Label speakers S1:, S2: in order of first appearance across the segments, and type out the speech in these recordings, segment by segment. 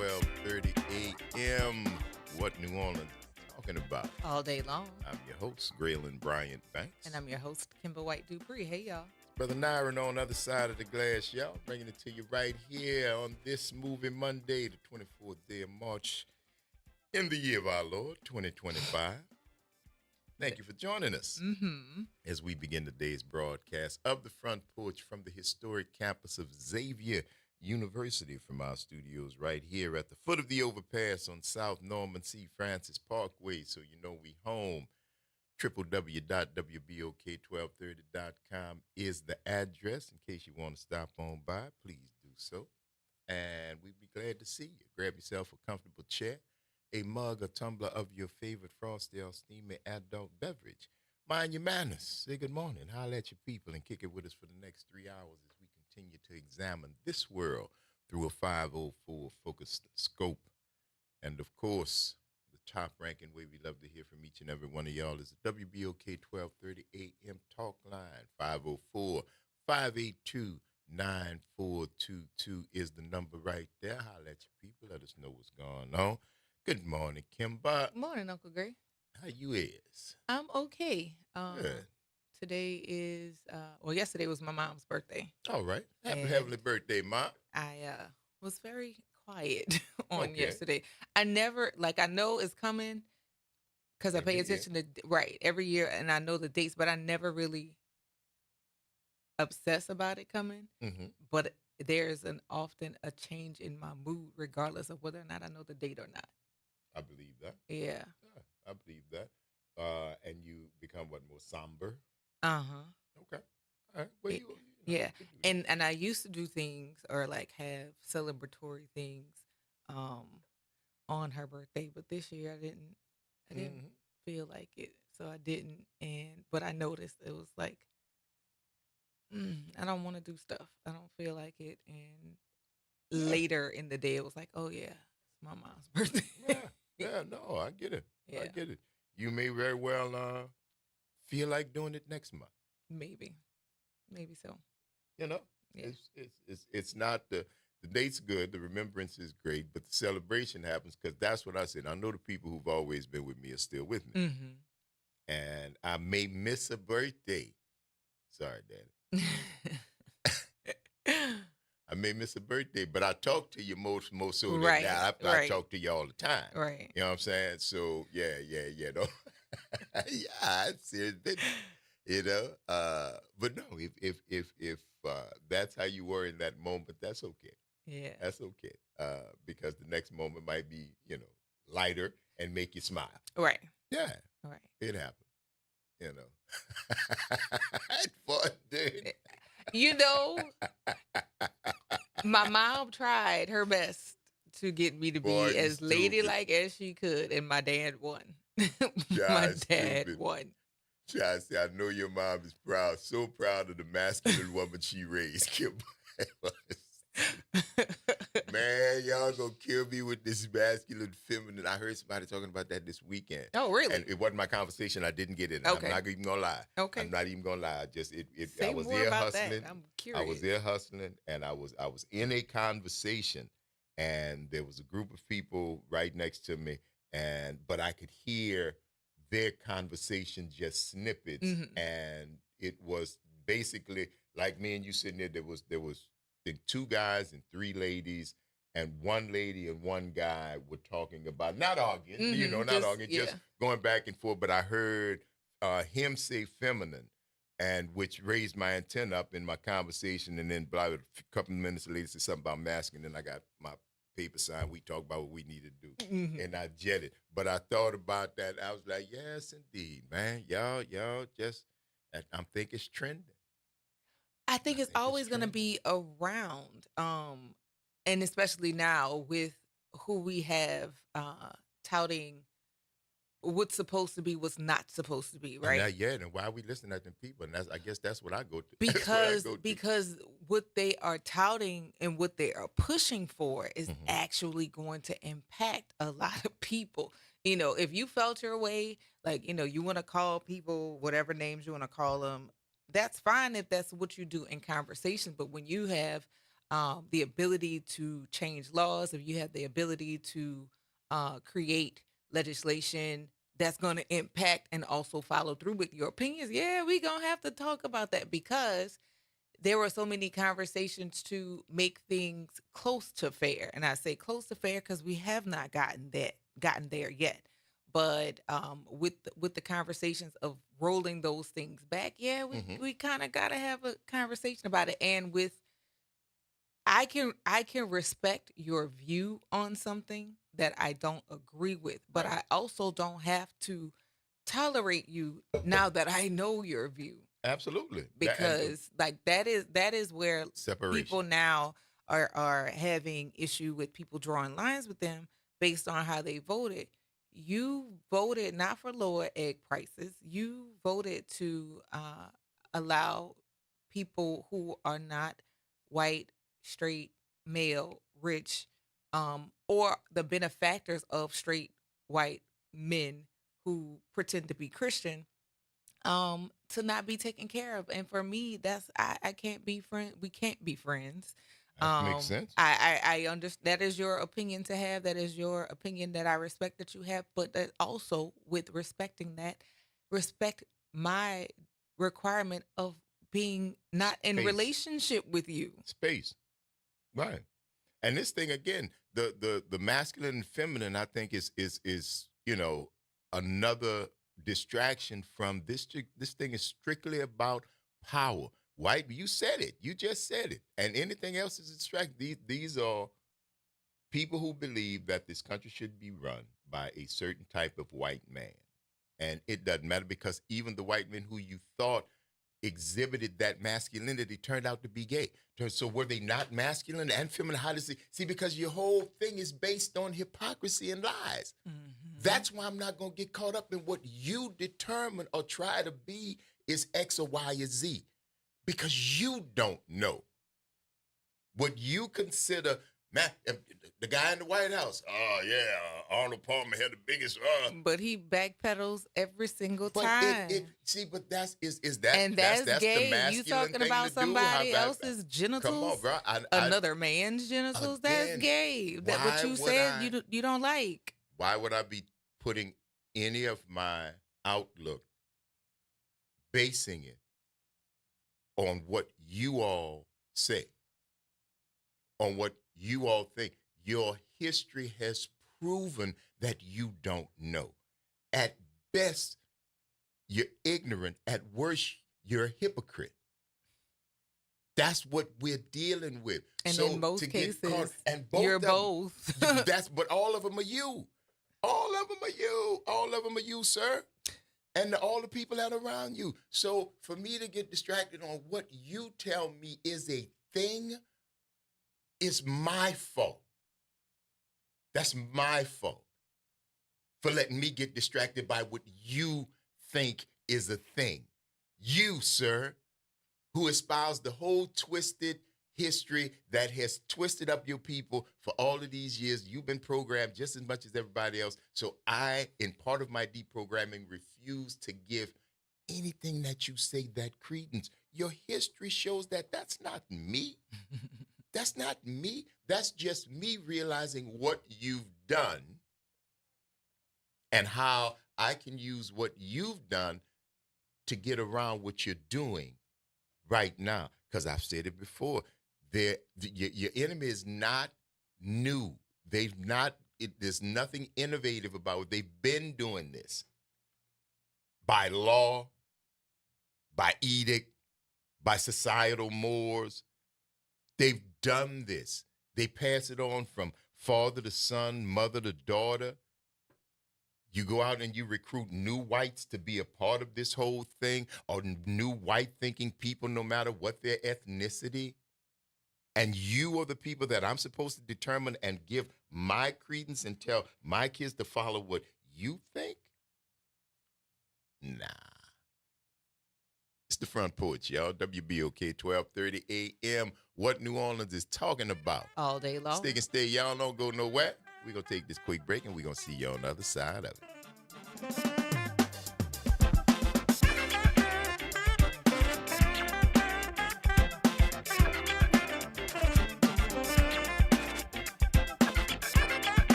S1: 12:30 a.m. What New Orleans talking about?
S2: All day long.
S1: I'm your host, Graylin Bryant Banks.
S2: And I'm your host, Kimber White Dupree. Hey, y'all.
S1: Brother Nyron on the other side of the glass, y'all. Bringing it to you right here on this movie Monday, the 24th day of March, in the year of our Lord, 2025. Thank you for joining us as we begin today's broadcast of the Front Porch from the historic campus of Xavier University, from our studios right here at the foot of the overpass on South Norman C. Francis Parkway. So you know we home. www.wbok1230.com is the address in case you want to stop on by. Please do so. And we'd be glad to see you. Grab yourself a comfortable chair, a mug or tumbler of your favorite Frosty or steamy adult beverage. Mind your manners. Say good morning. Holler at your people and kick it with us for the next 3 hours as we continue to examine this world through a 504 focused scope. And of course, the top ranking way we love to hear from each and every one of y'all is the WBOK 1230 AM talk line. 504-582-9422 is the number right there. Holler at your people. Let us know what's going on. Good morning, Kimber.
S2: Morning, Uncle Gray.
S1: How you is?
S2: I'm okay.
S1: Good.
S2: Today is, yesterday was my mom's birthday.
S1: All right. Happy
S2: And-
S1: heavenly birthday, Mom.
S2: I was very quiet on
S1: Okay.
S2: yesterday. I never, I know it's coming because I pay
S1: Every year.
S2: attention to, every year, and I know the dates, but I never really obsess about it coming.
S1: Mm-hmm.
S2: But there's often a change in my mood regardless of whether or not I know the date or not.
S1: I believe that.
S2: Yeah.
S1: Yeah, I believe that. And you become what, more somber?
S2: Uh-huh.
S1: Okay. All right. Well,
S2: It-
S1: you
S2: yeah.
S1: could do that.
S2: And I used to do things or have celebratory things on her birthday, but this year I didn't
S1: Mhm.
S2: feel like it. So I didn't, but I noticed it was I don't want to do stuff. I don't feel like it. And
S1: Yeah.
S2: later in the day it was like, oh yeah, it's my mom's birthday.
S1: Yeah, no, I get it. I
S2: Yeah.
S1: get it. You may very well feel like doing it next month.
S2: Maybe so.
S1: You know,
S2: Yeah.
S1: it's not the date's good, the remembrance is great, but the celebration happens because that's what I said. I know the people who've always been with me are still with me,
S2: Mm-hmm.
S1: and I may miss a birthday. Sorry, Daddy. I may miss a birthday, but I talk to you most so than
S2: Right,
S1: that. I
S2: right.
S1: talk to you all the time.
S2: Right.
S1: You know what I'm saying? So yeah. No. Yeah, it's serious business. You know, but no, if that's how you were in that moment, that's okay.
S2: Yeah.
S1: That's okay. Because the next moment might be, lighter and make you smile.
S2: Right.
S1: Yeah,
S2: Right.
S1: it happened. You know, it's fun, dude.
S2: You know, my mom tried her best to get me to be
S1: Boy, you
S2: as
S1: stupid.
S2: ladylike as she could, and my dad won.
S1: Yeah,
S2: My
S1: it's
S2: dad
S1: stupid.
S2: won.
S1: Child, I know your mom is proud, so proud of the masculine woman she raised. Kim. Man, y'all gonna kill me with this masculine, feminine. I heard somebody talking about that this weekend.
S2: Oh, really?
S1: And it wasn't my conversation. I didn't get in.
S2: Okay.
S1: I'm not even gonna lie.
S2: Okay.
S1: I'm not even gonna lie. Just I
S2: Say
S1: was
S2: more
S1: there
S2: about
S1: hustling.
S2: that. I'm curious.
S1: I was there hustling, and I was in a conversation, and there was a group of people right next to me, but I could hear their conversation, just snippets,
S2: Mhm.
S1: and it was basically like me and you sitting there. There was I think 2 guys and 3 ladies, and 1 lady and 1 guy were talking about, not arguing, not
S2: Just-
S1: arguing, just going back and forth. But I heard him say feminine, and which raised my antenna up in my conversation. And then a couple of minutes later, said something about masculine. And I got my paper signed. We talked about what we needed to do,
S2: Mhm.
S1: and I jetted. But I thought about that. I was like, yes, indeed, man. Y'all just, I'm thinking it's trending.
S2: I think
S1: I
S2: it's
S1: think it's
S2: always going to
S1: trending.
S2: be around, and especially now with who we have touting what's supposed to be, what's not supposed to be,
S1: And
S2: right?
S1: and why are we listening to them people? And I guess that's what I go to. That's what I
S2: Because
S1: go to.
S2: because what they are touting and what they are pushing for is
S1: Mhm.
S2: actually going to impact a lot of people. If you felt your way, you want to call people whatever names you want to call them, that's fine if that's what you do in conversation. But when you have the ability to change laws, if you have the ability to create legislation that's going to impact and also follow through with your opinions, yeah, we going to have to talk about that because there were so many conversations to make things close to fair. And I say close to fair because we have not gotten there yet. But with the conversations of rolling those things back, yeah,
S1: Hmm.
S2: we kind of gotta have a conversation about it. And with I can respect your view on something that I don't agree with, but
S1: Right.
S2: I also don't have to tolerate you now that I know your view,
S1: Absolutely. That and
S2: because like that is where
S1: separation.
S2: people now are having issue with people drawing lines with them based on how they voted. You voted not for lower egg prices. You voted to allow people who are not white, straight, male, rich, or the benefactors of straight white men who pretend to be Christian, to not be taken care of. And for me, that's I can't be friend we can't be friends.
S1: That makes sense.
S2: I understand that is your opinion to have. That is your opinion that I respect that you have, but that also with respecting that, respect my requirement of being not in
S1: Space.
S2: relationship with you.
S1: Space. Right. And this thing again, the masculine and feminine, I think is another distraction from this. This thing is strictly about power. White, you said it. You just said it. And anything else is a distraction. These are people who believe that this country should be run by a certain type of white man. And it doesn't matter because even the white men who you thought exhibited that masculinity turned out to be gay. So were they not masculine and feminine? How does it see? Because your whole thing is based on hypocrisy and lies.
S2: Hmm.
S1: That's why I'm not gonna get caught up in what you determine or try to be is X or Y or Z. Because you don't know what you consider the guy in the White House. Oh yeah, Arnold Palmer had the biggest.
S2: But he backpedals every single
S1: But it
S2: time.
S1: see, but that's is that
S2: And that's
S1: that's the
S2: gay. You
S1: masculine
S2: talking
S1: thing to
S2: about
S1: do. How
S2: somebody
S1: about
S2: else's
S1: come on,
S2: genitals,
S1: bro? I
S2: another man's genitals? That's
S1: again,
S2: gay. That what
S1: why
S2: you
S1: would
S2: said
S1: I?
S2: you don't like.
S1: Why would I be putting any of my outlook, basing it on what you all say, on what you all think? Your history has proven that you don't know. At best, you're ignorant. At worst, you're a hypocrite. That's what we're dealing with.
S2: And in
S1: So to
S2: most
S1: get caught,
S2: cases,
S1: and
S2: you're
S1: both of them,
S2: both.
S1: but all of them are you. All of them are you. All of them are you, sir. And all the people that are around you. So for me to get distracted on what you tell me is a thing, it's my fault. That's my fault for letting me get distracted by what you think is a thing. You, sir, who espoused the whole twisted history that has twisted up your people for all of these years. You've been programmed just as much as everybody else. So I, in part of my deprogramming, refuse to give anything that you say that credence. Your history shows that that's not me. That's not me. That's just me realizing what you've done and how I can use what you've done to get around what you're doing right now. Because I've said it before, your enemy is not new. They've not. There's nothing innovative about it. They've been doing this by law, by edict, by societal mores. They've done this. They pass it on from father to son, mother to daughter. You go out and you recruit new whites to be a part of this whole thing, or new white thinking people, no matter what their ethnicity. And you are the people that I'm supposed to determine and give my credence and tell my kids to follow what you think? Nah. It's the Front Porch, y'all. WBOK 1230 AM. What New Orleans is talking about.
S2: All day long.
S1: Stick and stay. Y'all don't go nowhere. We're going to take this quick break and we're going to see you on the other side of it.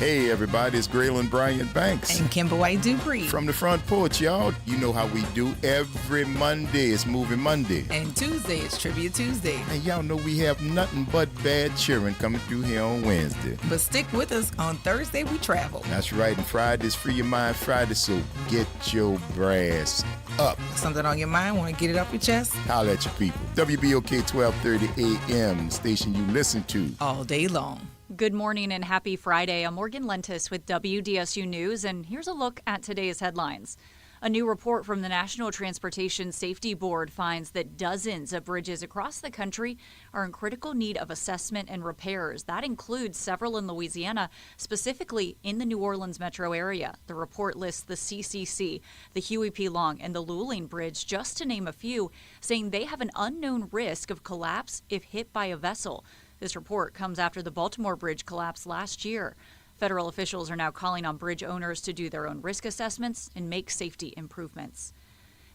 S1: Hey, everybody, it's Graylin Bryant Banks.
S2: And Kimber White Dupree.
S1: From the Front Porch, y'all. You know how we do every Monday. It's Movie Monday.
S2: And Tuesday is Trivia Tuesday.
S1: And y'all know we have nothing but bad cheering coming through here on Wednesday.
S2: But stick with us. On Thursday, we travel.
S1: That's right. And Friday's Free Your Mind Friday, so get your brass up.
S2: Something on your mind? Want to get it off your chest?
S1: Holla at your people. WBOK 1230 AM, the station you listen to
S2: all day long.
S3: Good morning and happy Friday. I'm Morgan Lentis with WDSU News, and here's a look at today's headlines. A new report from the National Transportation Safety Board finds that dozens of bridges across the country are in critical need of assessment and repairs. That includes several in Louisiana, specifically in the New Orleans metro area. The report lists the CCC, the Huey P. Long, and the Luling Bridge, just to name a few, saying they have an unknown risk of collapse if hit by a vessel. This report comes after the Baltimore Bridge collapsed last year. Federal officials are now calling on bridge owners to do their own risk assessments and make safety improvements.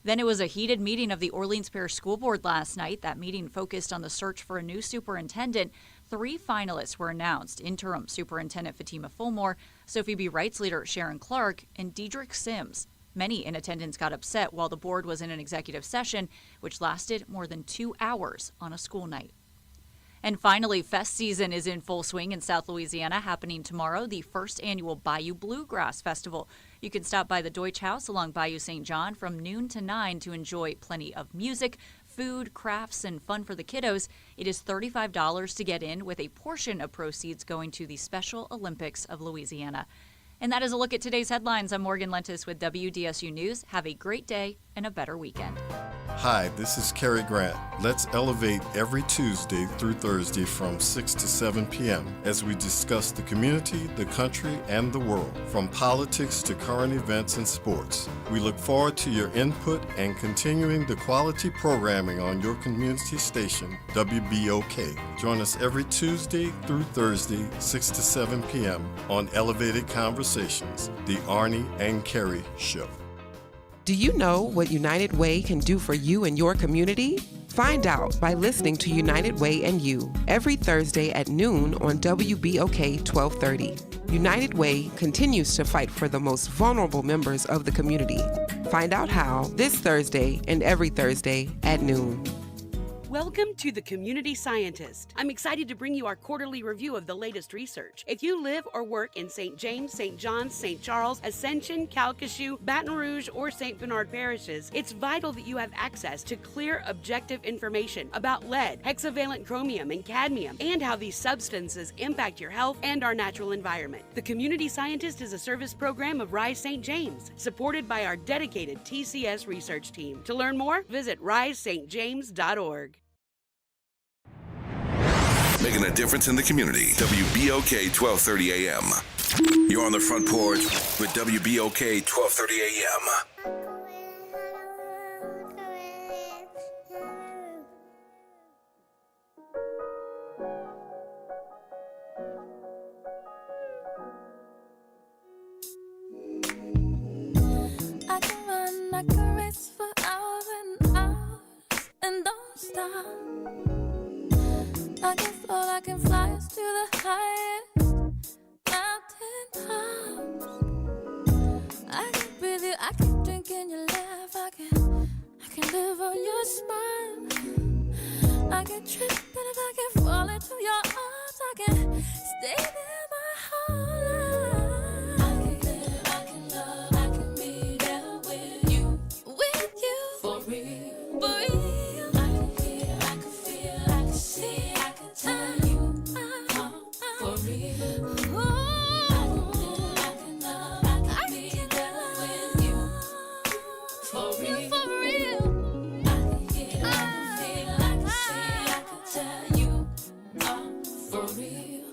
S3: Then it was a heated meeting of the Orleans Parish School Board last night. That meeting focused on the search for a new superintendent. 3 finalists were announced: interim superintendent Fatima Fulmore, Sophie B. Rights leader Sharon Clark, and Dedrick Sims. Many in attendance got upset while the board was in an executive session, which lasted more than 2 hours on a school night. And finally, fest season is in full swing in South Louisiana, happening tomorrow, the first annual Bayou Bluegrass Festival. You can stop by the Deutsch House along Bayou St. John from noon to 9 to enjoy plenty of music, food, crafts, and fun for the kiddos. It is $35 to get in, with a portion of proceeds going to the Special Olympics of Louisiana. And that is a look at today's headlines. I'm Morgan Lentis with WDSU News. Have a great day and a better weekend.
S4: Hi, this is Cary Grant. Let's elevate every Tuesday through Thursday from 6 to 7 p.m. as we discuss the community, the country, and the world, from politics to current events and sports. We look forward to your input and continuing the quality programming on your community station, WBOK. Join us every Tuesday through Thursday, 6 to 7 p.m. on Elevated Conversations, the Arnie and Cary Show.
S5: Do you know what United Way can do for you and your community? Find out by listening to United Way and You every Thursday at noon on WBOK 1230. United Way continues to fight for the most vulnerable members of the community. Find out how this Thursday and every Thursday at noon.
S6: Welcome to The Community Scientist. I'm excited to bring you our quarterly review of the latest research. If you live or work in St. James, St. John's, St. Charles, Ascension, Calcasieu, Baton Rouge, or St. Bernard parishes, it's vital that you have access to clear, objective information about lead, hexavalent chromium, and cadmium, and how these substances impact your health and our natural environment. The Community Scientist is a service program of Rise St. James, supported by our dedicated TCS research team. To learn more, visit risestjames.org.
S7: Making a difference in the community. WBOK 1230 AM. You're on the Front Porch with WBOK 1230 AM.
S8: I can run, I can race for hours and hours and don't stop. I can float, I can fly us to the highest mountain tops. I can breathe you, I can drink in your laugh. I can live on your smile. I can trip, but if I can fall into your arms, I can stay there my whole life. I can live, I can love, I can be there with you. With you. For real. For real. I can hear, I can feel, I can see. Tell you for real. I can love, I can be there with you. For real. For real. I can hear, I can feel, I can see, I can tell you for real.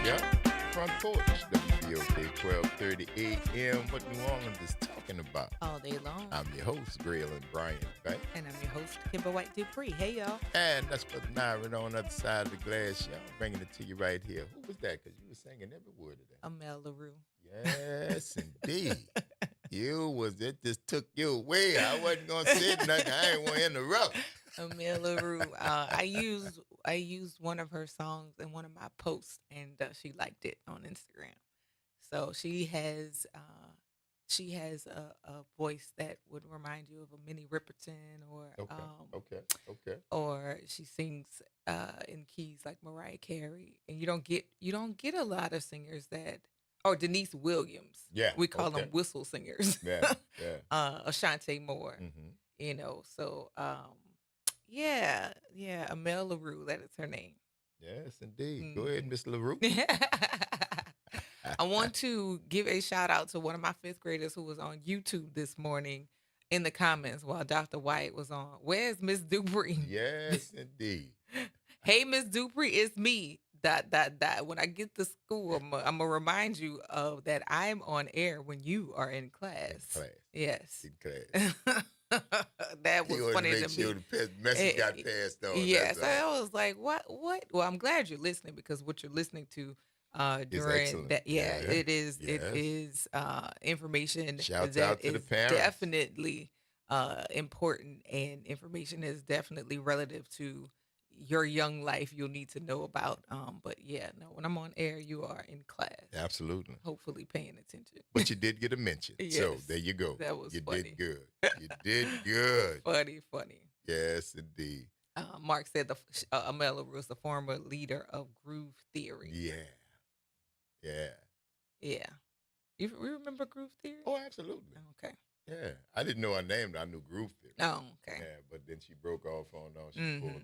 S1: Yeah, Front Porch, WBOK 1230 AM. What New Orleans is talking about.
S2: All day long.
S1: I'm your host, Graylin Bryant Banks.
S2: And I'm your host, Kimber White Dupree. Hey, y'all.
S1: And that's for Naira on the other side of the glass, y'all. Bringing it to you right here. Who was that? Because you were singing every word of that.
S2: Amel LaRue.
S1: Yes, indeed. It just took you away. I wasn't going to say nothing. I ain't want to interrupt.
S2: Amel LaRue. I used one of her songs in one of my posts, and she liked it on Instagram. So she has a voice that would remind you of a Minnie Riperton, or
S1: Okay.
S2: or she sings in keys like Mariah Carey, and you don't get a lot of singers that. Or Denise Williams.
S1: Yeah,
S2: we call them whistle singers.
S1: Yeah.
S2: Ashante Moore.
S1: Mm-hmm.
S2: So yeah, Amel LaRue, that is her name.
S1: Yes, indeed. Go ahead, Miss LaRue.
S2: I want to give a shout out to one of my fifth graders who was on YouTube this morning in the comments while Dr. White was on. Where's Miss Dupree?
S1: Yes, indeed.
S2: Hey, Miss Dupree, it's me. ... When I get to school, I'm going to remind you of that I'm on air when you are in class. Yes.
S1: In class.
S2: That was funny to me.
S1: Sure the message got passed on.
S2: Yes. I was like, what? Well, I'm glad you're listening, because what you're listening to during that, it is information
S1: Shouts
S2: that
S1: out to the
S2: is
S1: parents.
S2: definitely important, and information is definitely relative to your young life. You'll need to know about. But yeah, no, when I'm on air, you are in class.
S1: Absolutely.
S2: Hopefully paying attention.
S1: But you did get a mention.
S2: Yes,
S1: so there you go.
S2: That was
S1: you
S2: funny.
S1: did good. You did good.
S2: Funny.
S1: Yes, indeed.
S2: Mark said Amel LaRue is the former leader of Groove Theory. Yeah. You remember Groove Theory?
S1: Oh, absolutely.
S2: Okay.
S1: Yeah. I didn't know her name. I knew Groove Theory.
S2: Oh, okay.
S1: Yeah, but then she broke off on she pulled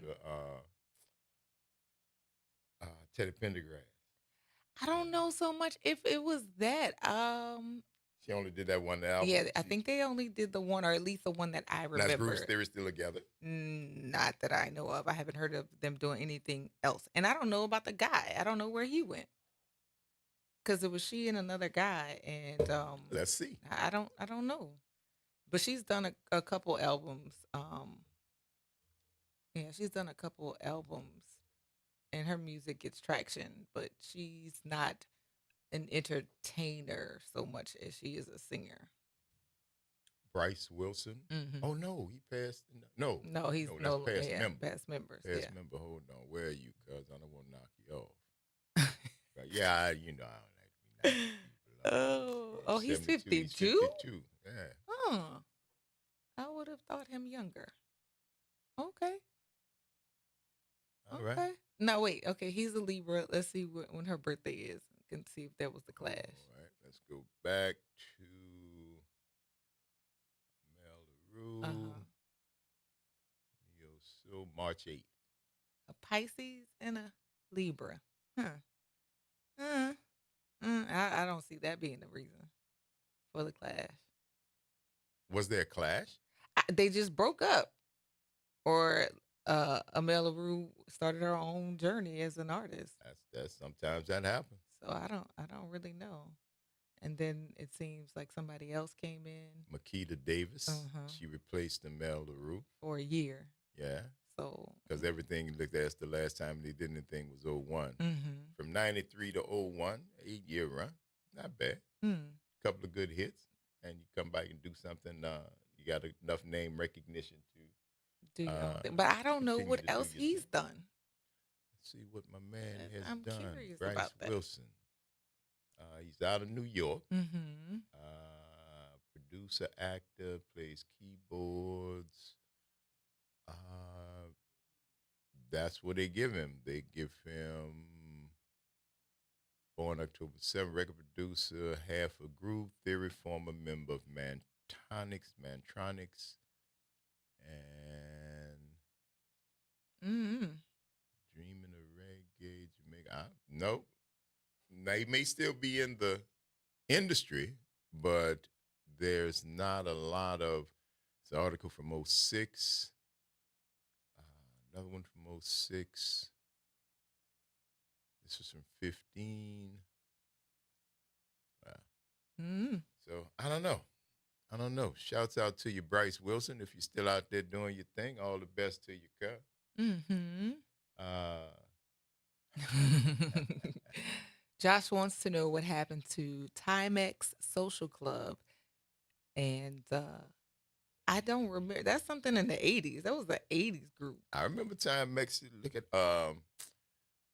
S1: Teddy Pendergrass.
S2: I don't know so much if it was that.
S1: She only did that one album.
S2: Yeah, I think they only did the one, or at least the one that I remember.
S1: Now, is Groove Theory still together?
S2: Not that I know of. I haven't heard of them doing anything else. And I don't know about the guy. I don't know where he went. Because it was she and another guy. And
S1: let's see.
S2: I don't know. But she's done a couple albums. She's done a couple albums, and her music gets traction, but she's not an entertainer so much as she is a singer.
S1: Bryce Wilson.
S2: Mm-hmm.
S1: Oh no, he passed. No,
S2: he's
S1: that's past member.
S2: Past members.
S1: Past member. Hold on, where are you? Cause I don't want to knock you off. But yeah, I don't like to be knocking
S2: Oh, he's 52.
S1: 52. Yeah.
S2: Huh. I would have thought him younger. Okay.
S1: All right.
S2: No, wait. Okay, he's a Libra. Let's see when her birthday is. We can see if that was the clash.
S1: All right. Let's go back to Mel LaRue. So March 8th.
S2: A Pisces and a Libra. I don't see that being the reason for the clash.
S1: Was there a clash?
S2: They just broke up. Or Amel LaRue started her own journey as an artist.
S1: That's sometimes that happens.
S2: So I don't really know. And then it seems like somebody else came in.
S1: Makita Davis. She replaced Amel LaRue
S2: for a year.
S1: Yeah.
S2: So
S1: because everything looked at the last time they did anything was 01. From 93 to 01, 8-year run. Not bad. Couple of good hits. And you come back and do something. You got enough name recognition to
S2: do but I don't know what else he's done.
S1: Let's see what my man has
S2: I'm
S1: done.
S2: Curious
S1: Bryce
S2: about that.
S1: Wilson. He's out of New York. Producer, actor, plays keyboards. That's what they give him. They give him born October 7th, record producer, half a Groove Theory, former member of Mantronics, and Dreaming of Reggae, Jamaica. Nope. Now, he may still be in the industry, but there's not a lot of. It's an article from 06. Another one from 06. This was from 15. Wow.
S2: Mm.
S1: So I don't know. I don't know. Shouts out to you, Bryce Wilson. If you're still out there doing your thing, all the best to you, girl.
S2: Mm-hmm.
S1: Uh,
S2: Josh wants to know what happened to Timex Social Club. And I don't remember. That's something in the 80s. That was the 80s group.
S1: I remember time Mexico. Look at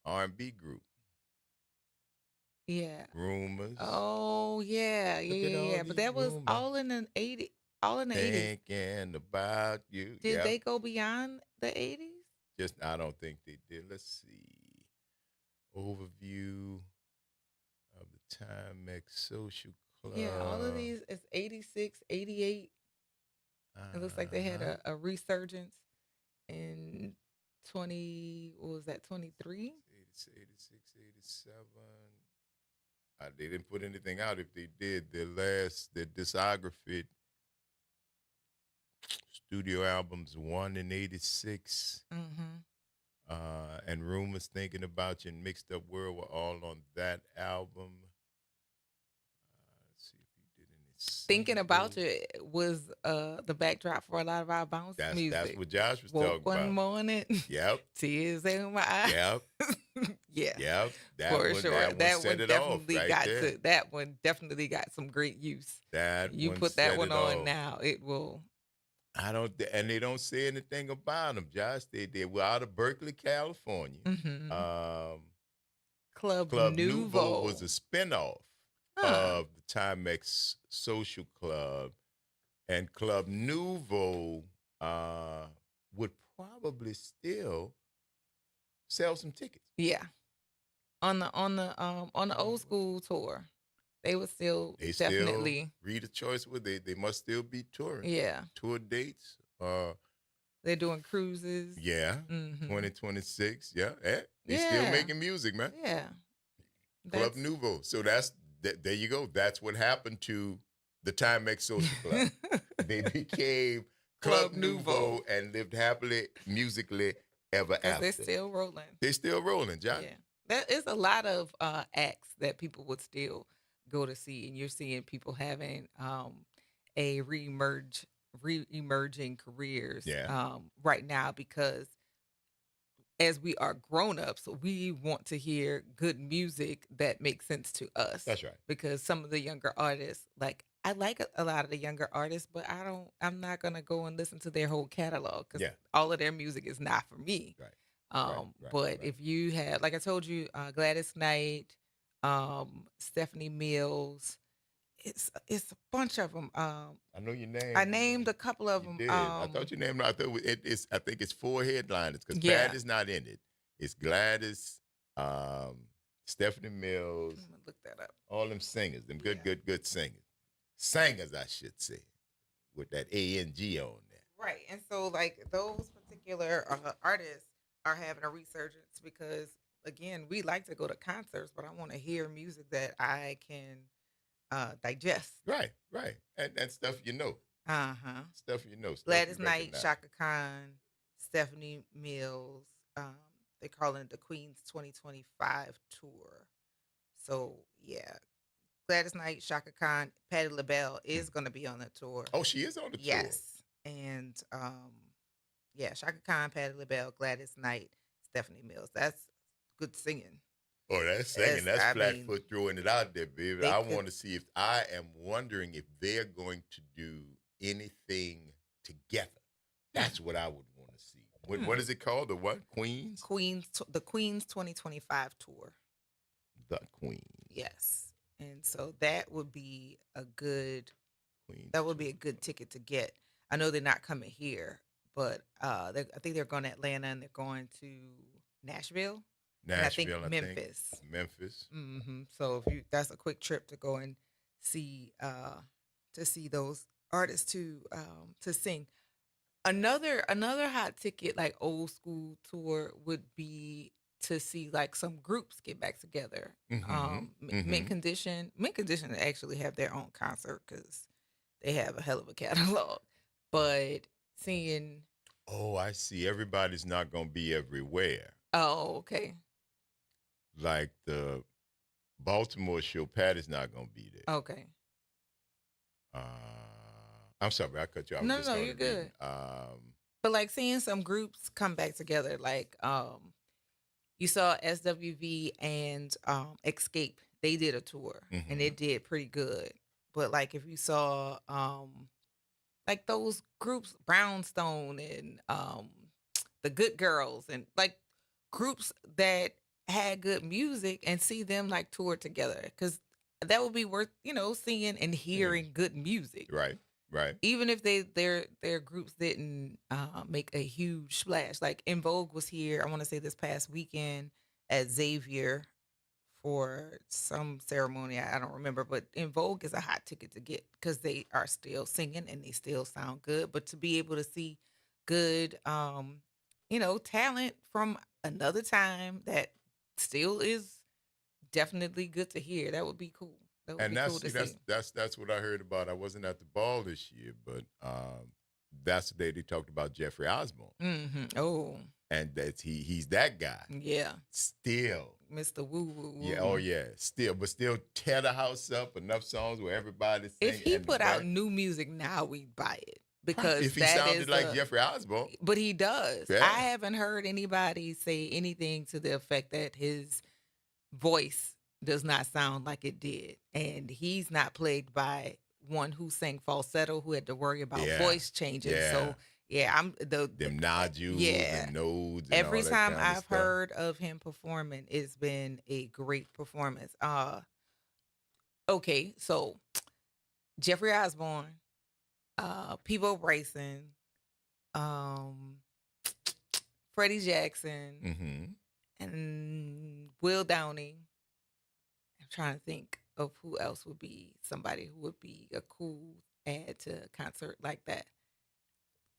S1: R&B group
S2: Yeah.
S1: Rumors.
S2: Oh, yeah.
S1: Look at all
S2: Yeah. But
S1: these
S2: that was
S1: rumors.
S2: all in the 80s. All in the 80s.
S1: Thinking about you.
S2: Did
S1: Yep.
S2: they go beyond the 80s?
S1: Just I don't think they did. Let's see. Overview of the Timex Social Club.
S2: Yeah, all of these is 86, 88. It looks like they had a resurgence in 20, what was that, 23?
S1: 86, 87. They didn't put anything out. If they did, their discography, studio albums, one in 86.
S2: Mm-hmm.
S1: And Rumors, Thinking About You, and Mixed Up World were all on that album. Let's see if he did any
S2: Thinking About
S1: singles.
S2: You was the backdrop for a lot of our bounce music.
S1: That's what Josh was
S2: Woke
S1: talking
S2: one
S1: about.
S2: morning,
S1: Yep.
S2: tears in my eyes.
S1: Yep.
S2: Yeah.
S1: Yep.
S2: For sure.
S1: That one set it off right
S2: got
S1: there.
S2: that one definitely got some great use.
S1: You
S2: put that
S1: set
S2: one
S1: it
S2: on
S1: off.
S2: now, it will.
S1: And they don't say anything about them, Josh. They were out of Berkeley, California.
S2: Mhm.
S1: Club
S2: Nouveau
S1: Nouveau was a spinoff
S2: Huh.
S1: of the Timex Social Club, and Club Nouveau would probably still sell some tickets.
S2: Yeah. On the old school tour, they would still
S1: They
S2: definitely
S1: still Reader Choice would they must still be touring.
S2: yeah.
S1: Tour dates.
S2: They're doing cruises.
S1: Yeah.
S2: Mhm.
S1: 2026. Yeah. They still
S2: Yeah.
S1: making music, man.
S2: Yeah.
S1: Club Nouveau. So there you go. That's what happened to the Timex Social Club. They became Club Nouveau and lived happily musically ever
S2: Because
S1: after.
S2: they're still rolling.
S1: They're still rolling, John.
S2: Yeah. There is a lot of acts that people would still go to see, and you're seeing people having a re-emerging careers
S1: Yeah.
S2: right now, because as we are grown-ups, we want to hear good music that makes sense to us.
S1: That's right.
S2: Because some of the younger artists, like I like a lot of the younger artists, but I'm not gonna go and listen to their whole catalog because
S1: Yeah.
S2: all of their music is not for me.
S1: Right.
S2: But
S1: right.
S2: if you have, like I told you, Gladys Knight, Stephanie Mills, it's a bunch of them.
S1: I know your name.
S2: I named a couple of
S1: You
S2: them.
S1: did. I thought you named. I thought I think it's 4 headliners because
S2: Yeah.
S1: Pat is not in it. It's Gladys, Stephanie Mills,
S2: I'm gonna look that up.
S1: all them singers, them
S2: Yeah.
S1: good singers. Singers, I should say, with that ANG on there.
S2: Right, and so like those particular artists are having a resurgence because again, we like to go to concerts, but I want to hear music that I can digest.
S1: Right. And stuff you know. Stuff you know. Stuff
S2: Gladys
S1: you
S2: Knight,
S1: recognize.
S2: Shaka Khan, Stephanie Mills. They're calling it the Queen's 2025 tour. So yeah, Gladys Knight, Shaka Khan, Patti LaBelle is going to be on the tour.
S1: Oh, she is on the tour.
S2: Yes, and yeah, Shaka Khan, Patti LaBelle, Gladys Knight, Stephanie Mills. That's good singing.
S1: Oh, that's singing.
S2: Yes,
S1: That's
S2: I
S1: Flatfoot
S2: mean,
S1: throwing it out there, baby.
S2: they
S1: I
S2: could-
S1: want to see I'm wondering if they're going to do anything together. That's what I would want to see. What is it called? The what? Queens?
S2: The Queen's 2025 tour.
S1: The Queen.
S2: Yes, and so that would be a good.
S1: Queens.
S2: That would be a good ticket to get. I know they're not coming here, but I think they're going to Atlanta and they're going to Nashville. And I think
S1: Nashville,
S2: Memphis.
S1: Memphis.
S2: So if that's a quick trip to go and see those artists to sing. Another hot ticket, like old school tour, would be to see like some groups get back together. Mint Condition actually have their own concert because they have a hell of a catalog. But seeing,
S1: Oh, I see. Everybody's not going to be everywhere.
S2: oh, okay,
S1: like the Baltimore show, Patty's not gonna be there.
S2: Okay.
S1: Uh, I'm sorry, I cut you. I was
S2: No,
S1: just
S2: no,
S1: started
S2: you're good.
S1: reading.
S2: But like seeing some groups come back together, like you saw SWV and Escape, they did a tour and it did pretty good. But like if you saw like those groups, Brownstone and the Good Girls, and like groups that had good music, and see them like tour together, because that would be worth seeing and hearing good music.
S1: Right, right.
S2: Even if their groups didn't make a huge splash. Like In Vogue was here, I want to say this past weekend at Xavier for some ceremony. I don't remember, but In Vogue is a hot ticket to get because they are still singing and they still sound good. But to be able to see good, talent from another time that still is definitely good to hear, that would be cool. That would
S1: And
S2: be cool to see.
S1: that's what I heard about. I wasn't at the ball this year, but that's the day they talked about Jeffrey Osborne,
S2: Oh,
S1: and that's he's that guy
S2: yeah.
S1: still.
S2: Mr. Woo Woo Woo.
S1: Yeah, oh yeah, still tear the house up. Enough songs where everybody's singing.
S2: If he
S1: and
S2: put out new music now, we'd buy it, because
S1: if he
S2: that
S1: sounded
S2: is
S1: like Jeffrey Osborne,
S2: But he does.
S1: Yeah.
S2: I haven't heard anybody say anything to the effect that his voice does not sound like it did, and he's not plagued by one who sang falsetto, who had to worry about
S1: Yeah.
S2: voice changes.
S1: Yeah.
S2: So yeah, I'm
S1: them nodules and nodes. And
S2: Every
S1: all that
S2: time
S1: kind of
S2: I've
S1: stuff.
S2: heard of him performing, it's been a great performance. Okay, so Jeffrey Osborne, Peebo Bryson, Freddie Jackson, and Will Downing. I'm trying to think of who else would be somebody who would be a cool add to a concert like that.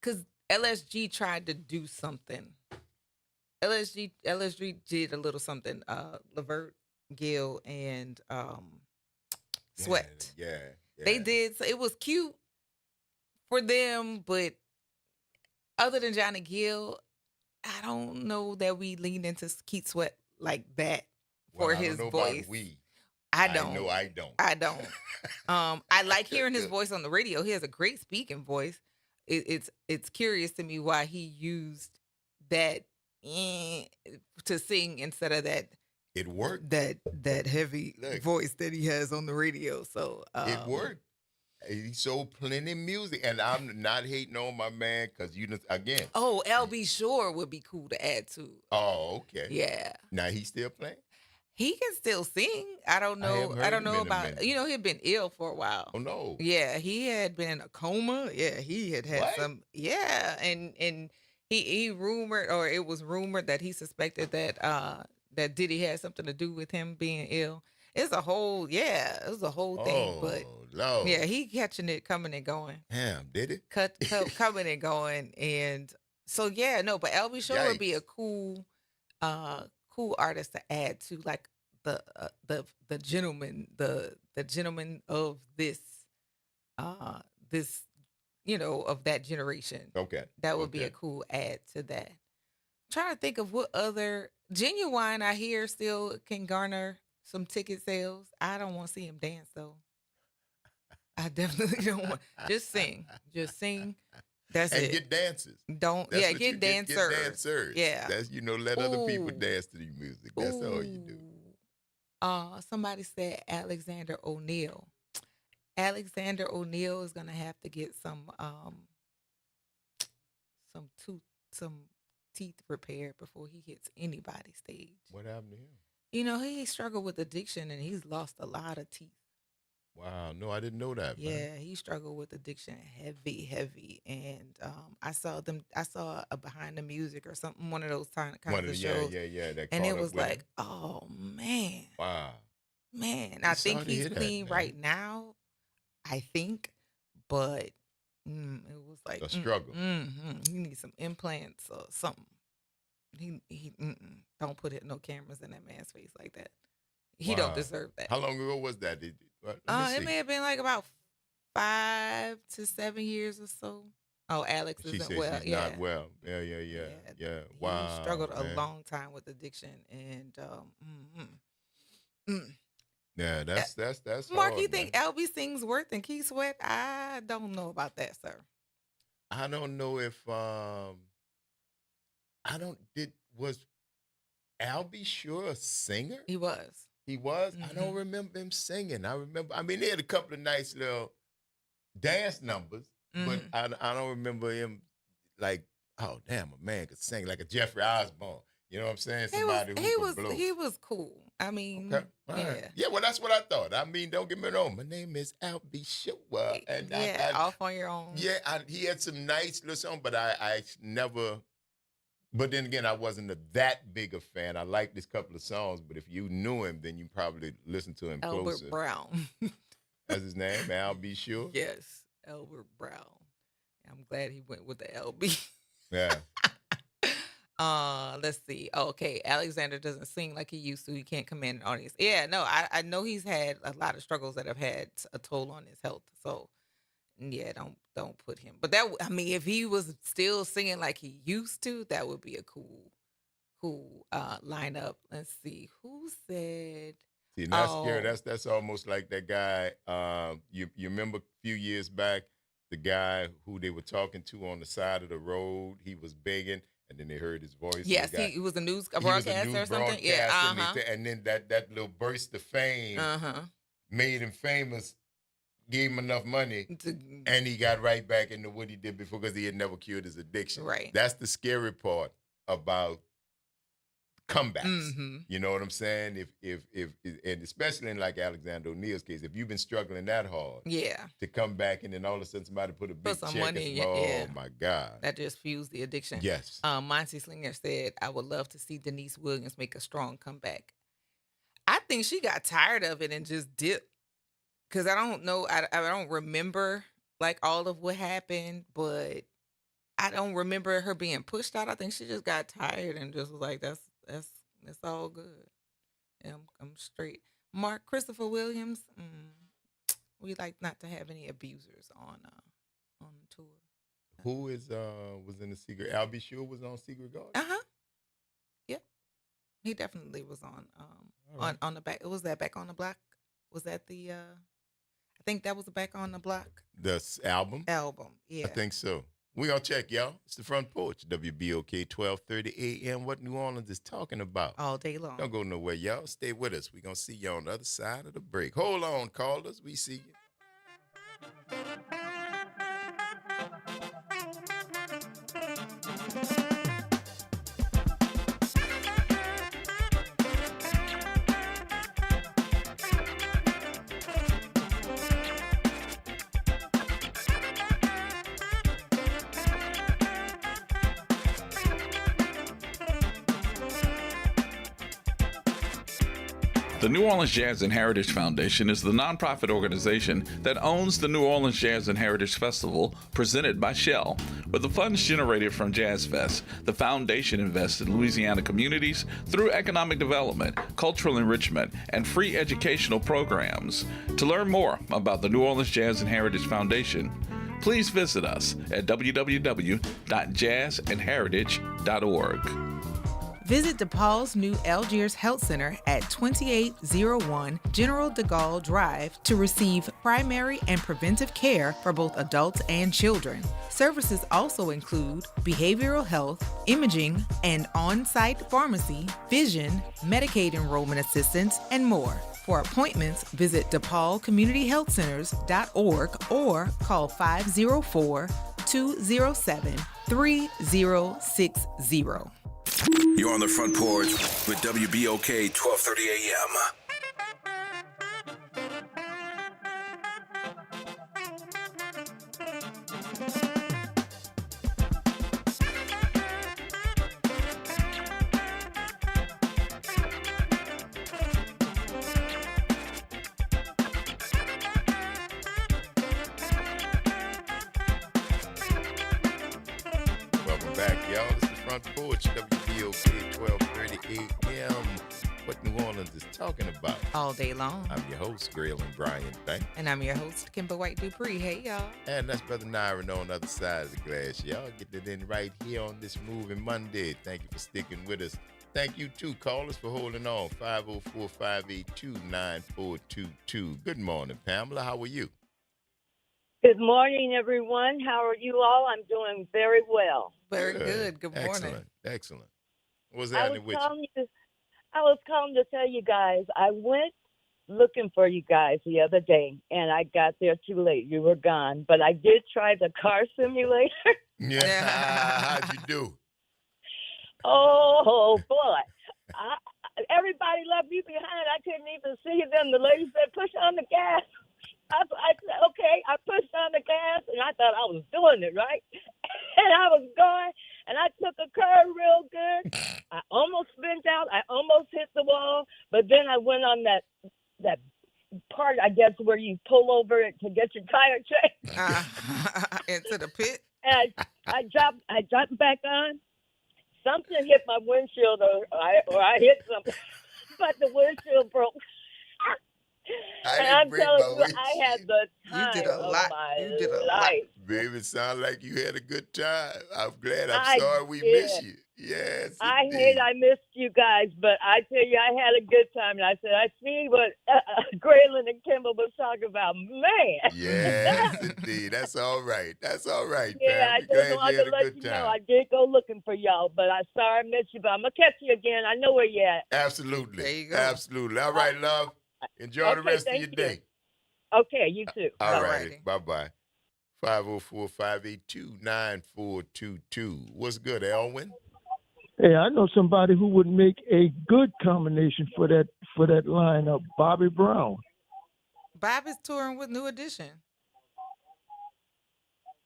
S2: Because LSG tried to do something. LSG did a little something. Levert, Gill, and Sweat.
S1: Yeah.
S2: They did. So it was cute for them, but other than Johnny Gill, I don't know that we leaned into Keith Sweat like that for his voice. I don't.
S1: No, I don't.
S2: I don't. I like hearing his voice on the radio. He has a great speaking voice. It's curious to me why he used that to sing instead of that.
S1: It worked.
S2: That heavy voice that he has on the radio. So
S1: it worked. He sold plenty of music, and I'm not hating on my man because again.
S2: Oh, LB Shore would be cool to add to.
S1: Oh, okay.
S2: Yeah.
S1: Now he's still playing.
S2: He can still sing. I don't know. I don't know about. He'd been ill for a while.
S1: Oh no.
S2: Yeah, he had been in a coma. Yeah, he had some. Yeah, and he rumored, or it was rumored that he suspected that that Diddy had something to do with him being ill. It was a whole thing. But
S1: Lord.
S2: yeah, he catching it, coming and going.
S1: Damn, did it?
S2: Coming and going, and so yeah, no. But LB Shore would be a cool artist to add to, like the gentleman, the gentleman of this of that generation.
S1: Okay,
S2: that would be a cool add to that. I'm trying to think of what other Genuine I hear still can garner some ticket sales. I don't want to see him dance though. I definitely don't want. Just sing. That's
S1: and
S2: it.
S1: Get dancers.
S2: Get dancers.
S1: Get dancers.
S2: Yeah.
S1: That's let other people dance to the music. That's all you do.
S2: Somebody said Alexander O'Neal. Alexander O'Neal is gonna have to get some teeth repaired before he hits anybody's stage.
S1: What happened to him?
S2: He struggled with addiction and he's lost a lot of teeth.
S1: Wow, no, I didn't know that.
S2: Yeah, he struggled with addiction heavy. And I saw a Behind the Music or something, one of those kinds of shows.
S1: Yeah.
S2: And it was like, oh man.
S1: Wow.
S2: Man, I think he's clean right now. I think, but it was like
S1: a struggle.
S2: He needs some implants or something. He don't put no cameras in that man's face like that. He don't deserve that.
S1: How long ago was that?
S2: It may have been like about 5 to 7 years or so. Oh, Alex
S1: She
S2: isn't
S1: said
S2: well.
S1: she's
S2: Yeah.
S1: not well. Yeah. Wow.
S2: He struggled a
S1: man.
S2: long time with addiction, and mm.
S1: Yeah, that's
S2: Mark,
S1: hard,
S2: you think
S1: man.
S2: LB sings worse than Keith Sweat? I don't know about that, sir.
S1: I don't know if I don't did was Albie Sure a singer?
S2: He was.
S1: He was. I don't
S2: Mhm.
S1: remember him singing. I mean, he had a couple of nice little dance numbers, but
S2: Mhm.
S1: I don't remember him like, oh damn, a man could sing like a Jeffrey Osborne. You know what I'm saying? Somebody who could blow.
S2: He was cool. I mean,
S1: Okay. All right.
S2: yeah.
S1: Yeah, well, that's what I thought. I mean, don't get me wrong. My name is Albie Sure. And
S2: Yeah, off on your own.
S1: yeah, he had some nice little songs, but I never. But then again, I wasn't that big a fan. I liked this couple of songs, but if you knew him, then you probably listened to him
S2: Albert
S1: closer.
S2: Brown.
S1: That's his name, Albie Sure.
S2: Yes, Albert Brown. I'm glad he went with the LB.
S1: Yeah.
S2: Let's see. Okay, Alexander doesn't sing like he used to. He can't command an audience. Yeah, no, I know he's had a lot of struggles that have had a toll on his health. So yeah, don't put him. But I mean, if he was still singing like he used to, that would be a cool lineup. Let's see. Who said
S1: See, and that's
S2: Oh.
S1: scary. That's almost like that guy. You remember a few years back, the guy who they were talking to on the side of the road. He was begging, and then they heard his voice.
S2: Yes,
S1: The guy-
S2: he was a
S1: he was
S2: broadcaster
S1: news
S2: or something. Yeah,
S1: broadcaster, and then that little burst of fame made him famous, gave him enough money, and he got right back into what he did before because he had never cured his addiction.
S2: Right.
S1: That's the scary part about comebacks.
S2: Mhm.
S1: You know what I'm saying? If and especially in like Alexander O'Neal's case, if you've been struggling that hard
S2: Yeah,
S1: to come back and then all of a sudden somebody put a big
S2: some
S1: check,
S2: money in
S1: it's,
S2: your-
S1: oh
S2: yeah.
S1: my God.
S2: that just fused the addiction.
S1: Yes.
S2: Monty Slinger said, "I would love to see Denise Williams make a strong comeback." I think she got tired of it and just dipped. Because I don't know, I don't remember like all of what happened, but I don't remember her being pushed out. I think she just got tired and just was like, "That's all good. Yeah, I'm straight." Mark Christopher Williams, we like not to have any abusers on the tour.
S1: Who is was in the Secret? Albie Sure was on Secret Garden.
S2: Yep, he definitely was on
S1: All right.
S2: on the back. Was that Back on the Block? Was that the? I think that was the Back on the Block
S1: Album?
S2: album. Yeah,
S1: I think so. We gonna check, y'all. It's the Front Porch, WBOK 1230 AM. What New Orleans is talking about.
S2: all day long.
S1: Don't go nowhere, y'all. Stay with us. We gonna see you on the other side of the break. Hold on, callers. We see you.
S9: The New Orleans Jazz and Heritage Foundation is the nonprofit organization that owns the New Orleans Jazz and Heritage Festival presented by Shell. With the funds generated from Jazz Fest, the foundation invests in Louisiana communities through economic development, cultural enrichment, and free educational programs. To learn more about the New Orleans Jazz and Heritage Foundation, please visit us at www.jazzandheritage.org.
S2: Visit DePaul's new Algiers Health Center at 2801 General de Gaulle Drive to receive primary and preventive care for both adults and children. Services also include behavioral health, imaging, and on-site pharmacy, vision, Medicaid enrollment assistance, and more. For appointments, visit DePaulCommunityHealthCenters.org or call 504-207-3060.
S7: You're on the Front Porch with WBOK 1230 AM.
S1: Welcome back, y'all. This is Front Porch, WBOK 1230 AM. what New Orleans is talking about.
S2: All day long.
S1: I'm your host, Graylin Brian Bank.
S2: And I'm your host, Kimber White Dupree. Hey, y'all.
S1: And that's Brother Nyron on the other side of the glass. Y'all get it in right here on this Moving Monday. Thank you for sticking with us. Thank you, too, callers, for holding on. 504-582-9422. Good morning, Pamela. How are you?
S10: Good morning, everyone. How are you all? I'm doing very well.
S2: Very good. Good morning.
S1: Excellent. Excellent. What's
S10: I
S1: happening
S10: was
S1: with you?
S10: calling to tell you guys, I went looking for you guys the other day, and I got there too late. You were gone. But I did try the car simulator.
S1: Yeah. How'd you do?
S10: Oh, boy. Everybody left me behind. I couldn't even see them. The lady said, push on the gas. I said, okay. I pushed on the gas, and I thought I was doing it, right? And I was going, and I took a curve real good. I almost spent out. I almost hit the wall, but then I went on that part, I guess, where you pull over it to get your tire changed.
S2: Into the pit.
S10: And I dropped back on. Something hit my windshield, or I hit something, but the windshield broke. And I'm telling you, I had the time
S2: You did a lot.
S10: of my
S2: You did a
S10: life.
S1: Baby, it sounds like you had a good time. I'm glad. I'm
S10: I
S1: sorry we
S10: did.
S1: miss you. Yes,
S10: I
S1: indeed.
S10: hate I missed you guys, but I tell you, I had a good time. And I said, I see what Graylin and Kimball was talking about. Man.
S1: Yes, indeed. That's all right. That's all right,
S10: Yeah, I
S1: Pam. We're
S10: just
S1: glad
S10: wanted
S1: you had
S10: to
S1: a
S10: let
S1: good
S10: you
S1: time.
S10: know I did go looking for y'all, but I sorry I missed you. But I'm going to catch you again. I know where you at.
S1: Absolutely.
S2: There you go.
S1: Absolutely. All right, love. Enjoy the
S10: Okay,
S1: rest of
S10: thank
S1: your
S10: you.
S1: day.
S10: Okay, you too.
S1: All
S10: Bye.
S1: righty. Bye-bye. 504-582-9422. What's good, Elwin?
S11: Hey, I know somebody who would make a good combination for that lineup, Bobby Brown.
S2: Bob is touring with New Edition.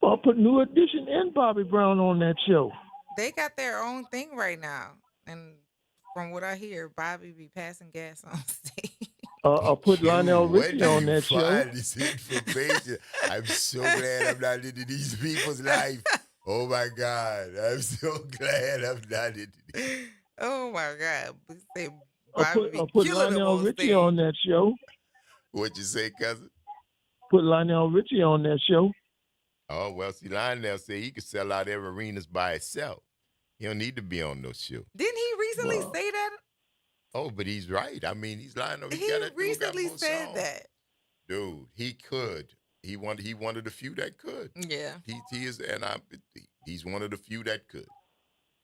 S11: I'll put New Edition and Bobby Brown on that show.
S2: They got their own thing right now. And from what I hear, Bobby be passing gas on stage.
S11: I'll put Lionel
S1: Where
S11: Richie
S1: do
S11: on
S1: you
S11: that show.
S1: find this information? I'm so glad I'm not into these people's life. Oh, my God. I'm so glad I'm not into these.
S2: Oh, my God. We say
S11: I'll
S2: Bobby be
S11: put
S2: killing them
S11: Lionel
S2: on
S11: Richie
S2: stage.
S11: on that show.
S1: What you say, cousin?
S11: Put Lionel Richie on that show.
S1: Oh, well, see, Lionel said he could sell out every arenas by itself. He don't need to be on no show.
S2: Didn't he recently say that?
S1: Oh, but he's right. I mean, he's Lionel.
S2: He recently said that.
S1: Dude, he could. He one of the few that could.
S2: Yeah.
S1: He is, and he's one of the few that could.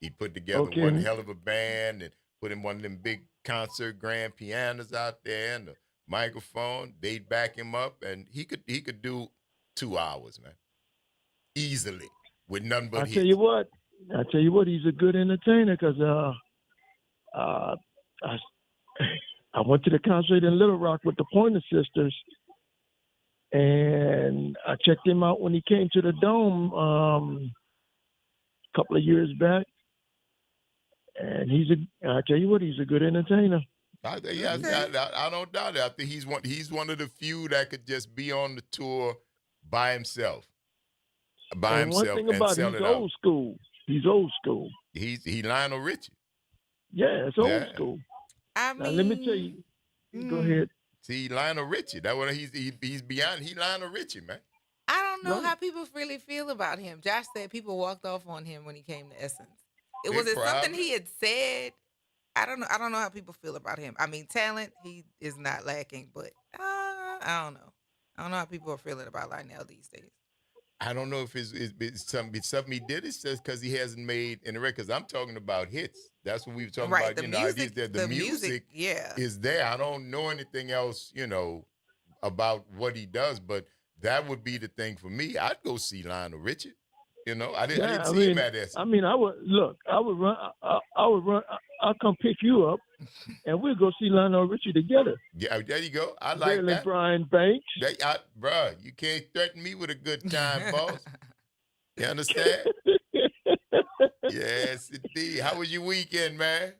S1: He put together
S11: Okay.
S1: one hell of a band and put in one of them big concert grand pianos out there and the microphone. They'd back him up, and he could do 2 hours, man, easily with nothing but
S11: I
S1: hits.
S11: tell you what, he's a good entertainer because I went to the concert in Little Rock with the Pointer Sisters, and I checked him out when he came to the Dome a couple of years back. And I tell you what, he's a good entertainer.
S1: I don't doubt it. I think he's one of the few that could just be on the tour by himself.
S11: One thing about
S1: sell
S11: he's
S1: it out.
S11: old school. He's old school.
S1: He Lionel Richie.
S11: Yeah, it's old school.
S2: I
S11: Now let me tell you. Go ahead.
S1: See, Lionel Richie. That one he's beyond. He Lionel Richie, man.
S2: I don't know
S11: Right.
S2: how people really feel about him. Josh said people walked off on him when he came to Essence.
S1: Big
S2: Was it something
S1: problem.
S2: he had said? I don't know. I don't know how people feel about him. I mean, talent, he is not lacking, but I don't know. I don't know how people are feeling about Lionel these days.
S1: I don't know if it's something he did. It's just because he hasn't made in the records. I'm talking about hits. That's what we were talking
S2: Right,
S1: about.
S2: the music-
S1: The music
S2: yeah.
S1: is there. I don't know anything else, about what he does, but that would be the thing for me. I'd go see Lionel Richie. I didn't see him at Essence.
S11: I mean, I would run. I'll come pick you up, and we'll go see Lionel Richie together.
S1: Yeah, there you go. I like
S11: Graylin
S1: that.
S11: Brian Banks.
S1: Bruh, you can't threaten me with a good time, boss. You understand? Yes, indeed. How was your weekend, man?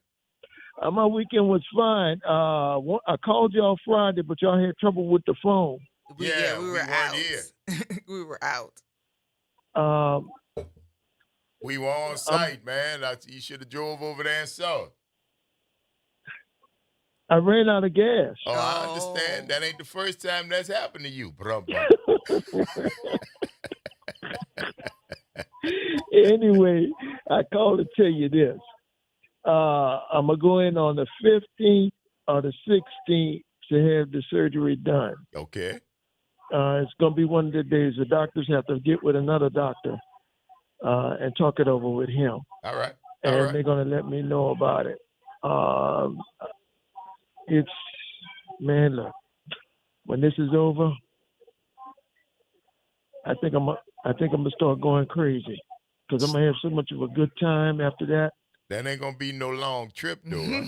S11: My weekend was fine. I called y'all Friday, but y'all had trouble with the phone.
S2: We were
S1: weren't
S2: out.
S1: here.
S2: We were out.
S1: We were on site, man. You should have drove over there and saw it.
S11: I ran out of gas.
S1: Oh, I understand. That ain't the first time that's happened to you, bro.
S11: Anyway, I called to tell you this. I'm going to go in on the 15th or the 16th to have the surgery done.
S1: Okay.
S11: It's going to be one of the days the doctors have to get with another doctor and talk it over with him.
S1: All right.
S11: And they're going to let me know about it. Look, when this is over, I think I'm gonna start going crazy because I'm gonna have so much of a good time after that.
S1: That ain't gonna be no long trip though. Huh?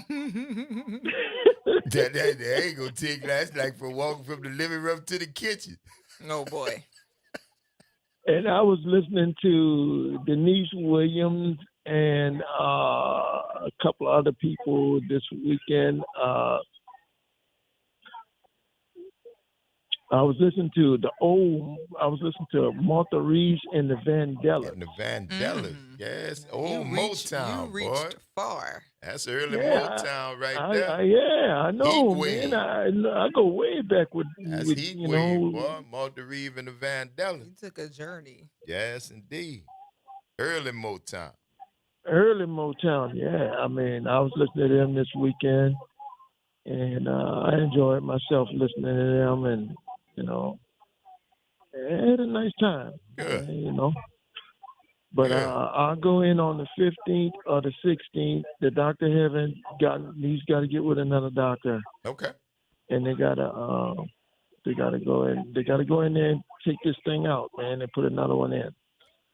S1: that ain't gonna take. That's like from walking from the living room to the kitchen.
S2: Oh boy.
S11: And I was listening to Denise Williams and a couple of other people this weekend. I was listening to Martha Reeves and the Vandellas.
S1: And the Vandellas, yes. Old Motown,
S2: you reached far.
S1: That's early Motown there.
S11: I know, man. I go way back with
S1: Heat Wave, boy. Martha Reeves and the Vandellas.
S2: You took a journey.
S1: Yes, indeed. Early Motown.
S11: Early Motown, yeah. I mean, I was listening to them this weekend, and I enjoyed myself listening to them, and I had a nice time.
S1: Good.
S11: But I'll go in on the 15th or the 16th. The doctor he's got to get with another doctor.
S1: Okay.
S11: And they gotta go in there and take this thing out, man, and put another one in.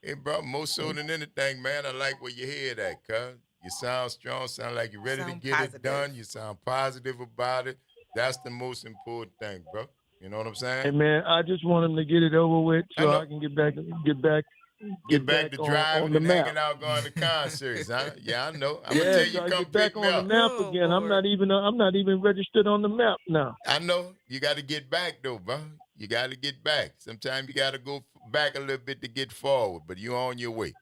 S1: Hey, bro, more so than anything, man, I like where your head at, cuz. You sound strong, sound like you're ready to get it done. You sound positive about it. That's the most important thing, bro. You know what I'm saying?
S11: Hey, man, I just want him to get it over with so I can get back to
S1: driving and hanging out, going to concerts, huh? Yeah, I know. I'm gonna tell you, come
S11: get back
S1: pick me
S11: on
S1: up.
S11: the map again. I'm not even registered on the map now.
S1: I know. You got to get back though, bro. You got to get back. Sometimes you got to go back a little bit to get forward, but you're on your way.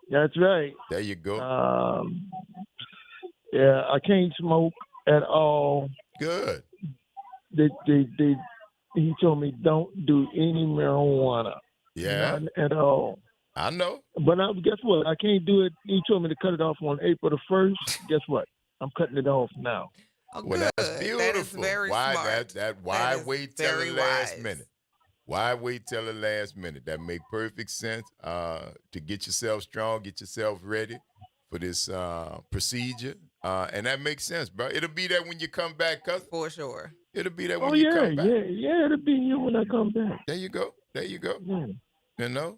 S11: That's right.
S1: There you go.
S11: Yeah, I can't smoke at all.
S1: Good.
S11: He told me don't do any marijuana.
S1: Yeah.
S11: None at all.
S1: I know.
S11: But guess what? I can't do it. He told me to cut it off on April the 1st. Guess what? I'm cutting it off now.
S2: Oh,
S1: well,
S2: good.
S1: That's beautiful.
S2: That is very smart.
S1: Why wait till the last minute? Why wait till the last minute? That make perfect sense. To get yourself strong, get yourself ready for this procedure. And that makes sense, bro. It'll be there when you come back, cuz.
S2: For sure.
S1: It'll be there when you come back.
S11: Yeah, it'll be here when I come back.
S1: There you go. Yeah. You know?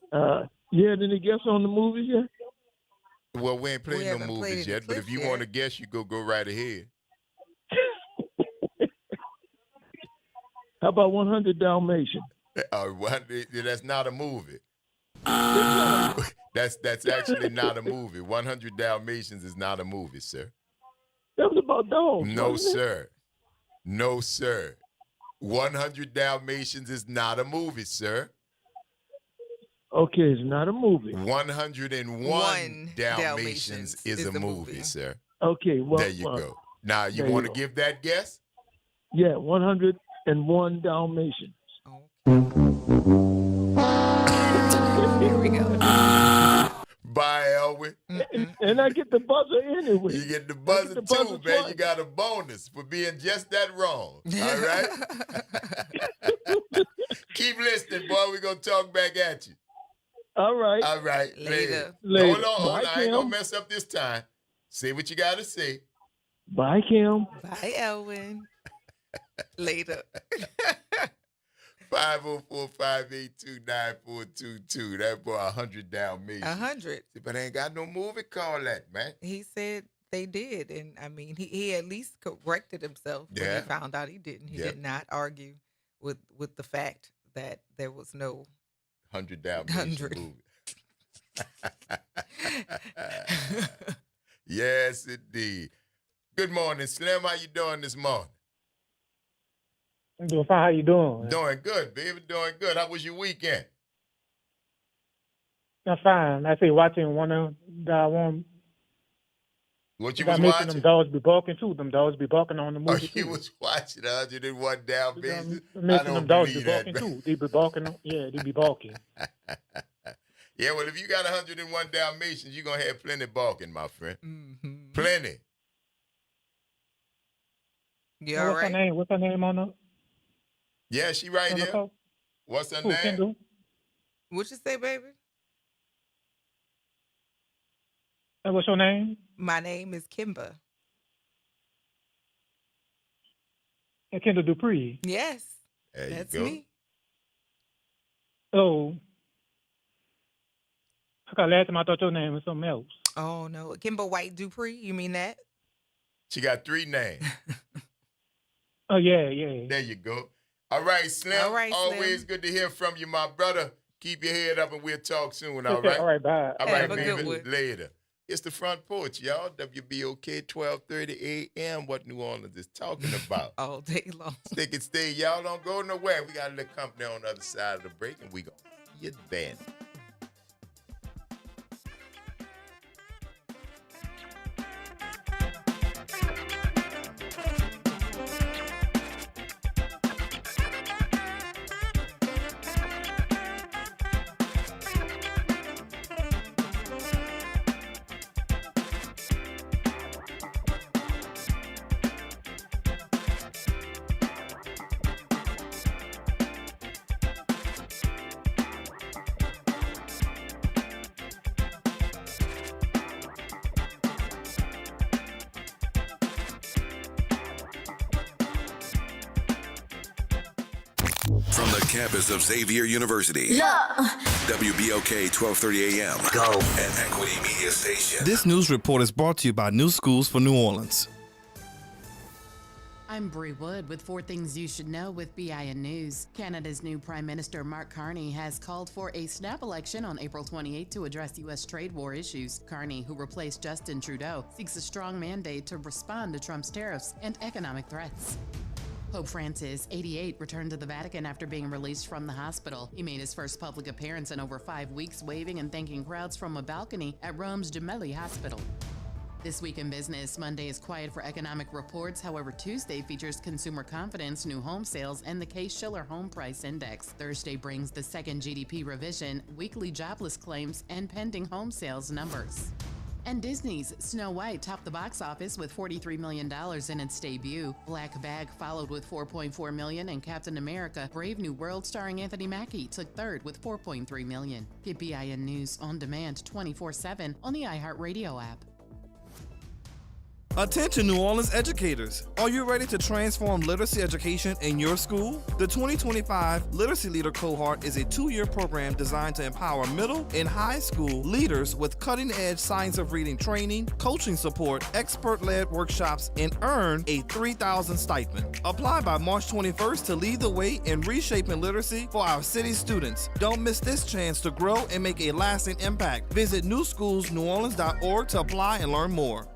S11: Any guess on the movies yet?
S1: Well, we ain't played no movies yet, but if you want to guess, you go right ahead.
S11: How about 100 Dalmatians?
S1: That's not a movie. That's actually not a movie. 100 Dalmatians is not a movie, sir.
S11: That was about dogs.
S1: No, sir. No, sir. 100 Dalmatians is not a movie, sir.
S11: Okay, it's not a movie.
S1: 101 Dalmatians is a movie, sir.
S11: Okay, well.
S1: There you go. Now, you want to give that guess?
S11: Yeah, 101 Dalmatians.
S2: Here we go.
S1: Bye, Elwin.
S11: And I get the buzzer anyway.
S1: You get the buzzer too, man. You got a bonus for being just that wrong. All right? Keep listening, boy. We're going to talk back at you.
S11: All right.
S1: All right.
S2: Later.
S1: Hold on. I ain't going to mess up this time. Say what you got to say.
S11: Bye, Kim.
S2: Bye, Elwin. Later.
S1: 504-582-9422. That boy 100 Dalmatians.
S2: 100.
S1: But ain't got no movie called that, man.
S2: He said they did. And I mean, he at least corrected himself when he found out he didn't. He did not argue with the fact that there was no
S1: 100 Dalmatians movie. Yes, indeed. Good morning, Slim. How you doing this morning?
S12: I'm doing fine. How you doing?
S1: Doing good, baby. Doing good. How was your weekend?
S12: I'm fine. I see watching one
S1: What you
S12: I
S1: was
S12: mentioned
S1: watching?
S12: them dogs be barking too. Them dogs be barking on the
S1: Oh,
S12: movie
S1: you
S12: too.
S1: was watching 101 Dalmatians?
S12: I
S1: I
S12: mentioned them
S1: don't
S12: dogs be
S1: believe that,
S12: barking
S1: man.
S12: too. They be barking. Yeah, they be barking.
S1: Yeah, well, if you got 101 Dalmatians, you're going to have plenty barking, my friend.
S2: Mm-hmm.
S1: Plenty.
S2: You
S12: Now,
S2: all
S12: what's her
S2: right?
S12: name? What's her name on the
S1: Yeah, she right
S12: on the
S1: here.
S12: call?
S1: What's her
S12: Who?
S1: name?
S12: Kendall?
S2: What you say, baby?
S12: And what's your name?
S2: My name is Kimba.
S12: And Kendall Dupree.
S2: Yes,
S1: There you
S2: that's
S1: go.
S2: me.
S12: Oh, I got last time I thought your name was something else.
S2: Oh no, Kimba White Dupree. You mean that?
S1: She got 3 names.
S12: Oh yeah.
S1: There you go. All right, Slim.
S2: All right,
S1: Always
S2: Slim.
S1: good to hear from you, my brother. Keep your head up and we'll talk soon, all
S12: Okay,
S1: right?
S12: all right, bye.
S1: All
S2: Have
S1: right,
S2: a good
S1: baby.
S2: one.
S1: Later. It's the Front Porch, y'all. WBOK 1230 a.m. What New Orleans is talking about.
S2: All day long.
S1: Stick and stay. Y'all don't go nowhere. We got a little company on the other side of the break, and we going to get banned.
S7: From the campus of Xavier University, WBOK 1230 AM, Go, and Equity Media Station.
S13: This news report is brought to you by New Schools for New Orleans.
S14: I'm Bree Wood with 4 things you should know with BIN News. Canada's new Prime Minister Mark Carney has called for a snap election on April 28 to address U.S. trade war issues. Carney, who replaced Justin Trudeau, seeks a strong mandate to respond to Trump's tariffs and economic threats. Pope Francis, 88, returned to the Vatican after being released from the hospital. He made his first public appearance in over 5 weeks, waving and thanking crowds from a balcony at Rome's Gemelli Hospital. This week in business, Monday is quiet for economic reports. However, Tuesday features consumer confidence, new home sales, and the Case-Shiller Home Price Index. Thursday brings the second GDP revision, weekly jobless claims, and pending home sales numbers. And Disney's Snow White topped the box office with $43 million in its debut. Black Bag followed with $4.4 million, and Captain America: Brave New World starring Anthony Mackie took third with $4.3 million. Get BIN News on demand 24/7 on the iHeartRadio app.
S13: Attention New Orleans educators. Are you ready to transform literacy education in your school? The 2025 Literacy Leader Cohort is a 2-year program designed to empower middle and high school leaders with cutting-edge science of reading training, coaching support, expert-led workshops, and earn a $3,000 stipend. Apply by March 21st to lead the way in reshaping literacy for our city students. Don't miss this chance to grow and make a lasting impact. Visit newschoolsneworleans.org to apply and learn more.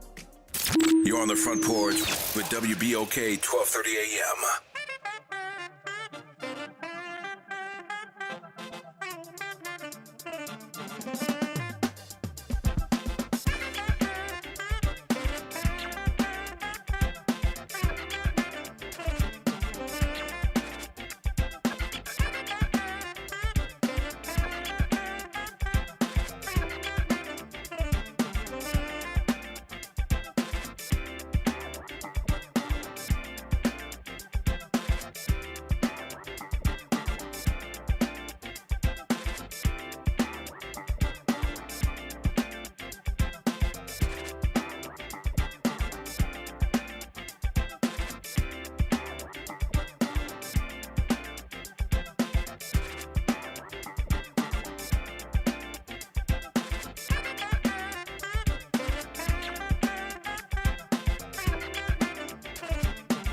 S7: You're on the Front Porch with WBOK 1230 AM.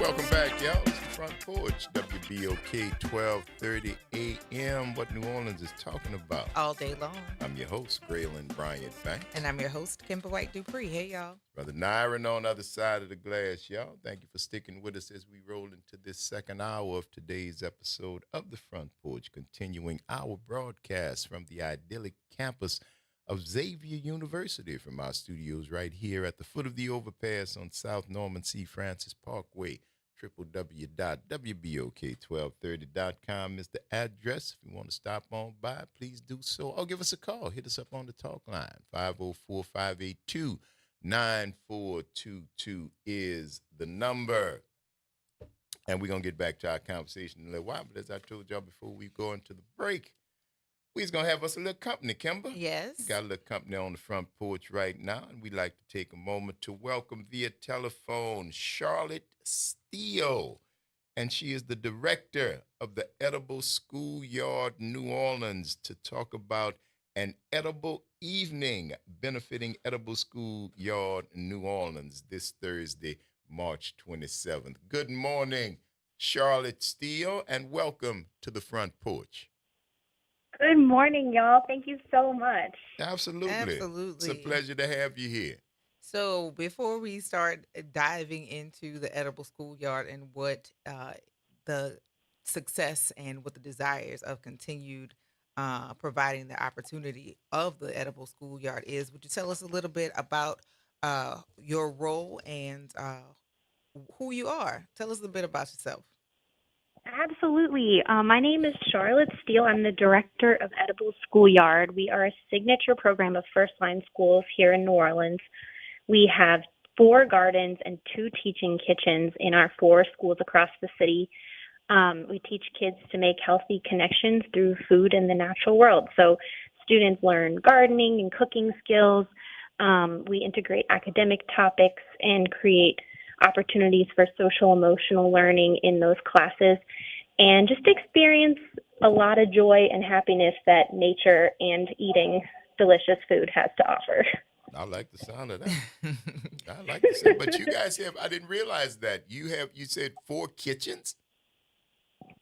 S1: Welcome back, y'all. It's the Front Porch, WBOK 1230 a.m. What New Orleans is talking about.
S2: All day long.
S1: I'm your host, Graylin Bryant Banks.
S2: And I'm your host, Kimba White Dupree. Hey, y'all.
S1: Brother Nyron on the other side of the glass, y'all. Thank you for sticking with us as we roll into this second hour of today's episode of the Front Porch, continuing our broadcast from the idyllic campus of Xavier University from our studios right here at the foot of the overpass on South Norman C. Francis Parkway. www.wbok1230.com is the address. If you want to stop on by, please do so. Or give us a call. Hit us up on the talk line. 504-582-9422 is the number. And we're going to get back to our conversation in a little while. But as I told y'all before we go into the break, we're going to have us a little company, Kimber.
S2: Yes.
S1: We got a little company on the front porch right now. And we'd like to take a moment to welcome via telephone Charlotte Steele. And she is the director of the Edible Schoolyard New Orleans to talk about an edible evening benefiting Edible Schoolyard New Orleans this Thursday, March 27th. Good morning, Charlotte Steele, and welcome to the Front Porch.
S15: Good morning, y'all. Thank you so much.
S1: Absolutely. It's a pleasure to have you here.
S2: So before we start diving into the Edible Schoolyard and what the success and what the desires of continued providing the opportunity of the Edible Schoolyard is, would you tell us a little bit about your role and who you are? Tell us a bit about yourself.
S15: Absolutely. My name is Charlotte Steele. I'm the director of Edible Schoolyard. We are a signature program of First Line schools here in New Orleans. We have 4 gardens and 2 teaching kitchens in our 4 schools across the city. We teach kids to make healthy connections through food and the natural world. So students learn gardening and cooking skills. We integrate academic topics and create opportunities for social emotional learning in those classes, and just experience a lot of joy and happiness that nature and eating delicious food has to offer.
S1: I like the sound of that. I like the sound. But you guys have, I didn't realize that. You said 4 kitchens?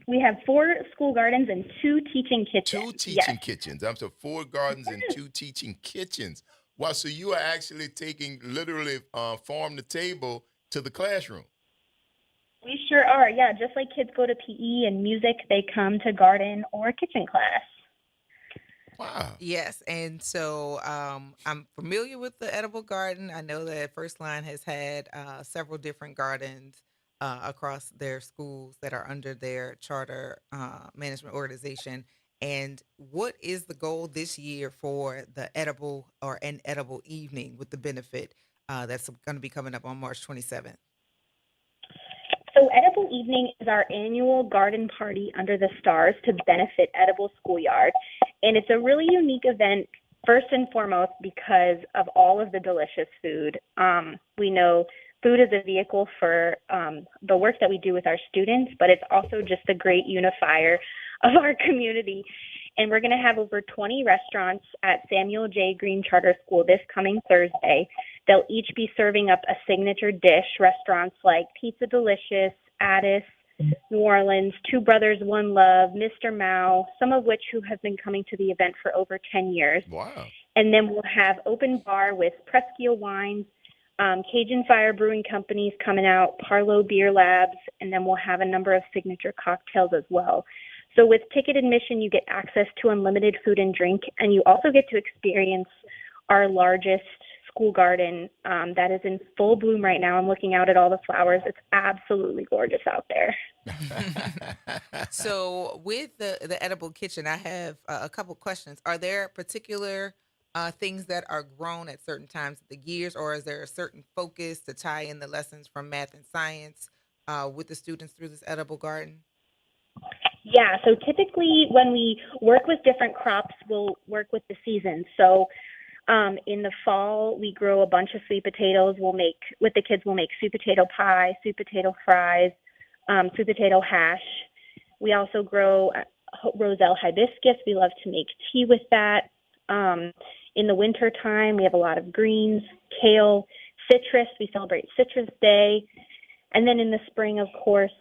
S15: We have 4 school gardens and 2 teaching kitchens.
S1: 2 teaching kitchens. So 4 gardens and 2 teaching kitchens. Wow, so you are actually taking literally farm to table to the classroom.
S15: We sure are, yeah. Just like kids go to PE and music, they come to garden or kitchen class.
S1: Wow.
S2: Yes, and so I'm familiar with the edible garden. I know that First Line has had several different gardens across their schools that are under their charter management organization. And what is the goal this year for the edible or an edible evening with the benefit that's going to be coming up on March 27th?
S15: So Edible Evening is our annual garden party under the stars to benefit Edible Schoolyard. And it's a really unique event, first and foremost, because of all of the delicious food. We know food is a vehicle for the work that we do with our students, but it's also just a great unifier of our community. And we're going to have over 20 restaurants at Samuel J. Green Charter School this coming Thursday. They'll each be serving up a signature dish. Restaurants like Pizza Delicious, Addis, New Orleans, Two Brothers, One Love, Mr. Mao, some of which who have been coming to the event for over 10 years.
S1: Wow.
S15: And then we'll have open bar with Presqu'île Wines, Cajun Fire Brewing Companies coming out, Parlo Beer Labs, and then we'll have a number of signature cocktails as well. So with ticket admission, you get access to unlimited food and drink, and you also get to experience our largest school garden that is in full bloom right now. I'm looking out at all the flowers. It's absolutely gorgeous out there.
S2: So with the edible kitchen, I have a couple questions. Are there particular things that are grown at certain times of the years, or is there a certain focus to tie in the lessons from math and science with the students through this edible garden?
S15: Yeah, so typically when we work with different crops, we'll work with the seasons. So in the fall, we grow a bunch of sweet potatoes. We'll make sweet potato pie, sweet potato fries, sweet potato hash. We also grow roselle hibiscus. We love to make tea with that. In the winter time, we have a lot of greens, kale, citrus. We celebrate Citrus Day. And then in the spring, of course,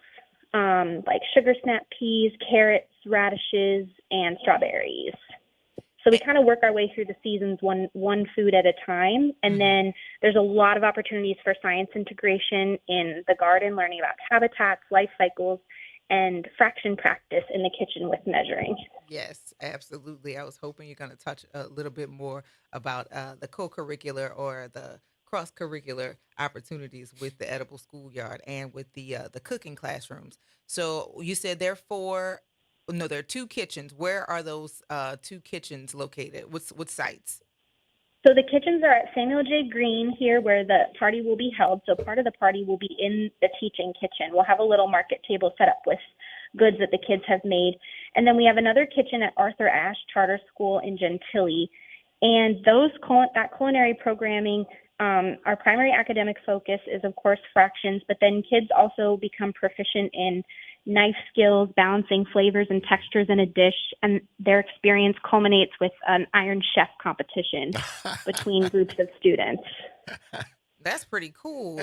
S15: like sugar snap peas, carrots, radishes, and strawberries. So we kind of work our way through the seasons one food at a time. And then there's a lot of opportunities for science integration in the garden, learning about habitats, life cycles, and fraction practice in the kitchen with measuring.
S2: Yes, absolutely. I was hoping you're going to touch a little bit more about the co-curricular or the cross-curricular opportunities with the edible schoolyard and with the cooking classrooms. So you said there are four, no, there are two kitchens. Where are those two kitchens located? What sites?
S15: So the kitchens are at Samuel J. Green here where the party will be held. So part of the party will be in the teaching kitchen. We'll have a little market table set up with goods that the kids have made. And then we have another kitchen at Arthur Ashe Charter School in Gentilly. And that culinary programming, our primary academic focus is, of course, fractions, but then kids also become proficient in knife skills, balancing flavors and textures in a dish, and their experience culminates with an Iron Chef competition between groups of students.
S2: That's pretty cool.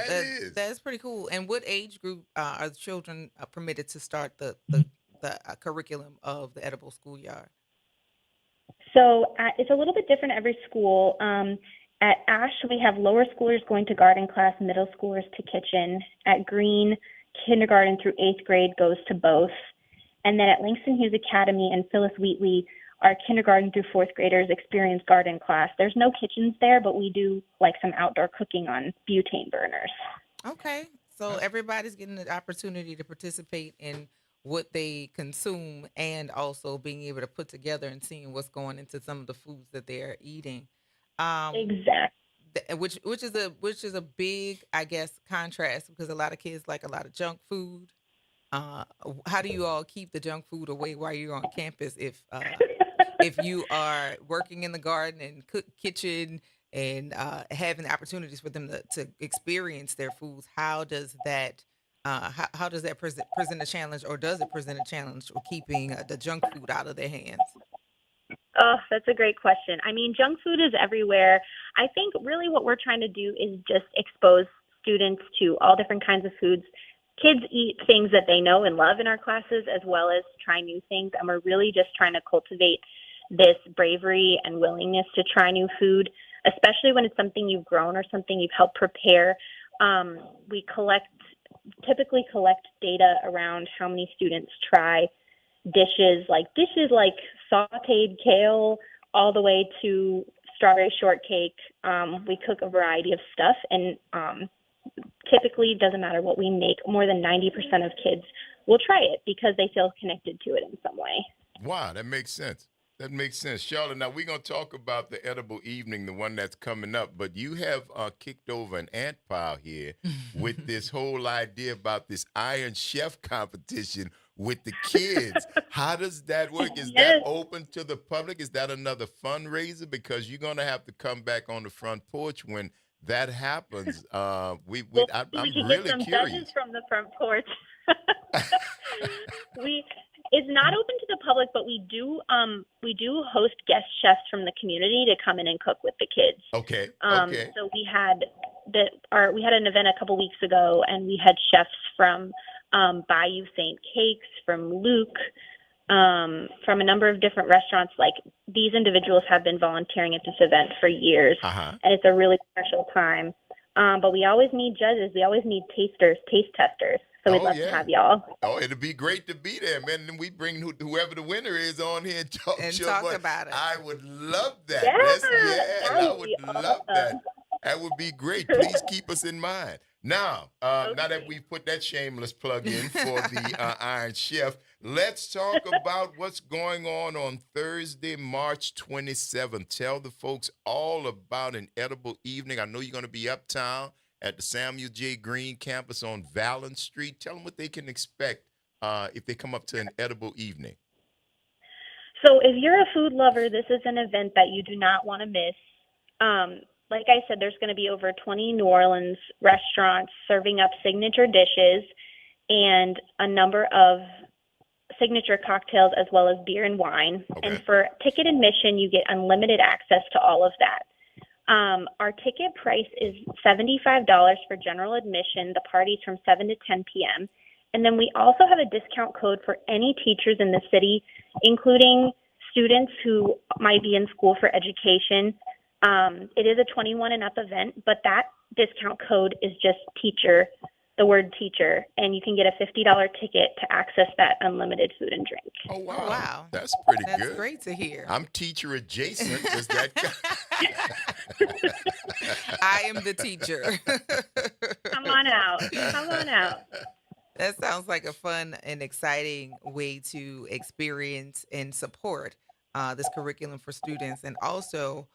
S2: That's pretty cool. And what age group are the children permitted to start the curriculum of the edible schoolyard?
S15: So it's a little bit different at every school. At Ash, we have lower schoolers going to garden class, middle schoolers to kitchen. At Green, kindergarten through 8th grade goes to both. And then at Langston Hughes Academy and Phyllis Wheatley, our kindergarten through 4th graders experience garden class. There's no kitchens there, but we do like some outdoor cooking on butane burners.
S2: Okay. So everybody's getting the opportunity to participate in what they consume and also being able to put together and seeing what's going into some of the foods that they're eating.
S15: Exactly.
S2: Which is a big, I guess, contrast because a lot of kids like a lot of junk food. How do you all keep the junk food away while you're on campus if you are working in the garden and kitchen and having opportunities for them to experience their foods? How does that present a challenge, or does it present a challenge for keeping the junk food out of their hands?
S15: Oh, that's a great question. I mean, junk food is everywhere. I think really what we're trying to do is just expose students to all different kinds of foods. Kids eat things that they know and love in our classes as well as try new things. And we're really just trying to cultivate this bravery and willingness to try new food, especially when it's something you've grown or something you've helped prepare. We typically collect data around how many students try dishes like sauteed kale all the way to strawberry shortcake. We cook a variety of stuff, and typically it doesn't matter what we make. More than 90% of kids will try it because they feel connected to it in some way.
S1: Wow, that makes sense. That makes sense. Charlotte, now we're going to talk about the edible evening, the one that's coming up, but you have kicked over an ant pile here with this whole idea about this Iron Chef competition with the kids. How does that work? Is that open to the public? Is that another fundraiser? Because you're going to have to come back on the front porch when that happens. I'm
S15: we
S1: really
S15: get some
S1: curious.
S15: Judges from the front porch. It's not open to the public, but we do host guest chefs from the community to come in and cook with the kids.
S1: Okay.
S15: So we had an event a couple weeks ago, and we had chefs from Bayou St. Cakes, from Luke, from a number of different restaurants. Like, these individuals have been volunteering at this event for years, and it's a really special time. But we always need judges. We always need taste testers. So we'd love to have y'all.
S1: Oh, it'd be great to be there, man. And we bring whoever the winner is on here and talk
S2: about it.
S1: I would love that.
S15: I
S1: would love that. That would be great. Please keep us in mind. Now, now that we've put that shameless plug in for the Iron Chef, let's talk about what's going on Thursday, March 27th. Tell the folks all about an edible evening. I know you're going to be uptown at the Samuel J. Green campus on Valance Street. Tell them what they can expect if they come up to an edible evening.
S15: So if you're a food lover, this is an event that you do not want to miss. Like I said, there's going to be over 20 New Orleans restaurants serving up signature dishes and a number of signature cocktails as well as beer and wine. Okay. And for ticket admission, you get unlimited access to all of that. Our ticket price is $75 for general admission. The party's from 7 to 10 p.m. And then we also have a discount code for any teachers in the city, including students who might be in school for education. It is a 21 and up event, but that discount code is just teacher the word teacher, and you can get a $50 ticket to access that unlimited food and drink.
S1: Oh, wow.
S2: Oh, wow.
S1: That's pretty
S2: That's
S1: good.
S2: great to hear.
S1: I'm teacher adjacent. Does that
S2: I am the teacher.
S15: Come on out. Come on out.
S2: That sounds like a fun and exciting way to experience and support this curriculum for students. And also,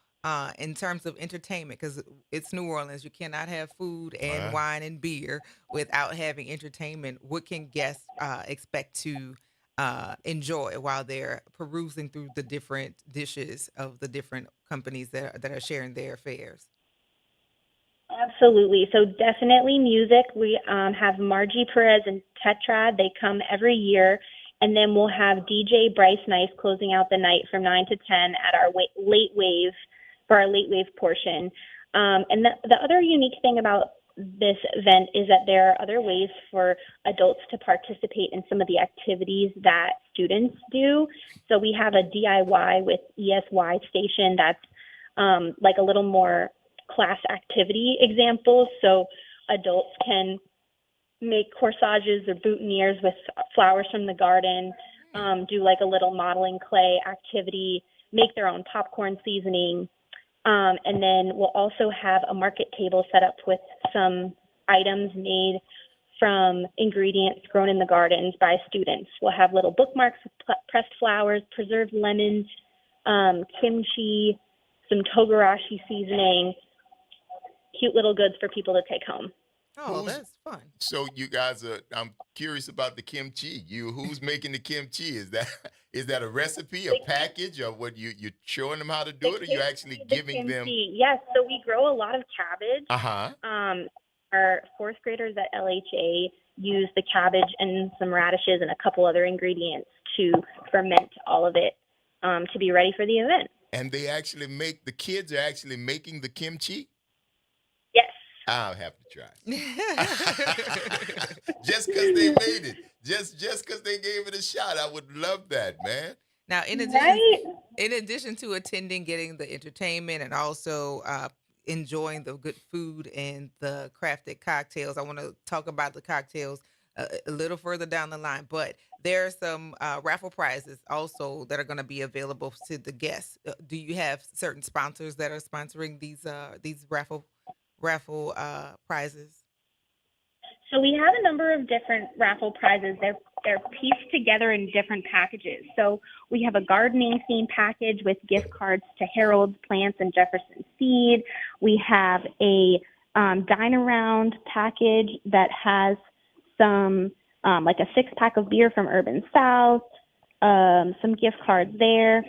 S2: in terms of entertainment, because it's New Orleans, you cannot have food and
S1: Wow.
S2: wine and beer without having entertainment. What can guests expect to enjoy while they're perusing through the different dishes of the different companies that are sharing their fares?
S15: Absolutely. So definitely music. We have Margie Perez and Tetra. They come every year. And then we'll have DJ Bryce Nice closing out the night from 9 to 10 at our late wave for our late wave portion. And the other unique thing about this event is that there are other ways for adults to participate in some of the activities that students do. So we have a DIY with ESY station that's like a little more class activity examples. So adults can make corsages or boutonnieres with flowers from the garden, do like a little modeling clay activity, make their own popcorn seasoning. And then we'll also have a market table set up with some items made from ingredients grown in the gardens by students. We'll have little bookmarks with pressed flowers, preserved lemons, kimchi, some togarashi seasoning, cute little goods for people to take home.
S2: Oh, that's fun.
S1: So you guys are, I'm curious about the kimchi. Who's making the kimchi? Is that a recipe, a package, or what you're showing them how to do it, or you actually giving them?
S15: Yes, so we grow a lot of cabbage.
S1: Uh-huh.
S15: Our fourth graders at LHA use the cabbage and some radishes and a couple other ingredients to ferment all of it to be ready for the event.
S1: And the kids are actually making the kimchi?
S15: Yes.
S1: I'll have to try. Just because they made it. Just because they gave it a shot. I would love that, man.
S2: Now, in addition to attending, getting the entertainment, and also enjoying the good food and the crafted cocktails, I want to talk about the cocktails a little further down the line. But there are some raffle prizes also that are going to be available to the guests. Do you have certain sponsors that are sponsoring these raffle prizes?
S15: So we have a number of different raffle prizes. They're pieced together in different packages. So we have a gardening theme package with gift cards to Harold's Plants and Jefferson Seed. We have a dine around package that has some like a 6-pack of beer from Urban South, some gift cards there.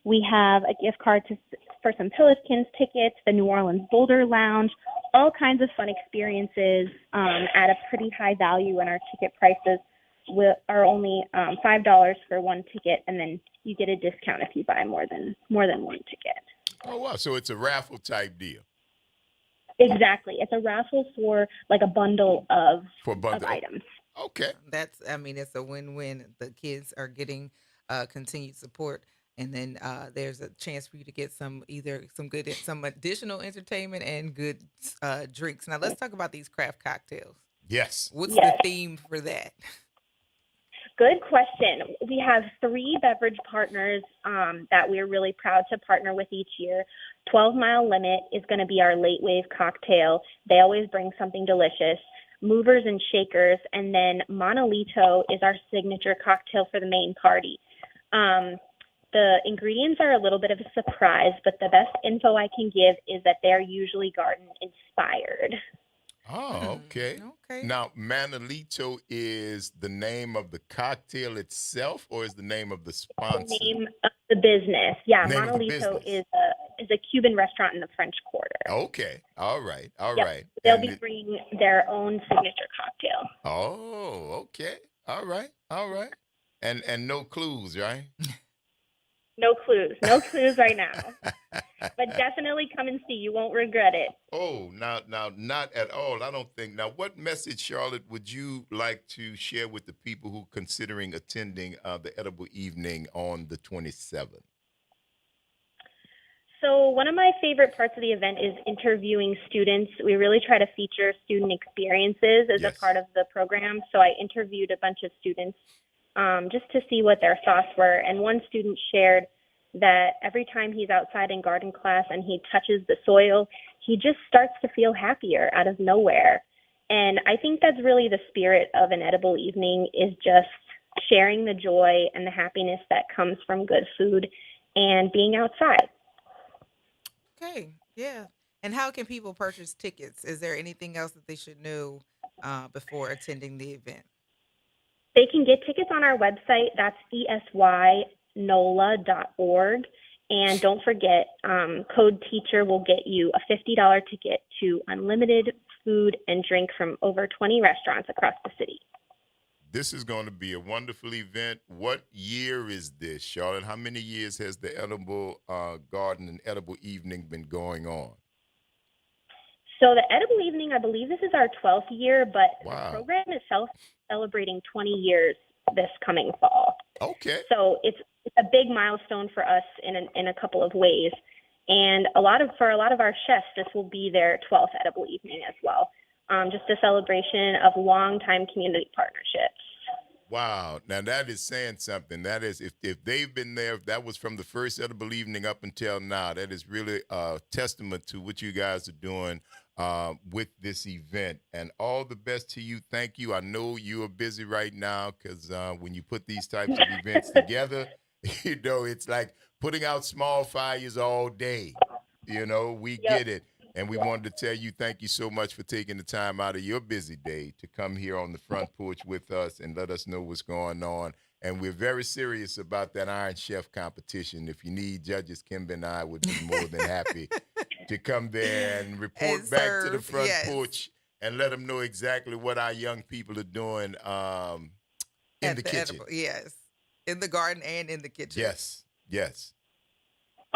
S15: We have a gift card for some Pillikins tickets, the New Orleans Boulder Lounge, all kinds of fun experiences at a pretty high value, and our ticket prices are only $5 for one ticket, and then you get a discount if you buy more than one ticket.
S1: Oh, wow. So it's a raffle type deal.
S15: Exactly. It's a raffle for like a bundle of items.
S1: Okay.
S2: It's a win-win. The kids are getting continued support. And then there's a chance for you to get some additional entertainment and good drinks. Now let's talk about these craft cocktails.
S1: Yes.
S2: What's the theme for that?
S15: Good question. We have 3 beverage partners that we're really proud to partner with each year. 12 Mile Limit is going to be our late wave cocktail. They always bring something delicious. Movers and Shakers, and then Monolito is our signature cocktail for the main party. The ingredients are a little bit of a surprise, but the best info I can give is that they're usually garden inspired.
S1: Oh, okay.
S2: Okay.
S1: Now, Manolito is the name of the cocktail itself, or is the name of the sponsor?
S15: The name of the business. Yeah,
S1: Name of the
S15: Monolito
S1: business.
S15: is a Cuban restaurant in the French Quarter.
S1: Okay. All right. All
S15: Yep.
S1: right.
S15: They'll
S1: And
S15: be bringing their own signature cocktail.
S1: Oh, okay. All right. All right. And no clues, right?
S15: No clues. No clues right now. But definitely come and see. You won't regret it.
S1: Oh, now, not at all. I don't think. Now, what message, Charlotte, would you like to share with the people who are considering attending the edible evening on the 27th?
S15: So one of my favorite parts of the event is interviewing students. We really try to feature student experiences as a part of the program. So I interviewed a bunch of students just to see what their thoughts were. And one student shared that every time he's outside in garden class and he touches the soil, he just starts to feel happier out of nowhere. And I think that's really the spirit of an edible evening, is just sharing the joy and the happiness that comes from good food and being outside.
S2: Okay, yeah. And how can people purchase tickets? Is there anything else that they should know before attending the event?
S15: They can get tickets on our website. That's esynola.org. And don't forget, Code Teacher will get you a $50 ticket to unlimited food and drink from over 20 restaurants across the city.
S1: This is going to be a wonderful event. What year is this, Charlotte? How many years has the Edible Garden and Edible Evening been going on?
S15: So the Edible Evening, I believe this is our 12th year, but
S1: Wow.
S15: the program itself is celebrating 20 years this coming fall.
S1: Okay.
S15: So it's a big milestone for us in a couple of ways. And for a lot of our chefs, this will be their 12th Edible Evening as well. Just a celebration of longtime community partnerships.
S1: Wow. Now that is saying something. That is, if they've been there, if that was from the first Edible Evening up until now, that is really a testament to what you guys are doing with this event. And all the best to you. Thank you. I know you are busy right now because when you put these types of events together, you know, it's like putting out small fires all day. You know, we get it. And we wanted to tell you thank you so much for taking the time out of your busy day to come here on the Front Porch with us and let us know what's going on. And we're very serious about that Iron Chef competition. If you need judges, Kimber and I would be more than happy to come there and report
S2: And
S1: back to the
S2: serve,
S1: Front
S2: yes.
S1: Porch and let them know exactly what our young people are doing in
S2: At
S1: the kitchen.
S2: Yes, in the garden and in the kitchen.
S1: Yes, yes.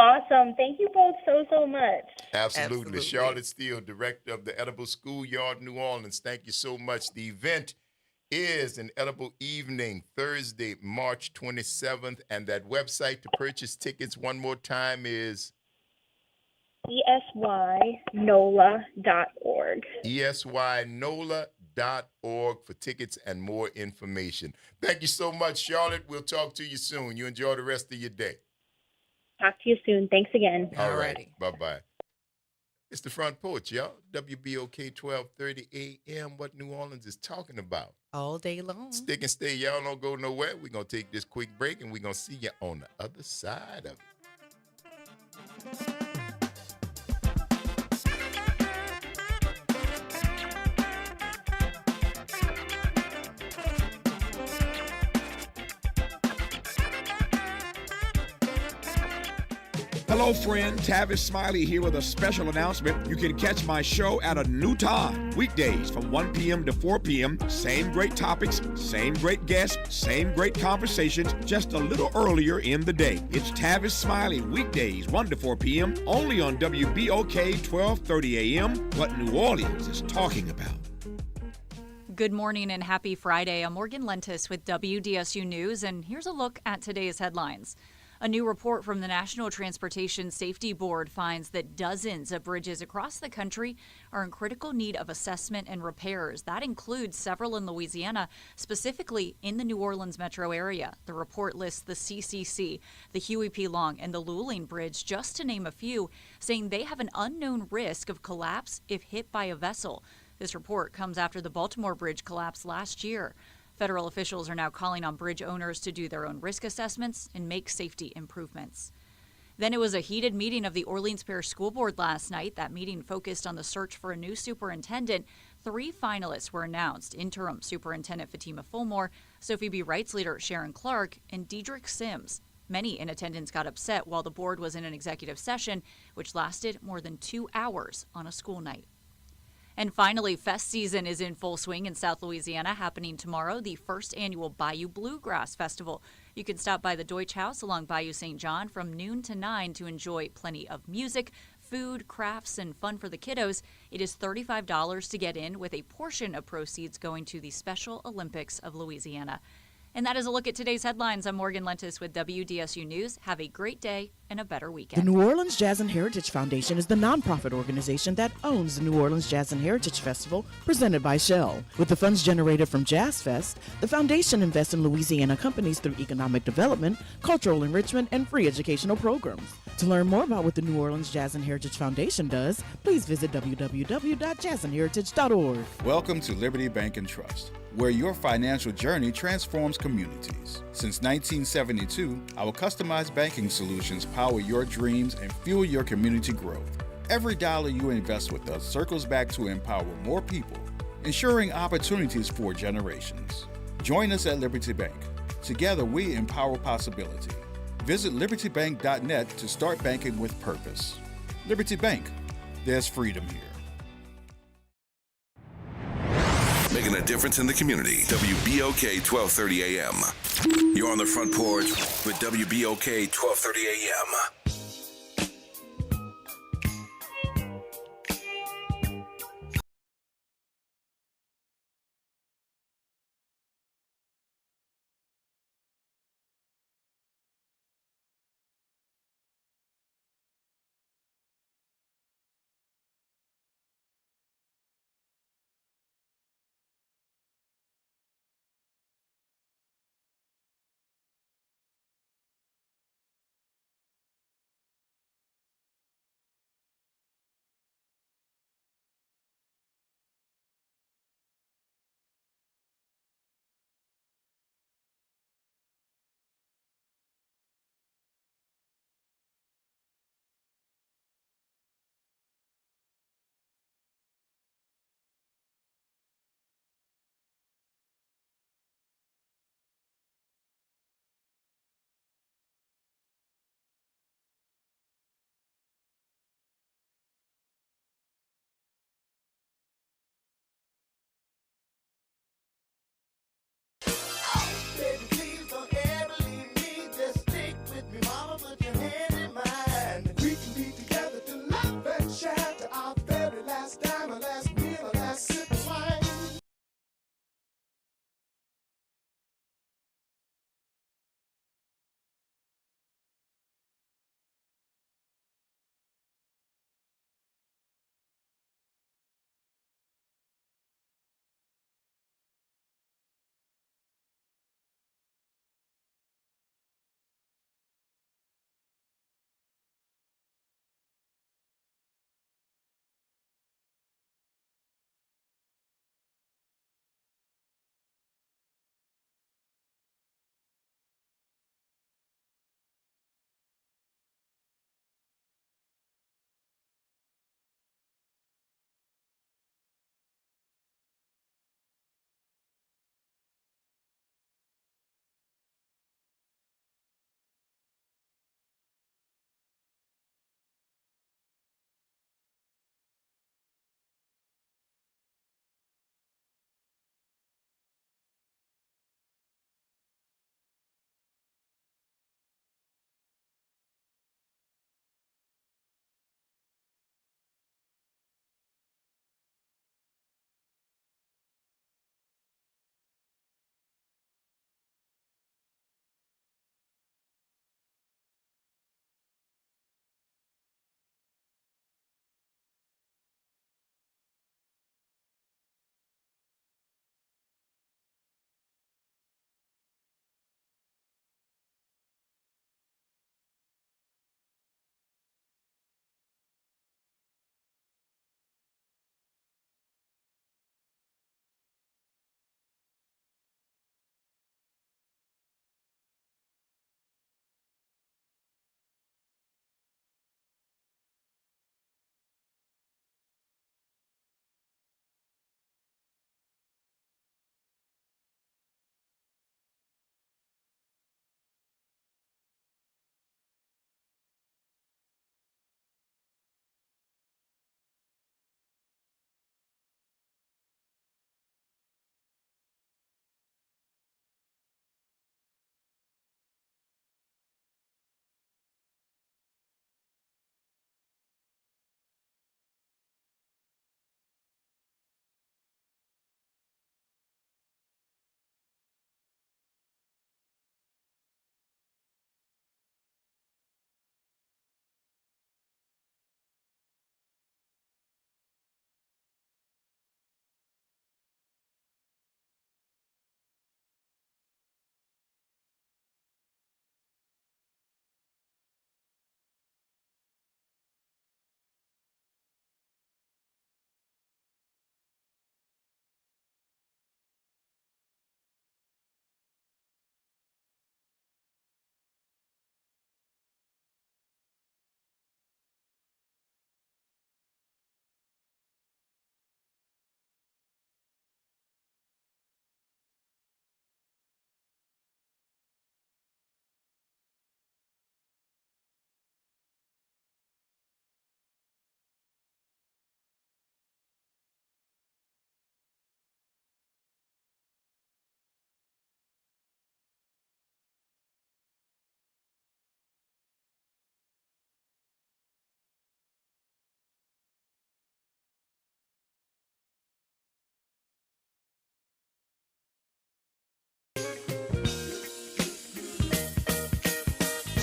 S15: Awesome. Thank you both so much.
S1: Absolutely. Charlotte Steele, director of the Edible Schoolyard, New Orleans. Thank you so much. The event is an Edible Evening, Thursday, March 27th. And that website to purchase tickets one more time is
S15: esynola.org.
S1: esynola.org for tickets and more information. Thank you so much, Charlotte. We'll talk to you soon. You enjoy the rest of your day.
S15: Talk to you soon. Thanks again.
S1: All right. Bye-bye. It's the Front Porch, y'all. WBOK 1230 AM, what New Orleans is talking about.
S2: All day long.
S1: Stick and stay. Y'all don't go nowhere. We're going to take this quick break, and we're going to see you on the other side of it.
S16: Hello, friend. Tavis Smiley here with a special announcement. You can catch my show at a new time. Weekdays from 1 p.m. to 4 p.m. Same great topics, same great guests, same great conversations, just a little earlier in the day. It's Tavis Smiley, weekdays 1 to 4 p.m. only on WBOK 1230 a.m. What New Orleans is talking about.
S3: Good morning and happy Friday. I'm Morgan Lentis with WDSU News, and here's a look at today's headlines. A new report from the National Transportation Safety Board finds that dozens of bridges across the country are in critical need of assessment and repairs. That includes several in Louisiana, specifically in the New Orleans metro area. The report lists the CCC, the Huey P. Long, and the Luling Bridge, just to name a few, saying they have an unknown risk of collapse if hit by a vessel. This report comes after the Baltimore Bridge collapsed last year. Federal officials are now calling on bridge owners to do their own risk assessments and make safety improvements. Then it was a heated meeting of the Orleans Parish School Board last night. That meeting focused on the search for a new superintendent. 3 finalists were announced: interim superintendent Fatima Fulmore, Sophie B. Rights leader Sharon Clark, and Dedrick Sims. Many in attendance got upset while the board was in an executive session, which lasted more than 2 hours on a school night. And finally, fest season is in full swing in South Louisiana, happening tomorrow, the first annual Bayou Bluegrass Festival. You can stop by the Deutsch House along Bayou St. John from noon to 9 to enjoy plenty of music, food, crafts, and fun for the kiddos. It is $35 to get in, with a portion of proceeds going to the Special Olympics of Louisiana. And that is a look at today's headlines. I'm Morgan Lentis with WDSU News. Have a great day and a better
S17: The
S3: weekend.
S17: New Orleans Jazz and Heritage Foundation is the nonprofit organization that owns the New Orleans Jazz and Heritage Festival presented by Shell. With the funds generated from Jazz Fest, the foundation invests in Louisiana companies through economic development, cultural enrichment, and free educational programs. To learn more about what the New Orleans Jazz and Heritage Foundation does, please visit www.jazzandheritage.org.
S18: Welcome to Liberty Bank and Trust, where your financial journey transforms communities. Since 1972, our customized banking solutions power your dreams and fuel your community growth. Every dollar you invest with us circles back to empower more people, ensuring opportunities for generations. Join us at Liberty Bank. Together, we empower possibility. Visit libertybank.net to start banking with purpose. Liberty Bank, there's freedom here.
S7: Making a difference in the community. WBOK 1230 AM. You're on the front porch with WBOK 1230 AM.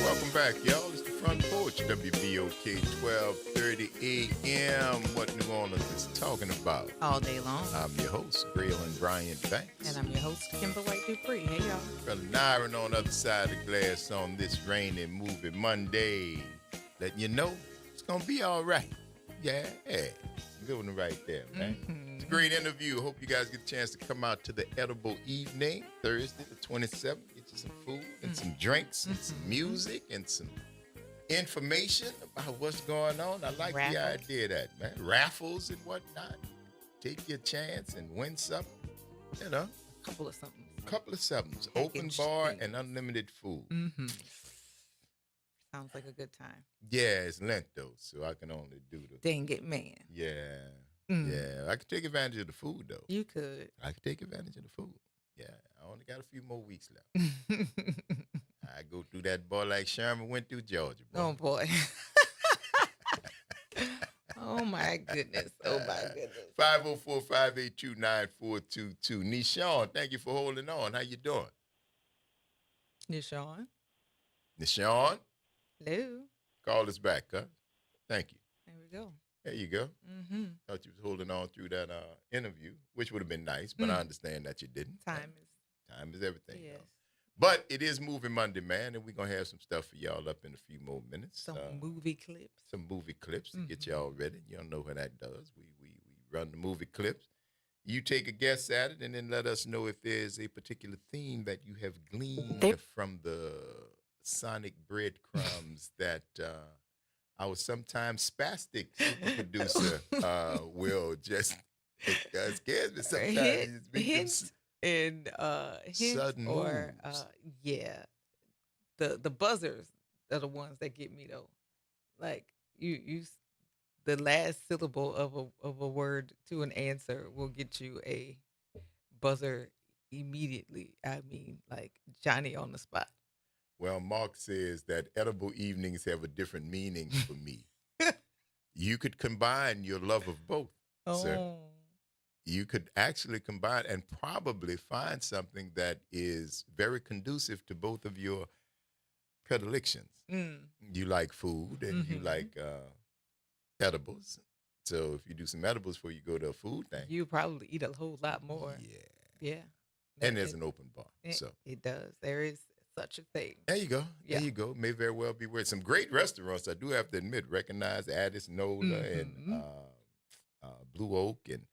S1: Welcome back, y'all. It's the Front Porch, WBOK 1230 AM. What New Orleans is talking about.
S2: All day long.
S1: I'm your host, Braylon Bryant Banks.
S2: And I'm your host, Kimber White Dupree. Hey, y'all.
S1: Brother Nyron on the other side of the glass on this rainy movie Monday. Letting you know it's going to be all right. Yeah. Good one right there, man. It's a great interview. Hope you guys get a chance to come out to the Edible Evening, Thursday the 27th. Get you some food and some drinks and some music and some information about what's going on. I like the idea of that, man. Raffles and whatnot. Take your chance and win something. You know.
S2: A couple of somethings.
S1: Open bar and unlimited food.
S2: Sounds like a good time.
S1: Yeah, it's Lent though, so I can only do the.
S2: Dang it, man.
S1: Yeah. Yeah. I could take advantage of the food though.
S2: You could.
S1: I could take advantage of the food. Yeah. I only got a few more weeks left. I go through that boy like Sherman went through Georgia. Boy.
S2: Oh boy. Oh my goodness.
S1: 504-582-9422. Nishawn, thank you for holding on. How you doing?
S2: Nishawn.
S1: Hello. Call us back, huh? Thank you.
S2: There we go.
S1: There you go. Thought you was holding on through that interview, which would have been nice, but I understand that you didn't.
S2: Time
S1: is everything.
S2: Yes.
S1: But it is Movie Monday, man, and we're going to have some stuff for y'all up in a few more minutes.
S2: Some movie clips.
S1: Some movie clips to get y'all ready. You don't know what that does. We run the movie clips. You take a guess at it and then let us know if there's a particular theme that you have gleaned from the sonic breadcrumbs that our sometimes spastic super producer will just, it scares me sometimes.
S2: Hints and hints
S1: sudden
S2: or
S1: moves.
S2: The buzzers are the ones that get me though. Like you the last syllable of a word to an answer will get you a buzzer immediately. I mean, like Johnny on the spot.
S1: Well, Mark says that edible evenings have a different meaning for me. You could combine your love of both, sir. You could actually combine and probably find something that is very conducive to both of your predilections. You like food and you like edibles. So if you do some edibles before you go to a food thing,
S2: you probably eat a whole lot more. Yeah.
S1: And there's an open bar. So
S2: it does. There is such a thing.
S1: There you go. There you go. May very well be weird. Some great restaurants, I do have to admit, recognize Addis, Nola, and Blue Oak, and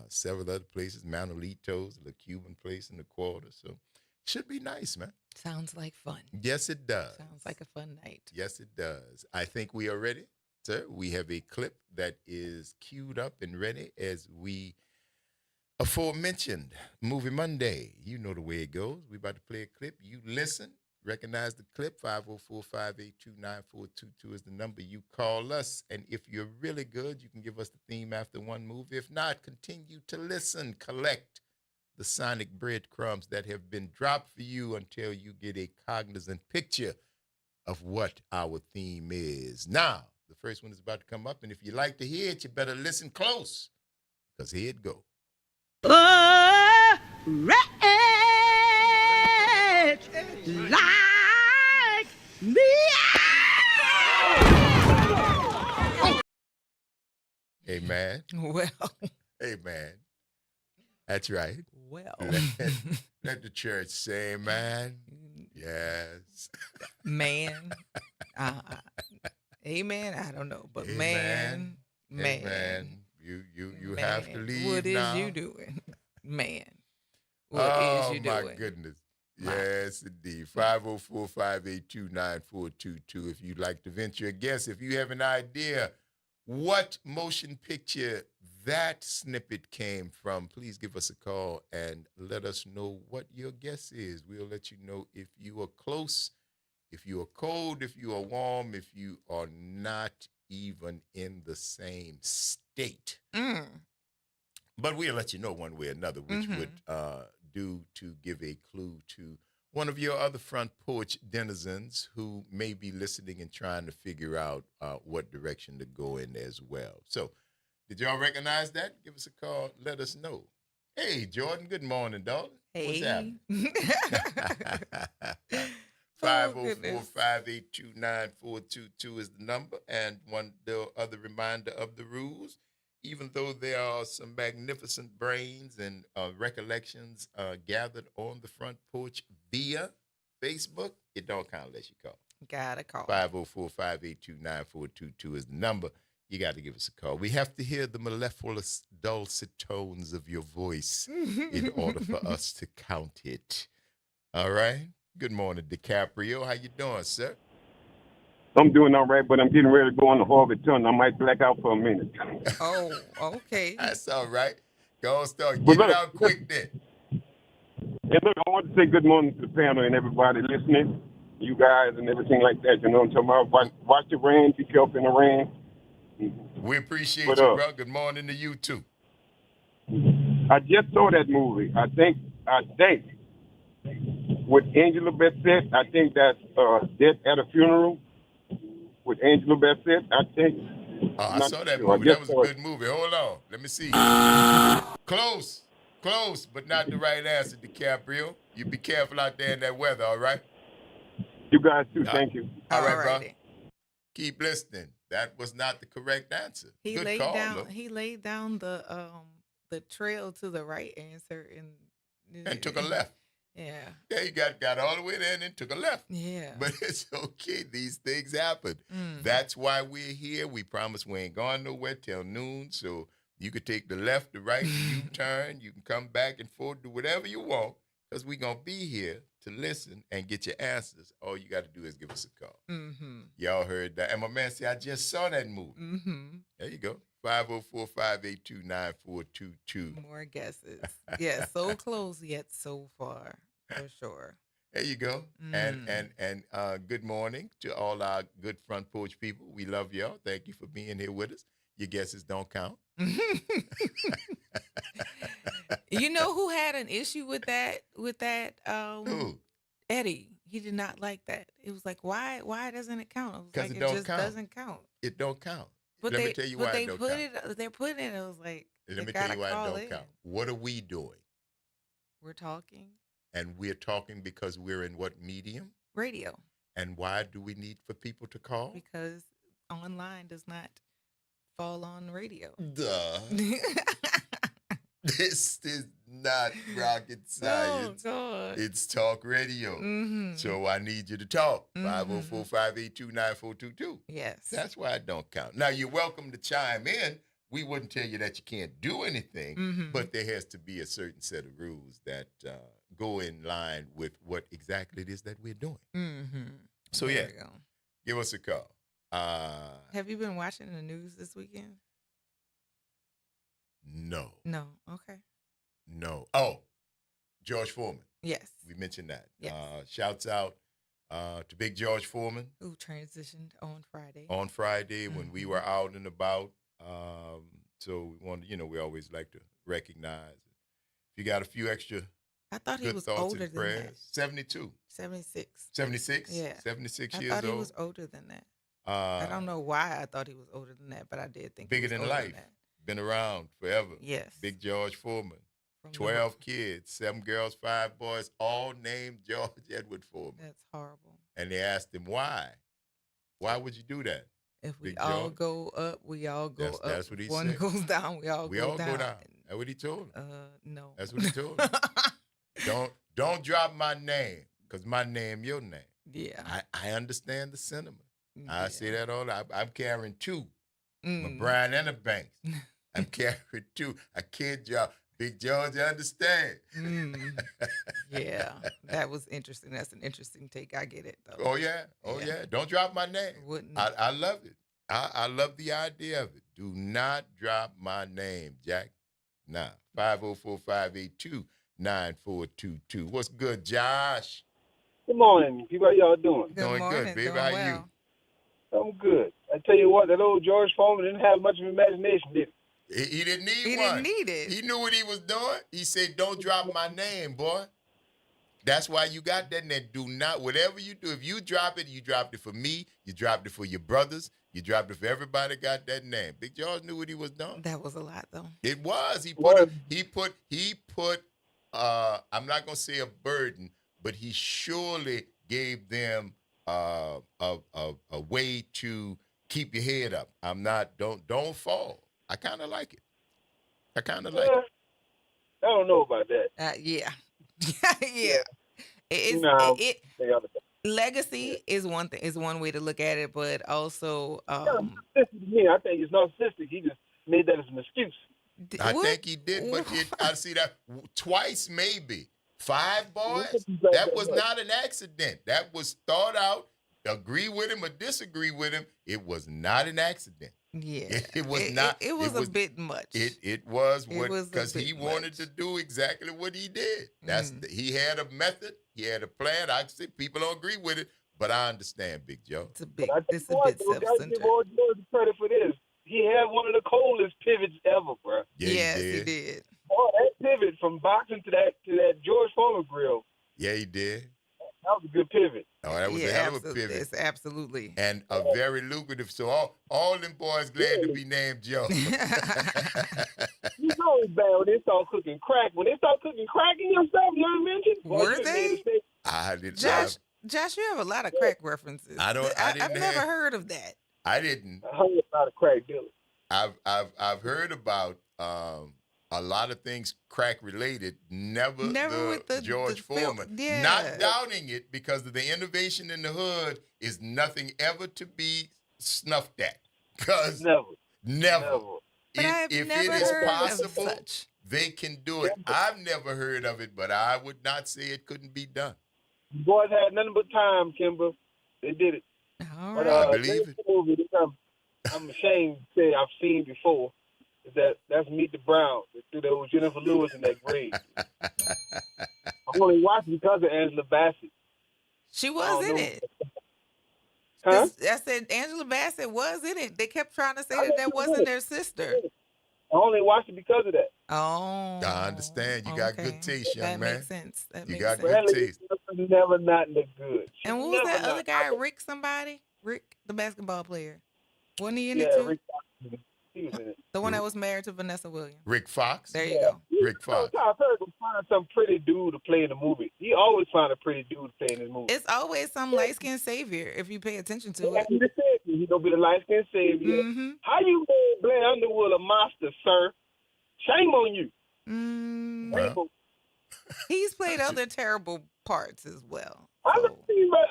S1: several other places, Manolitos, the Cuban place in the quarter. So should be nice, man.
S2: Sounds like fun.
S1: Yes, it does.
S2: Sounds like a fun night.
S1: Yes, it does. I think we are ready, sir. We have a clip that is queued up and ready as we aforementioned Movie Monday. You know the way it goes. We about to play a clip. You listen, recognize the clip. 504-582-9422 is the number. You call us, and if you're really good, you can give us the theme after one movie. If not, continue to listen. Collect the sonic breadcrumbs that have been dropped for you until you get a cognizant picture of what our theme is. Now, the first one is about to come up, and if you like to hear it, you better listen close, because here it goes.
S6: Red like me.
S1: Amen.
S2: Well.
S1: Amen. That's right.
S2: Well.
S1: Let the church say amen. Yes.
S2: Man. Amen. I don't know, but
S1: amen.
S2: man.
S1: You have to leave
S2: What is
S1: now.
S2: you doing? Man. What is you doing?
S1: Oh, my goodness. Yes, indeed. 504-582-9422. If you'd like to venture a guess, if you have an idea what motion picture that snippet came from, please give us a call and let us know what your guess is. We'll let you know if you are close, if you are cold, if you are warm, if you are not even in the same state. But we'll let you know one way or another, which would do to give a clue to one of your other Front Porch denizens who may be listening and trying to figure out what direction to go in as well. So, did y'all recognize that? Give us a call. Let us know. Hey, Jordan. Good morning, darling. What's
S2: Hey.
S1: happening?
S2: Oh, goodness.
S1: 504-582-9422 is the number. And the other reminder of the rules, even though there are some magnificent brains and recollections gathered on the front porch via Facebook, it don't count unless you call.
S2: Gotta call.
S1: 504-582-9422 is the number. You got to give us a call. We have to hear the mellifluous, dulcet tones of your voice in order for us to count it. All right? Good morning, DiCaprio. How you doing, sir?
S19: I'm doing all right, but I'm getting ready to go on the Harvard Tunnel. I might black out for a minute.
S2: Oh, okay.
S1: That's all right. Go on, start.
S19: But
S1: Get it
S19: look,
S1: out quick then.
S19: And look, I want to say good morning to the panel and everybody listening, you guys and everything like that. You know what I'm talking about? Watch the rain. Be careful in the rain.
S1: We appreciate
S19: But,
S1: you, bro. Good morning to you, too.
S19: I just saw that movie. I think with Angela Bassett. I think that's Death at a Funeral with Angela Bassett. I think.
S1: Oh, I
S19: Not
S1: saw that
S19: sure.
S1: movie.
S19: I
S1: That
S19: just
S1: was a
S19: saw
S1: good movie. Hold on. Let me see. Close, but not the right answer, DiCaprio. You be careful out there in that weather, all right?
S19: You guys too. Thank you.
S1: All right, bro. Keep listening. That was not the correct answer.
S2: He
S1: Good
S2: laid
S1: call,
S2: down.
S1: though.
S2: He laid down the trail to the right answer
S1: And took a left.
S2: Yeah.
S1: Yeah, you got all the way there and then took a left.
S2: Yeah.
S1: But it's okay. These things happen.
S2: Mm.
S1: That's why we're here. We promise we ain't going nowhere till noon. So you could take the left, the right, U-turn. You can come back and forth, do whatever you want, because we're going to be here to listen and get your answers. All you got to do is give us a call.
S2: Mm-hmm.
S1: Y'all heard that. And my man said, I just saw that movie.
S2: Mm-hmm.
S1: There you go. 504-582-9422.
S2: More guesses. Yeah, so close yet so far, for sure.
S1: There you go. And good morning to all our good front porch people. We love y'all. Thank you for being here with us. Your guesses don't count.
S2: You know who had an issue with that?
S1: Who?
S2: Eddie. He did not like that. It was like, why doesn't it count? I was
S1: 'Cause
S2: like,
S1: it don't
S2: just
S1: count.
S2: doesn't count.
S1: It don't count.
S2: But
S1: Let me tell you why it don't count.
S2: They're putting it. I was like,
S1: Let me tell you why it don't count. What are we doing?
S2: We're talking
S1: And we're talking because we're in what medium?
S2: radio
S1: And why do we need for people to call?
S2: because online does not fall on radio.
S1: Duh. This is not rocket science.
S2: God.
S1: It's talk radio.
S2: Mhm.
S1: So I need you to talk.
S2: Mhm.
S1: 504-582-9422.
S2: Yes.
S1: That's why it don't count. Now, you're welcome to chime in. We wouldn't tell you that you can't do anything,
S2: Mhm.
S1: but there has to be a certain set of rules that go in line with what exactly it is that we're doing.
S2: Mm-hmm.
S1: So,
S2: There
S1: yeah,
S2: we go.
S1: give us a call.
S2: Have you been watching the news this weekend?
S1: No.
S2: No. Okay.
S1: No. Oh, George Foreman.
S2: Yes.
S1: We mentioned that.
S2: Yes.
S1: Shouts out to Big George Foreman.
S2: Who transitioned on Friday?
S1: On Friday when we were out and about. So we wanted, we always like to recognize. If you got a few extra
S2: I thought he
S1: good
S2: was
S1: thoughts
S2: older
S1: and
S2: than
S1: prayers.
S2: that.
S1: 72.
S2: 76.
S1: 76?
S2: Yeah.
S1: 76
S2: I
S1: years
S2: thought
S1: old.
S2: he was older than that. I don't know why I thought he was older than that, but I did think
S1: Bigger
S2: he was
S1: than
S2: older
S1: life.
S2: that.
S1: Been around forever.
S2: Yes.
S1: Big George Foreman.
S2: From the-
S1: 12 kids, 7 girls, 5 boys, all named George Edward Foreman.
S2: That's horrible.
S1: And they asked him why. Why would you do that?
S2: If we
S1: Big
S2: all
S1: George?
S2: go up, we all go up.
S1: That's what he
S2: If one
S1: said.
S2: goes down, we all go down.
S1: That's what he told him.
S2: No.
S1: That's what he told him. Don't drop my name, because my name, your name.
S2: Yeah.
S1: I understand the sentiment.
S2: Yeah.
S1: I say that all the time. I'm carrying 2.
S2: Mm.
S1: A Brian and a Banks. I'm carrying 2. I can't drop. Big George, I understand.
S2: Mm. Yeah. That was interesting. That's an interesting take. I get it, though.
S1: Oh, yeah. Oh, yeah. Don't drop my name.
S2: Wouldn't.
S1: I love it. I love the idea of it. Do not drop my name, Jack. Nah. 504-582-9422. What's good, Josh?
S12: Good morning. People, how y'all doing?
S1: Doing good, baby. How are you?
S12: I'm good. I tell you what, that old George Foreman didn't have much of imagination, did he?
S1: He didn't need
S2: He
S1: one.
S2: didn't need it.
S1: He knew what he was doing. He said, don't drop my name, boy. That's why you got that. And do not, whatever you do, if you drop it for me, you dropped it for your brothers, You dropped if everybody got that name. Big George knew what he was doing.
S2: That was a lot, though.
S1: It was. He put I'm not gonna say a burden, but he surely gave them a way to keep your head up. Don't fall. I kinda like it. I
S12: don't know about that.
S2: Yeah.
S12: No.
S2: Legacy is one thing, is one way to look at it, but also
S12: I think it's narcissistic. He just made that as an excuse.
S1: I think he did, but I see that twice, maybe 5 boys. That was not an accident. That was thought out. Agree with him or disagree with him. It was not an accident.
S2: Yeah,
S1: it was not.
S2: It was a bit much.
S1: It was because he wanted to do exactly what he did. He had a method. He had a plan. I see people don't agree with it, but I understand, Big Joe.
S2: It's a bit
S12: self-centered. I give George credit for this. He had one of the coldest pivots ever, bro.
S2: Yes, he did.
S12: Oh, that pivot from boxing to that George Foreman grill.
S1: Yeah, he did.
S12: That was a good pivot.
S1: Oh, that was a hell of a pivot.
S2: Yes, absolutely.
S1: And a very lucrative. So all them boys glad to be named Joe.
S12: You know it's bad when they start cooking crack. When they start cooking crack in your stuff, you know what I mentioned?
S2: Were they?
S1: I did.
S2: Josh, you have a lot of crack references. I've never heard of that.
S1: I didn't.
S12: I heard about a crack dealer.
S1: I've heard about a lot of things crack related. Never with the George Foreman.
S2: Yeah.
S1: Not doubting it because of the innovation in the hood is nothing ever to be snuffed at. Because never. If it is possible, they can do it. I've never heard of it, but I would not say it couldn't be done.
S12: The boys had nothing but time, Kimber. They did it.
S2: All
S12: But,
S2: right.
S1: I believe it.
S12: Movie I'm ashamed to say I've seen before. That's Meet the Browns. They threw that with Jennifer Lewis in that grave. I only watched it because of Angela Bassett.
S2: She was in it.
S12: Huh?
S2: I said Angela Bassett was in it. They kept trying to say that wasn't their sister.
S12: I only watched it because of that.
S2: Oh.
S1: I understand. You got good taste, young man.
S2: That makes sense.
S1: You got good taste.
S12: Never not look good.
S2: And what was that other guy, Rick somebody? Rick, the basketball player. Wasn't he in it too?
S12: Rick, he was in it.
S2: The one that was married to Vanessa Williams.
S1: Rick Fox?
S2: There you go.
S1: Rick Fox.
S12: I've heard him find some pretty dude to play in the movie. He always find a pretty dude to play in his movie.
S2: It's always some light-skinned savior if you pay attention to it.
S12: He's the savior. He's going to be the light-skinned savior.
S2: Mm-hmm.
S12: How you made Blair Underwood a monster, sir? Shame on you.
S1: Well,
S2: He's played other terrible parts as well.
S12: I don't see, but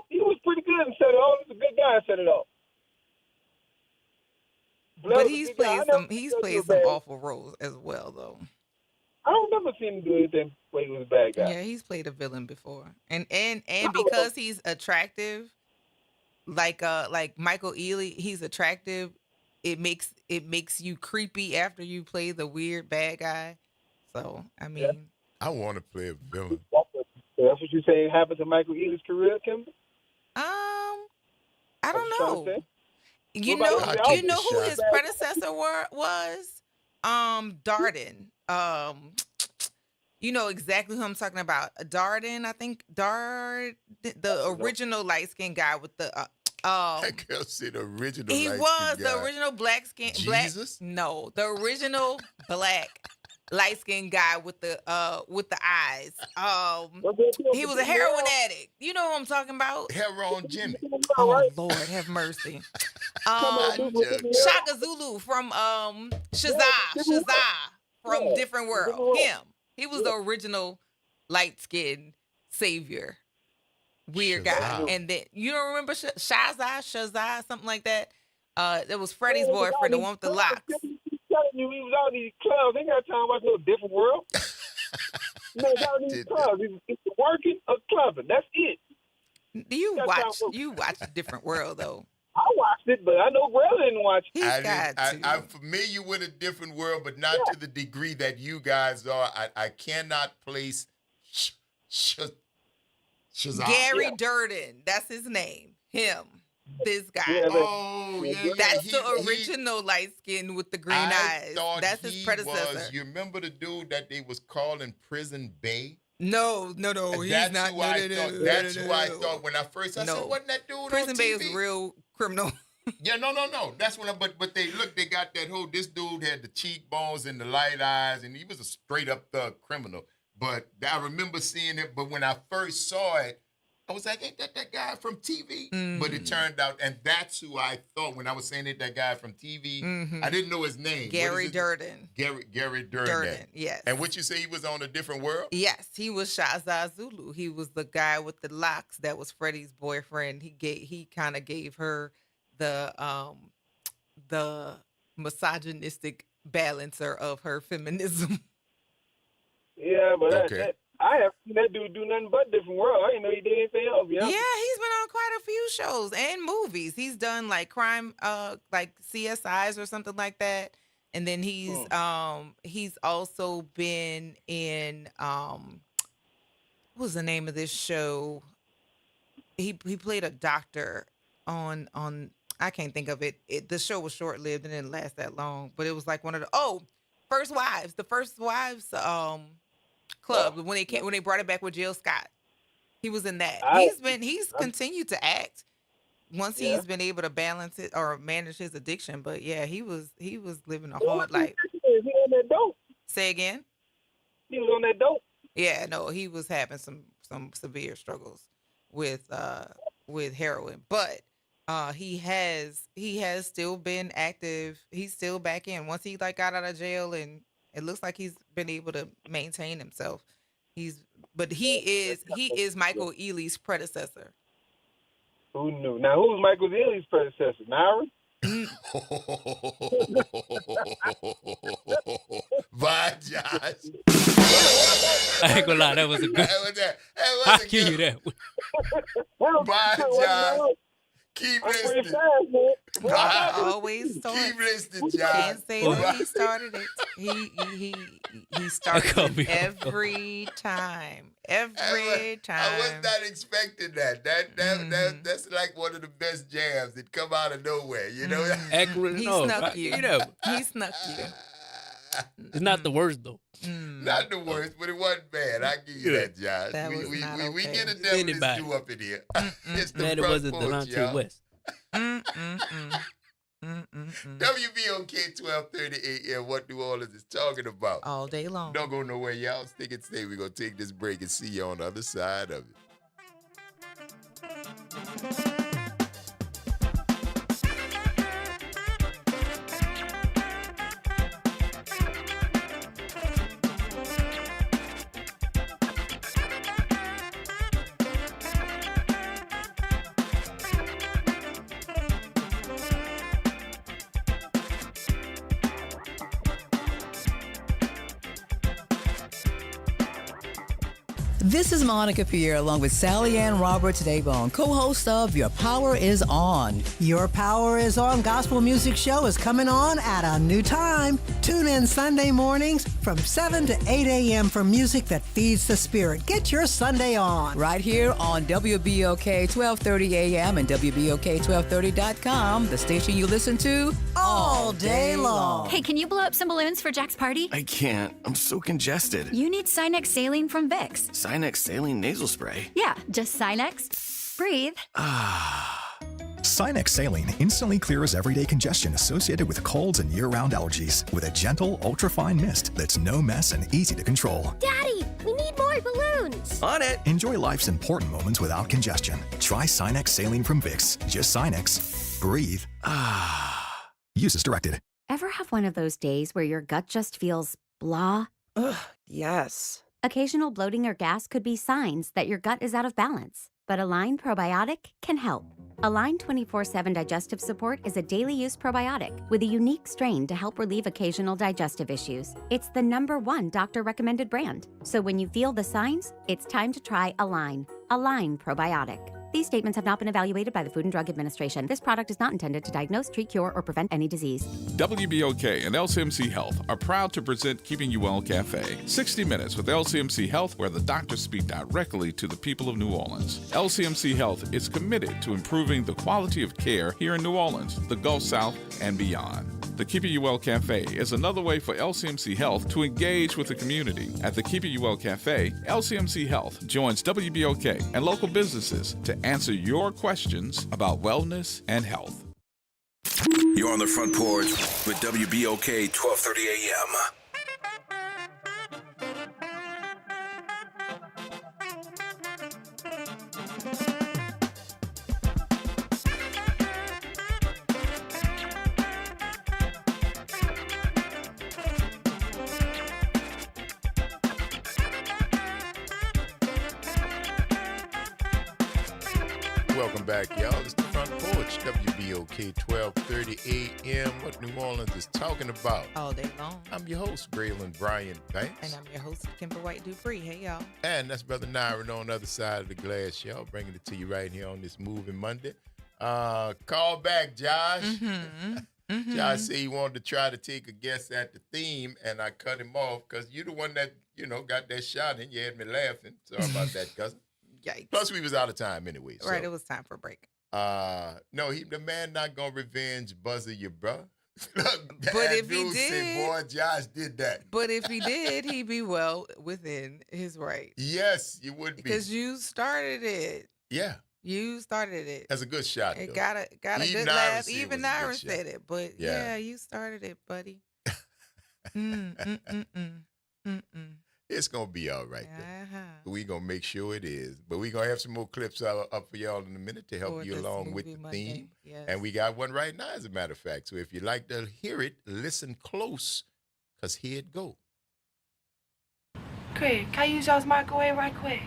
S12: he was pretty good and set it off. He's a good guy and set it off.
S2: But he's played some awful roles as well, though.
S12: I don't never seen him do anything where he was a bad guy.
S2: Yeah, he's played a villain before, and because he's attractive, like Michael Ealy, he's attractive. It makes you creepy after you play the weird bad guy. So I mean,
S1: I want to play a villain.
S12: That's what you say happened to Michael Ealy's career, Kimber?
S2: I don't know. You know who his predecessor was? Darden. You know exactly who I'm talking about. Darden, I think. The original light-skinned guy with the
S1: that girl said original.
S2: He was the original black skin.
S1: Jesus?
S2: No, the original black light-skinned guy with the eyes. He was a heroin addict. You know what I'm talking about?
S1: Heroin Jimmy.
S2: Oh Lord, have mercy. Shaka Zulu from Shazaa from Different World. Him. He was the original light-skinned savior. Weird guy. And then you don't remember Shazaa, something like that? It was Freddie's boyfriend, the one with the locks.
S12: Telling you he was out in these clubs. They got time to watch no Different World. He was out in these clubs. It's working or clubbing. That's it.
S2: You watch Different World though.
S12: I watched it, but I know Grella didn't watch it.
S1: I'm familiar with A Different World, but not to the degree that you guys are. I cannot place Shazam.
S2: Gary Durden. That's his name. Him. This guy. That's the original light skin with the green eyes. That's his predecessor.
S1: You remember the dude that they was calling Prison Bay?
S2: No, he's not.
S1: That's who I thought when I first said, wasn't that dude
S2: Prison
S1: on
S2: Bay
S1: TV?
S2: is real criminal.
S1: Yeah, no. That's when but they got that whole, this dude had the cheekbones and the light eyes, and he was a straight up thug criminal. But I remember seeing it, but when I first saw it, I was like, ain't that guy from TV? But it turned out, and that's who I thought when I was saying that guy from TV. I didn't know his name.
S2: Gary Durden.
S1: Gary Durden.
S2: Durden, yes.
S1: And what you say, he was on a different world?
S2: Yes, he was Shazza Zulu. He was the guy with the locks that was Freddie's boyfriend. He kind of gave her the misogynistic balancer of her feminism.
S12: Yeah, but I have seen that dude do nothing but different world. I didn't know he did anything else.
S2: Yeah, he's been on quite a few shows and movies. He's done like crime, like CSIs or something like that. And then he's also been in what was the name of this show? He played a doctor on I can't think of it. The show was short lived and didn't last that long, but it was like one of the First Wives, the First Wives club when they brought it back with Jill Scott. He was in that. He's continued to act once he's been able to balance it or manage his addiction. But yeah, he was living a hard life.
S12: He on that dope.
S2: Say again?
S12: He was on that dope.
S2: Yeah, no, he was having some severe struggles with heroin, but he has still been active. He's still back in. Once he got out of jail, and it looks like he's been able to maintain himself. He is Michael Ealy's predecessor.
S12: Who knew? Now, who's Michael Ealy's predecessor? Myron?
S1: Bye, Josh.
S20: I ain't gonna lie, that was a good. I'll give you that.
S1: Bye, Josh. Keep listening.
S2: Always start.
S1: Keep listening, Josh.
S2: Can't say that he started it. He started it every time. Every time.
S1: I was not expecting that. That's like one of the best jams that come out of nowhere. You know.
S2: He snuck you. He snuck you.
S20: It's not the worst though.
S1: Not the worst, but it wasn't bad. I give you that, Josh.
S2: That was
S1: we
S2: not
S1: we
S2: okay.
S1: get a devil's stew up in here. It's the
S20: Man, it
S1: Front
S20: wasn't
S1: Porch,
S20: Delonte
S1: y'all.
S20: West.
S1: WBOK 1230 AM, what New Orleans is talking about.
S2: All day long.
S1: Don't go nowhere, y'all. Stick and stay. We're going to take this break and see you on the other side of it.
S21: This is Monica Pierre along with Sally Ann Roberts Daybone, co-host of Your Power is On.
S22: Your Power is On gospel music show is coming on at a new time. Tune in Sunday mornings from 7 to 8 a.m. for music that feeds the spirit. Get your Sunday on.
S21: Right here on WBOK 1230 AM and WBOK1230.com, the station you listen to all day long.
S23: Hey, can you blow up some balloons for Jack's party?
S24: I can't. I'm so congested.
S23: You need Sinex Saline from Vicks.
S24: Sinex Saline Nasal Spray.
S23: Yeah, just Sinex. Breathe.
S25: Sinex Saline instantly clears everyday congestion associated with colds and year-round allergies with a gentle, ultra-fine mist that's no mess and easy to control.
S26: Daddy, we need more balloons.
S24: On it.
S25: Enjoy life's important moments without congestion. Try Sinex Saline from Vicks. Just Sinex. Breathe. Use as directed.
S23: Ever have one of those days where your gut just feels blah?
S27: Ugh, yes.
S23: Occasional bloating or gas could be signs that your gut is out of balance, but Align Probiotic can help. Align 24/7 Digestive Support is a daily use probiotic with a unique strain to help relieve occasional digestive issues. It's the #1 doctor-recommended brand. So when you feel the signs, it's time to try Align. Align Probiotic. These statements have not been evaluated by the Food and Drug Administration. This product is not intended to diagnose, treat, cure, or prevent any disease.
S9: WBOK and LCMC Health are proud to present Keeping You Well Cafe. 60 Minutes with LCMC Health, where the doctors speak directly to the people of New Orleans. LCMC Health is committed to improving the quality of care here in New Orleans, the Gulf South, and beyond. The Keeping You Well Cafe is another way for LCMC Health to engage with the community. At the Keeping You Well Cafe, LCMC Health joins WBOK and local businesses to answer your questions about wellness and health.
S7: You're on the Front Porch with WBOK 1230 AM.
S1: Welcome back, y'all. It's the Front Porch, WBOK 1230 AM. What New Orleans is talking about
S2: all day long.
S1: I'm your host, Braylon Brian Banks.
S2: And I'm your host, Kimber White Dupree. Hey, y'all.
S1: And that's Brother Nyron on the other side of the glass, y'all. Bringing it to you right here on this Moving Monday. Call back, Josh. Josh said he wanted to try to take a guess at the theme, and I cut him off because you're the one that, got that shot and you had me laughing. Sorry about that, cousin.
S2: Yikes.
S1: Plus, we was out of time anyway. So.
S2: Right, it was time for a break.
S1: No, the man not gonna revenge Buzzer your bro.
S2: But if he did,
S1: say, boy, Josh did that.
S2: But if he did, he'd be well within his right.
S1: Yes, you would be.
S2: Because you started it.
S1: Yeah.
S2: You started it.
S1: That's a good shot.
S2: It
S1: though.
S2: got a good laugh. Even Nyron said it, but yeah, you started it, buddy.
S1: It's going to be all right, though. We're going to make sure it is. But we're going to have some more clips up for y'all in a minute to help you along with the theme.
S2: Yes.
S1: And we got one right now, as a matter of fact. So if you'd like to hear it, listen close, because here it go.
S4: Craig, can I use y'all's microwave right quick?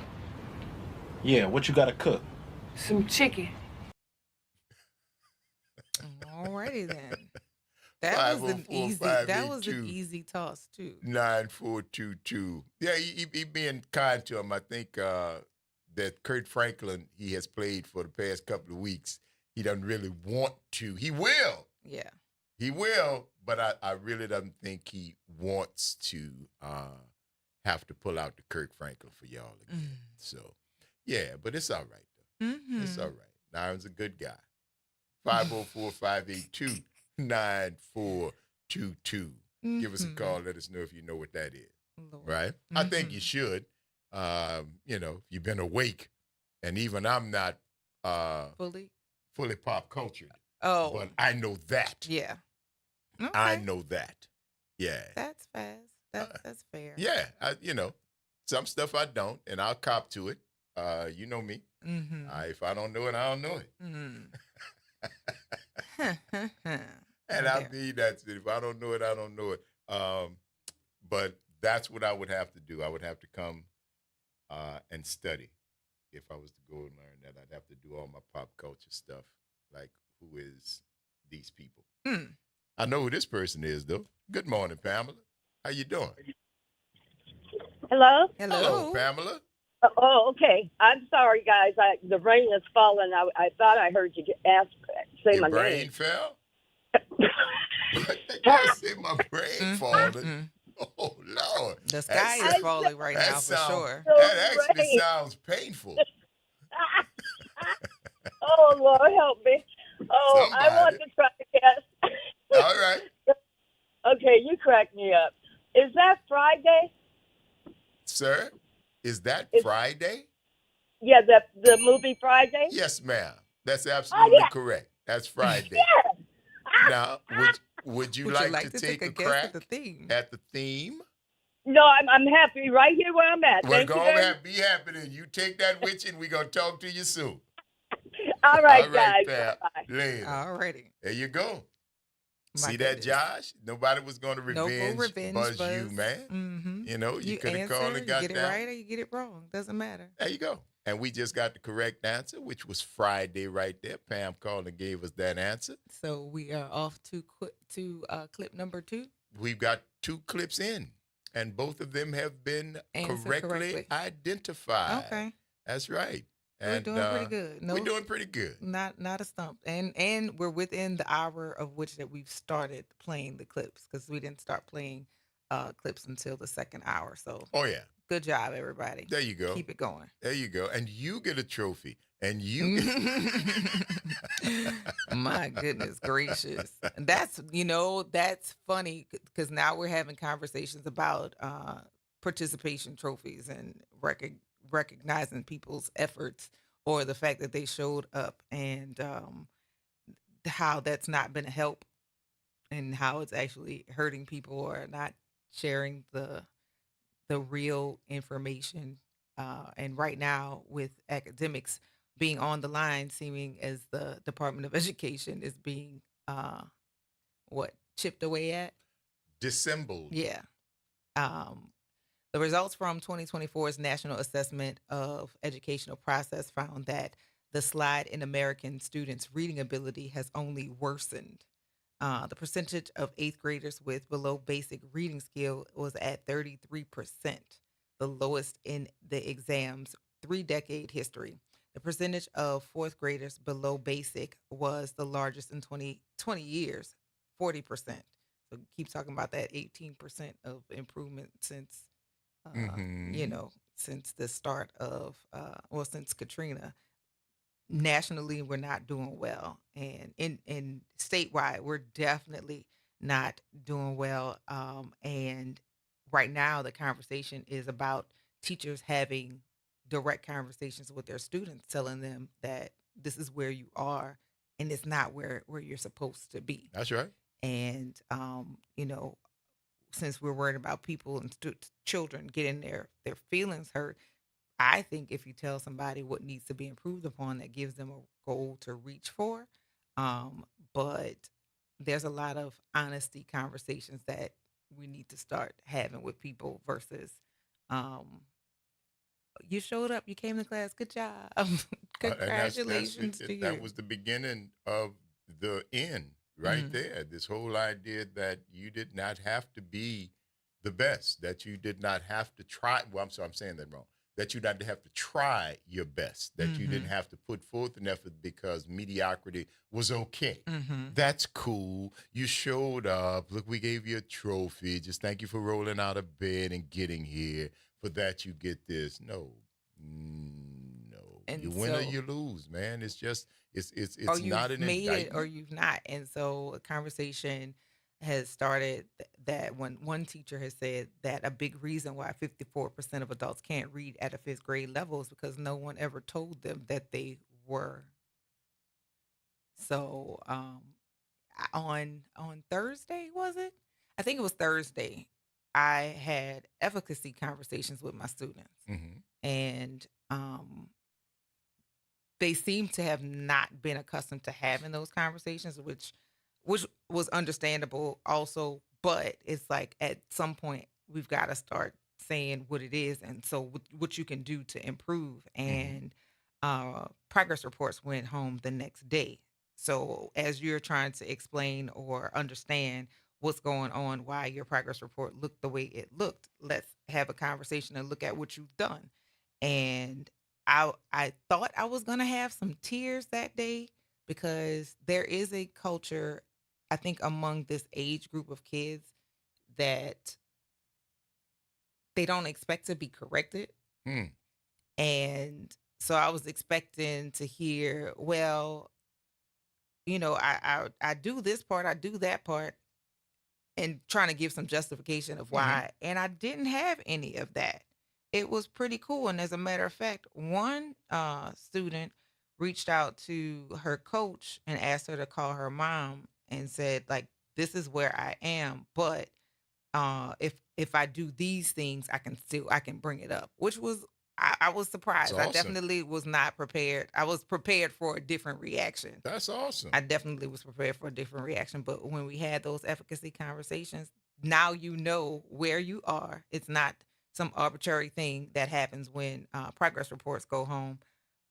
S5: Yeah, what you got to cook?
S4: Some chicken.
S2: Alrighty then. That was an easy toss too.
S1: 9422. Yeah, he being kind to him. I think that Kurt Franklin, he has played for the past couple of weeks. He doesn't really want to. He will.
S2: Yeah.
S1: He will, but I really don't think he wants to have to pull out the Kurt Franklin for y'all again. So, yeah, but it's all right, though.
S2: Mm-hmm.
S1: It's all right. Nyron's a good guy. 504-582. 9422. Give us a call. Let us know if you know what that is.
S2: Lord.
S1: Right? I think you should. If you've been awake, and even I'm not fully pop cultured.
S2: Oh.
S1: But I know that.
S2: Yeah. Okay.
S1: I know that. Yeah.
S2: That's fast. That's fair.
S1: Yeah. Some stuff I don't, and I'll cop to it. You know me.
S2: Mm-hmm.
S1: If I don't know it, I don't know it.
S2: Mm-hmm.
S1: And I mean that's it. If I don't know it, I don't know it. But that's what I would have to do. I would have to come and study. If I was to go and learn that, I'd have to do all my pop culture stuff. Like, who is these people? I know who this person is, though. Good morning, Pamela. How you doing?
S8: Hello?
S1: Hello, Pamela.
S8: Oh, okay. I'm sorry, guys. The rain has fallen. I thought I heard you say my name.
S1: Your brain fell? I say my brain falling. Oh, Lord.
S2: The sky is falling right now, for sure.
S1: That actually sounds painful.
S8: Oh, Lord, help me. Oh,
S1: Somebody.
S8: I want to try to guess.
S1: All right.
S8: Okay, you crack me up. Is that Friday?
S1: Sir, is that Friday?
S8: Yeah, the movie Friday?
S1: Yes, ma'am. That's absolutely correct. That's Friday.
S8: Yes.
S1: Now, would you like to take a crack
S2: at the theme?
S8: No, I'm happy right here where I'm at.
S1: We're going to be happy then. You take that with you, and we're going to talk to you soon.
S8: All right, guys.
S1: Pal. Later.
S2: Alrighty.
S1: There you go. See that, Josh? Nobody was going to revenge Buzz you, man.
S2: Mm-hmm.
S1: You could have called and got
S2: you get it right or you get it wrong. Doesn't matter.
S1: There you go. And we just got the correct answer, which was Friday right there. Pam called and gave us that answer.
S2: So we are off to clip number 2.
S1: We've got 2 clips in, and both of them have been correctly identified.
S2: Okay.
S1: That's right.
S2: And, we're doing pretty good.
S1: We're doing pretty good.
S2: Not a stump. And we're within the hour of which that we've started playing the clips, because we didn't start playing clips until the second hour. So good job, everybody.
S1: There you go.
S2: Keep it going.
S1: There you go. And you get a trophy. And you
S2: My goodness gracious. That's funny, because now we're having conversations about participation trophies and recognizing people's efforts or the fact that they showed up, and how that's not been a help and how it's actually hurting people or not sharing the real information. And right now, with academics being on the line, seeming as the Department of Education is being chipped away at.
S1: Dissembled.
S2: Yeah. Um, the results from 2024's National Assessment of Educational Process found that the slide in American students' reading ability has only worsened. The percentage of eighth graders with below basic reading skill was at 33%, the lowest in the exam's 3-decade history. The percentage of fourth graders below basic was the largest in 20 years, 40%. So keep talking about that 18% of improvement since, since the start of, since Katrina. Nationally, we're not doing well, and in statewide, we're definitely not doing well. And right now, the conversation is about teachers having direct conversations with their students, telling them that this is where you are, and it's not where you're supposed to be.
S1: That's right.
S2: And since we're worried about people and children getting their feelings hurt, I think if you tell somebody what needs to be improved upon, that gives them a goal to reach for. But there's a lot of honesty conversations that we need to start having with people versus, you showed up, you came to class, good job. Congratulations to you.
S1: That was the beginning of the end right there. This whole idea that you did not have to be the best, that you did not have to try. Well, I'm sorry, I'm saying that wrong. That you didn't have to try your best, that you didn't have to put forth an effort because mediocrity was okay. That's cool. You showed up. Look, we gave you a trophy. Just thank you for rolling out of bed and getting here. For that, you get this. No. And you win or you lose, man. It's just, it's not an
S2: made
S1: indictment.
S2: it or you've not. And so a conversation has started that when one teacher has said that a big reason why 54% of adults can't read at a 5th grade level is because no one ever told them that they were. So on Thursday, was it? I think it was Thursday. I had efficacy conversations with my students, and they seem to have not been accustomed to having those conversations, which was understandable also, but it's like at some point we've got to start saying what it is and so what you can do to improve. And progress reports went home the next day. So as you're trying to explain or understand what's going on, why your progress report looked the way it looked, let's have a conversation and look at what you've done. And I thought I was going to have some tears that day because there is a culture, I think, among this age group of kids that they don't expect to be corrected. And so I was expecting to hear, well, I do this part, I do that part, and trying to give some justification of why. And I didn't have any of that. It was pretty cool. And as a matter of fact, one student reached out to her coach and asked her to call her mom and said, like, this is where I am, but if I do these things, I can bring it up, which was, I was surprised.
S1: That's
S2: I
S1: awesome.
S2: definitely was not prepared. I was prepared for a different reaction.
S1: That's awesome.
S2: I definitely was prepared for a different reaction. But when we had those efficacy conversations, now you know where you are. It's not some arbitrary thing that happens when progress reports go home.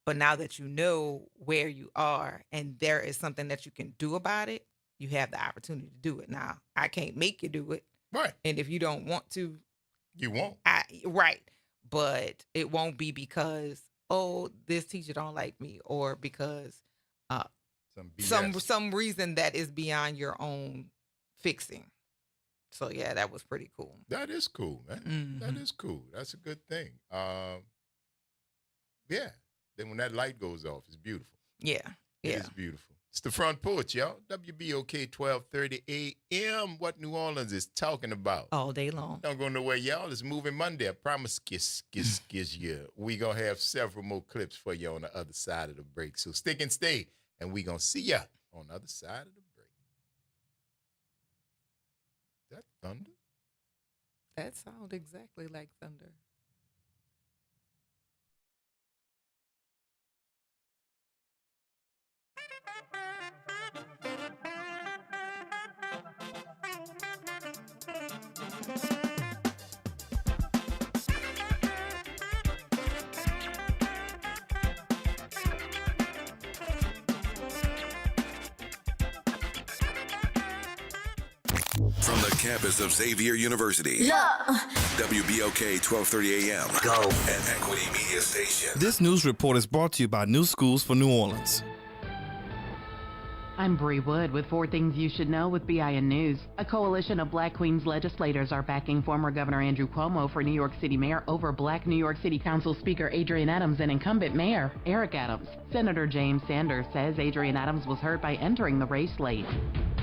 S2: But now that you know where you are and there is something that you can do about it, you have the opportunity to do it. Now, I can't make you do it.
S1: Right.
S2: And if you don't want to,
S1: you won't.
S2: Right. But it won't be because, oh, this teacher don't like me, or because some reason that is beyond your own fixing. So yeah, that was pretty cool.
S1: That is cool, man. That is cool. That's a good thing. Yeah. Then when that light goes off, it's beautiful.
S2: Yeah.
S1: It is beautiful. It's the Front Porch, y'all. WBOK 1230 AM. What New Orleans is talking about.
S2: All day long.
S1: Don't go nowhere, y'all. It's Moving Monday. I promise you. We going to have several more clips for you on the other side of the break. So stick and stay, and we going to see ya on the other side of the break. that thunder?
S2: That sounds exactly like thunder.
S7: From the campus of Xavier University, WBOK 1230 AM, Go, and Equity Media Station.
S3: This news report is brought to you by New Schools for New Orleans.
S10: I'm Bree Wood with 4 things you should know with BIN News. A coalition of Black Queens legislators are backing former Governor Andrew Cuomo for New York City mayor over Black New York City Council Speaker Adrian Adams and incumbent mayor Eric Adams. Senator James Sanders says Adrian Adams was hurt by entering the race late.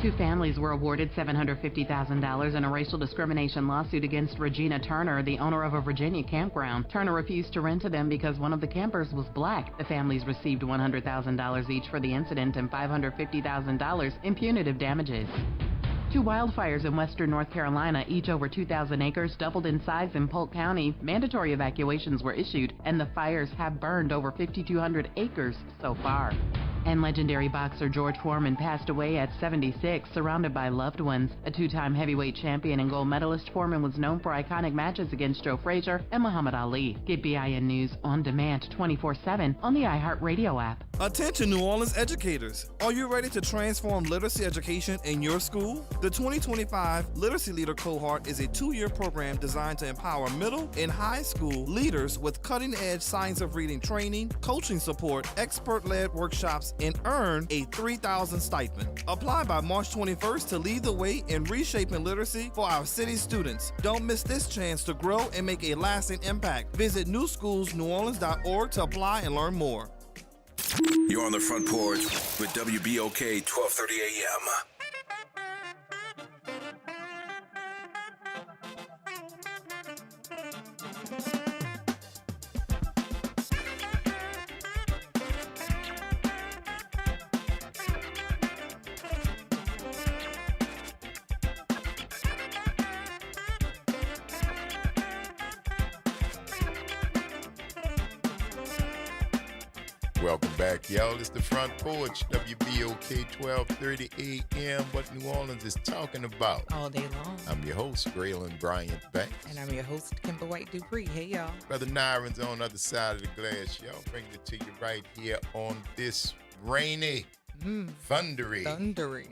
S10: 2 families were awarded $750,000 in a racial discrimination lawsuit against Regina Turner, the owner of a Virginia campground. Turner refused to rent to them because one of the campers was black. The families received $100,000 each for the incident and $550,000 in punitive damages. 2 wildfires in western North Carolina, each over 2,000 acres, doubled in size in Polk County. Mandatory evacuations were issued, and the fires have burned over 5,200 acres so far. And legendary boxer George Foreman passed away at 76, surrounded by loved ones. A 2-time heavyweight champion and gold medalist, Foreman was known for iconic matches against Joe Frazier and Muhammad Ali. Get BIN News on demand 24/7 on the iHeartRadio app.
S3: Attention New Orleans educators. Are you ready to transform literacy education in your school? The 2025 Literacy Leader Cohort is a 2-year program designed to empower middle and high school leaders with cutting-edge science of reading training, coaching support, expert-led workshops, and earn a $3,000 stipend. Apply by March 21st to lead the way in reshaping literacy for our city students. Don't miss this chance to grow and make a lasting impact. Visit newschoolsneworleans.org to apply and learn more.
S7: You're on the Front Porch with WBOK 1230 AM.
S1: Welcome back, y'all. It's the Front Porch, WBOK 1230 AM. What New Orleans is talking about.
S2: All day long.
S1: I'm your host, Graylin Bryant Banks.
S2: And I'm your host, Kimber White Dupree. Hey, y'all.
S1: Brother Nyron's on the other side of the glass, y'all. Bringing it to you right here on this rainy, thundery,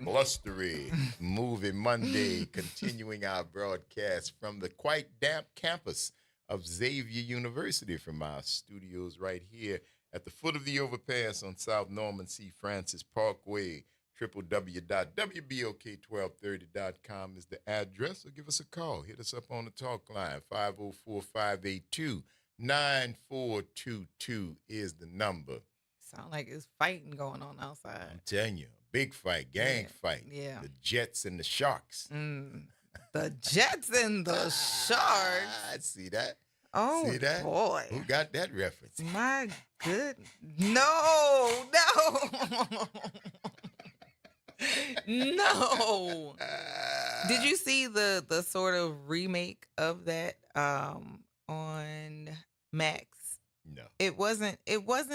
S1: blustery, movie Monday, continuing our broadcast from the quite damp campus of Xavier University from our studios right here at the foot of the overpass on South Norman C. Francis Parkway. www.wbok1230.com is the address, or give us a call. Hit us up on the talk line. 504-582-9422 is the number.
S2: Sound like it's fighting going on outside.
S1: I'm telling you, big fight, gang fight.
S2: Yeah.
S1: The Jets and the Sharks.
S2: The Jets and the Sharks.
S1: I see that.
S2: Oh,
S1: see that?
S2: Boy.
S1: Who got that reference?
S2: My good. No. No. Did you see the sort of remake of that on Max?
S1: No.
S2: It wasn't. It was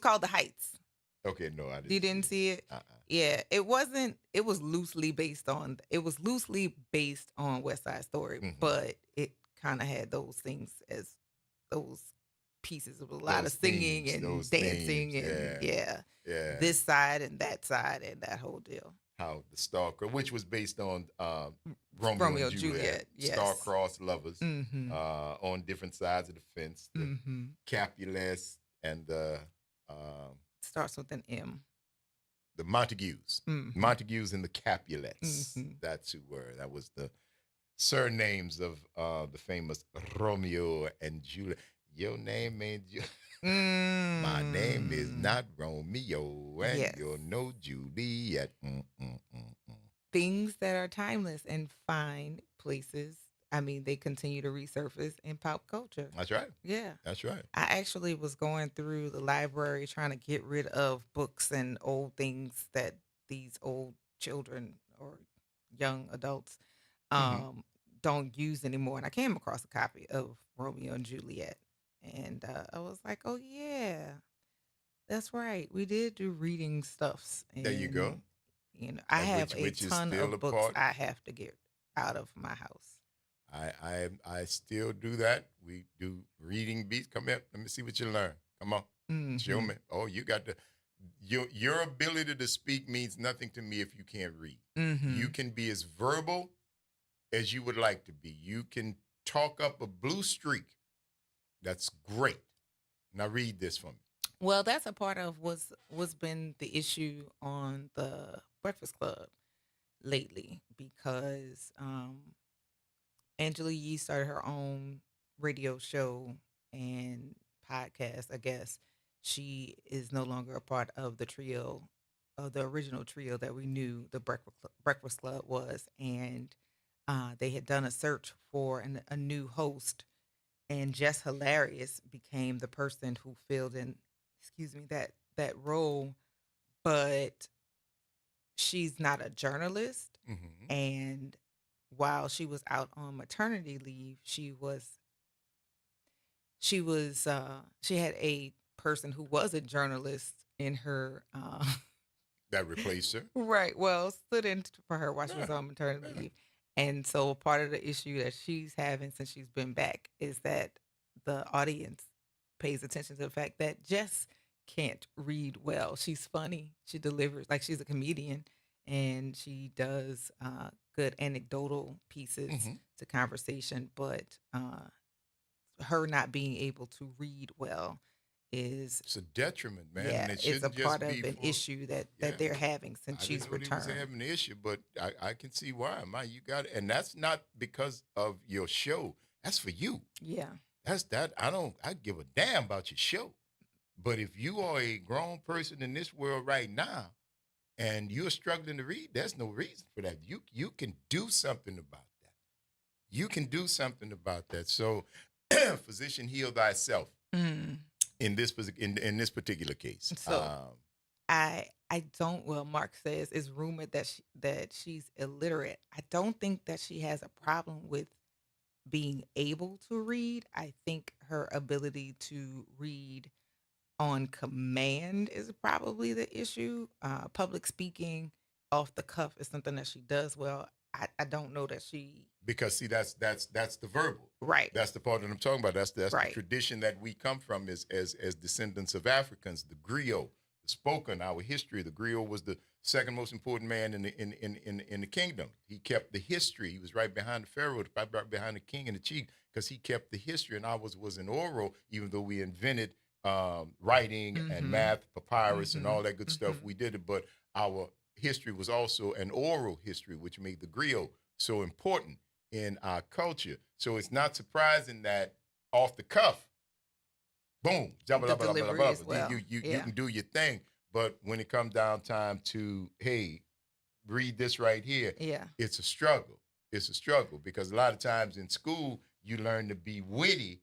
S2: called The Heights.
S1: Okay, no, I didn't.
S2: You didn't see it? Yeah, it wasn't. It was loosely based on West Side Story, but it kind of had those things as those pieces of a lot of singing and dancing and this side and that whole deal.
S1: How the Star-Crossed, which was based on Romeo and Juliet,
S2: yes.
S1: Star-Crossed lovers on different sides of the fence. The Capulets and the
S2: starts with an M.
S1: The Montagues, Montagues and the Capulets. That's who were. That was the surnames of the famous Romeo and Juliet. Your name ain't my name is not Romeo, and you're no Juliet.
S2: Things that are timeless and find places. I mean, they continue to resurface in pop culture.
S1: That's right.
S2: Yeah.
S1: That's right.
S2: I actually was going through the library trying to get rid of books and old things that these old children or young adults don't use anymore. And I came across a copy of Romeo and Juliet, and I was like, oh yeah, that's right. We did do reading stuffs.
S1: There you go.
S2: And I
S1: And
S2: have a
S1: which is
S2: ton
S1: still a
S2: of books
S1: part.
S2: I have to get out of my house.
S1: I still do that. We do reading beats. Come here. Let me see what you learn. Come on. Show me. Oh, you got to. Your ability to speak means nothing to me if you can't read. You can be as verbal as you would like to be. You can talk up a blue streak. That's great. Now read this for me.
S2: Well, that's a part of what's been the issue on the Breakfast Club lately, because Angela Yee started her own radio show and podcast. I guess she is no longer a part of the trio, of the original trio that we knew the Breakfast Club was, and they had done a search for a new host, and Jess Hilarious became the person who filled in, that role, but she's not a journalist, and while she was out on maternity leave, she had a person who was a journalist in her
S1: that replaced her.
S2: Right. Well, stood in for her while she was on maternity leave. And so part of the issue that she's having since she's been back is that the audience pays attention to the fact that Jess can't read well. She's funny. She delivers like she's a comedian, and she does good anecdotal pieces to conversation, but her not being able to read well it's
S1: a detriment, man.
S2: Yeah,
S1: and it
S2: it's a
S1: just
S2: part of
S1: be
S2: an issue that they're having since she's
S1: I didn't know
S2: returned.
S1: he was having an issue, but I can see why. You got it, and that's not because of your show. That's for you.
S2: Yeah,
S1: that's that. I give a damn about your show, but if you are a grown person in this world right now, and you're struggling to read, there's no reason for that. You can do something about that. You can do something about that. So, physician, heal thyself. In this particular case.
S2: So I don't. Well, Mark says it's rumored that she's illiterate. I don't think that she has a problem with being able to read. I think her ability to read on command is probably the issue. Public speaking off the cuff is something that she does well. I don't know that she,
S1: because see that's the verbal,
S2: right?
S1: That's the part that I'm talking about. That's
S2: right.
S1: The tradition that we come from as descendants of Africans. The griot, the spoken, our history. The griot was the second most important man in the kingdom. He kept the history. He was right behind the pharaoh, right behind the king and the chief, because he kept the history. And ours was an oral, even though we invented writing and math, papyrus, and all that good stuff. We did it, but our history was also an oral history, which made the griot so important in our culture. So it's not surprising that off the cuff, boom, you can do your thing. But when it comes down time to, hey, read this right here, it's a struggle. It's a struggle because a lot of times in school, you learn to be witty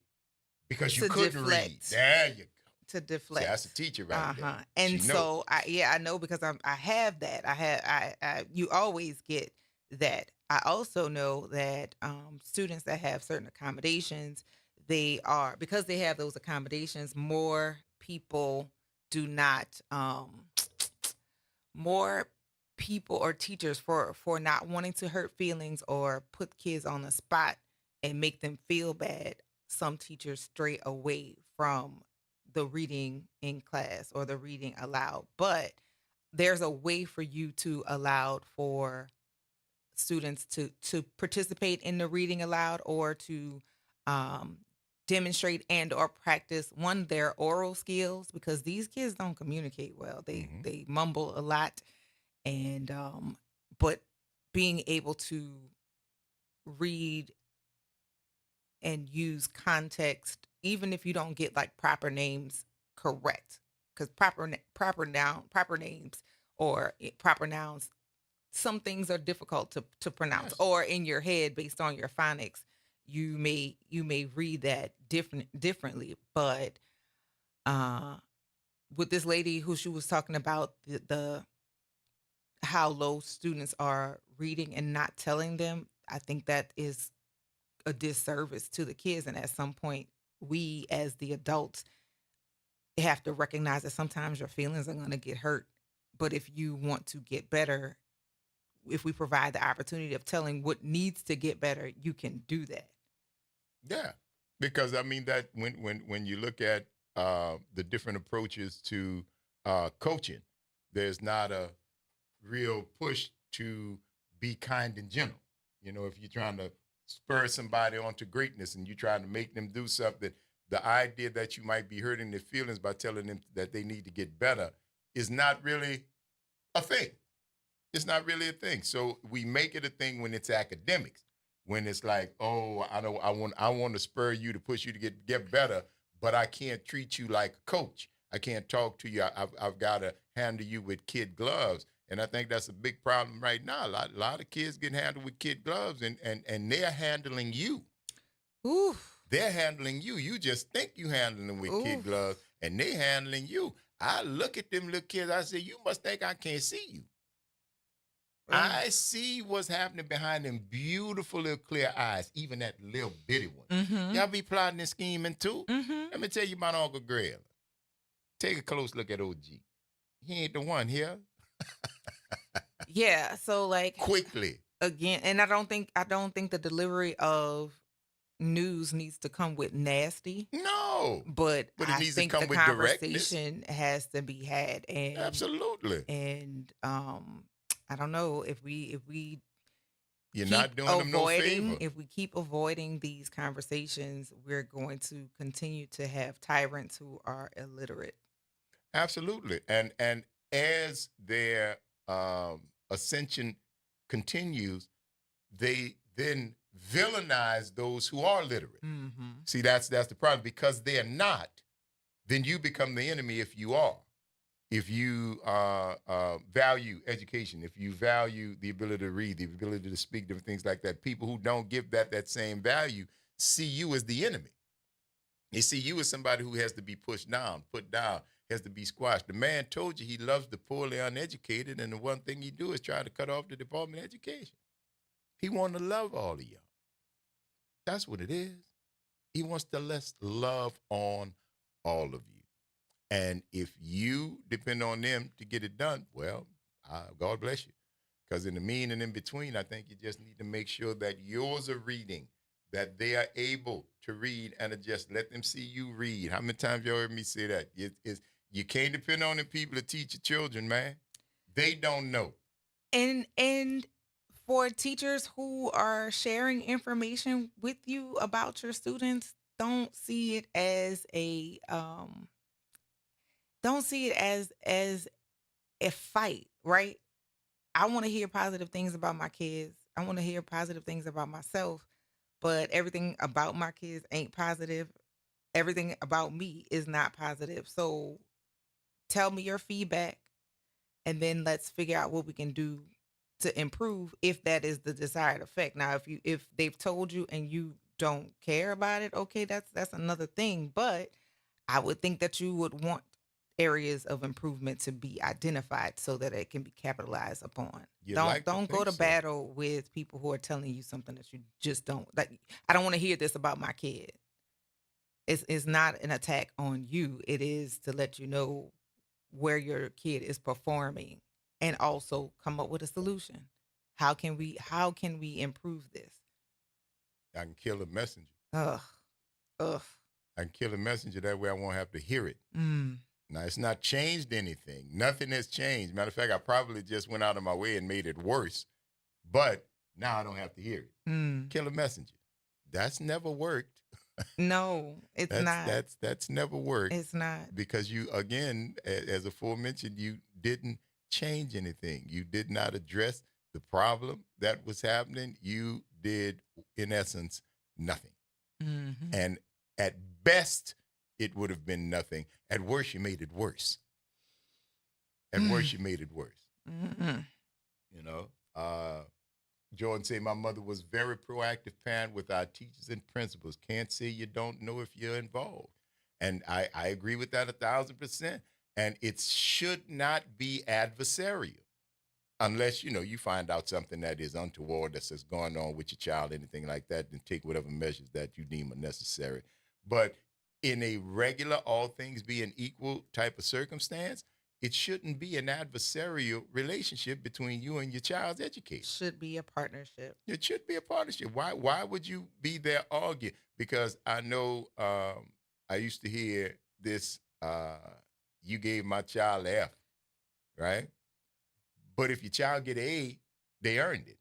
S1: because you couldn't read. There you go.
S2: To deflect.
S1: See, that's a teacher right there.
S2: And so I know because I have that. You always get that. I also know that students that have certain accommodations, because they have those accommodations, more people do not, more people or teachers for not wanting to hurt feelings or put kids on the spot and make them feel bad. Some teachers stray away from the reading in class or the reading aloud, but there's a way for you to allow for students to participate in the reading aloud or to demonstrate and or practice their oral skills, because these kids don't communicate well. They mumble a lot, and but being able to read and use context, even if you don't get like proper names correct, because proper names or proper nouns, some things are difficult to pronounce, or in your head based on your phonics, you may read that differently. But with this lady who she was talking about the how low students are reading and not telling them, I think that is a disservice to the kids. And at some point, we as the adults have to recognize that sometimes your feelings are going to get hurt. But if you want to get better, if we provide the opportunity of telling what needs to get better, you can do that.
S1: Yeah, because I mean that when you look at the different approaches to coaching, there's not a real push to be kind and gentle. You know, if you're trying to spur somebody onto greatness and you're trying to make them do something, the idea that you might be hurting their feelings by telling them that they need to get better is not really a thing. It's not really a thing. So we make it a thing when it's academics, when it's like, oh, I want to spur you to push you to get better, but I can't treat you like a coach. I can't talk to you. I've got to handle you with kid gloves. And I think that's a big problem right now. A lot of kids getting handled with kid gloves, and they're handling you.
S2: Ooh.
S1: They're handling you. You just think you handling them with kid gloves, and they handling you. I look at them little kids. I say, you must think I can't see you. I see what's happening behind them beautiful little clear eyes, even that little bitty one.
S2: Mm-hmm.
S1: Y'all be plotting and scheming too.
S2: Mm-hmm.
S1: Let me tell you about Uncle Greg. Take a close look at OG. He ain't the one here.
S2: Yeah, so like
S1: quickly
S2: again, and I don't think the delivery of news needs to come with nasty.
S1: No,
S2: but
S1: it
S2: I
S1: needs
S2: think
S1: to come
S2: the
S1: with
S2: conversation has to be had, and
S1: absolutely.
S2: And I don't know if we
S1: you're
S2: keep
S1: not doing them no favor.
S2: If we keep avoiding these conversations, we're going to continue to have tyrants who are illiterate.
S1: Absolutely, and as their ascension continues, they then villainize those who are literate.
S2: Mm-hmm.
S1: See, that's the problem. Because they're not, then you become the enemy if you are. If you value education, if you value the ability to read, the ability to speak, different things like that, people who don't give that same value see you as the enemy. They see you as somebody who has to be pushed down, put down, has to be squashed. The man told you he loves the poorly uneducated, and the one thing he do is try to cut off the Department of Education. He wants to love all of y'all. That's what it is. He wants to love on all of you. And if you depend on them to get it done, well, God bless you. Because in the mean and in between, I think you just need to make sure that yours are reading, that they are able to read and adjust. Let them see you read. How many times y'all heard me say that? You can't depend on the people to teach your children, man. They don't know.
S2: And for teachers who are sharing information with you about your students, don't see it as a fight, right? I want to hear positive things about my kids. I want to hear positive things about myself, but everything about my kids ain't positive. Everything about me is not positive. So tell me your feedback, and then let's figure out what we can do to improve if that is the desired effect. Now, if they've told you and you don't care about it, okay, that's another thing. But I would think that you would want areas of improvement to be identified so that it can be capitalized upon. Don't go to battle with people who are telling you something that you just don't like. I don't want to hear this about my kid. It's not an attack on you. It is to let you know where your kid is performing and also come up with a solution. How can we improve this?
S1: I can kill a messenger.
S2: Ugh.
S1: I can kill a messenger, that way I won't have to hear it.
S2: Mm.
S1: Now, it's not changed anything. Nothing has changed. Matter of fact, I probably just went out of my way and made it worse. But now I don't have to hear it.
S2: Mm.
S1: Kill a messenger. That's never worked.
S2: No, it's not.
S1: That's never worked.
S2: It's not.
S1: Because you, again, as aforementioned, you didn't change anything. You did not address the problem that was happening. You did, in essence, nothing.
S2: Mm-hmm.
S1: And at best, it would have been nothing. At worst, you made it worse. At worst, you made it worse.
S2: Mm-hmm.
S1: You know, Jordan said, my mother was very proactive parent with our teachers and principals. Can't say you don't know if you're involved. And I agree with that 1,000%. And it should not be adversarial. unless, you find out something that is untoward that's going on with your child, anything like that, then take whatever measures that you deem are necessary. But in a regular, all things being equal type of circumstance, it shouldn't be an adversarial relationship between you and your child's educator.
S2: Should be a partnership.
S1: It should be a partnership. Why would you be there arguing? Because I know I used to hear this, you gave my child an F, right? But if your child get an A, they earned it.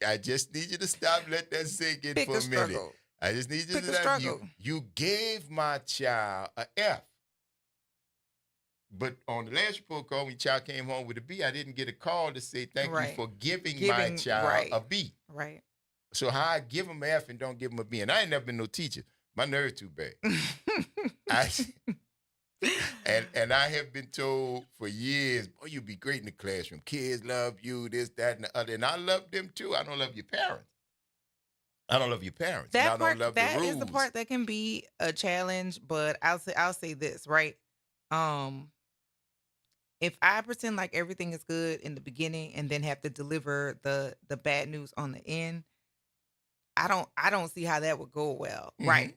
S1: I just need you to stop, let that sink in for a minute. I just need you to let you gave my child an F. But on the last report card, when your child came home with a B, I didn't get a call to say thank you for giving my child a B.
S2: Right.
S1: So how I give them an F and don't give them a B? And I ain't never been no teacher. My nerve too bad. And I have been told for years, boy, you'll be great in the classroom. Kids love you, this, that, and the other. And I love them too. I don't love your parents. I don't love your parents.
S2: That
S1: don't love
S2: that
S1: the rules.
S2: is the part that can be a challenge. But I'll say this, right? If I pretend like everything is good in the beginning and then have to deliver the bad news on the end, I don't see how that would go well, right?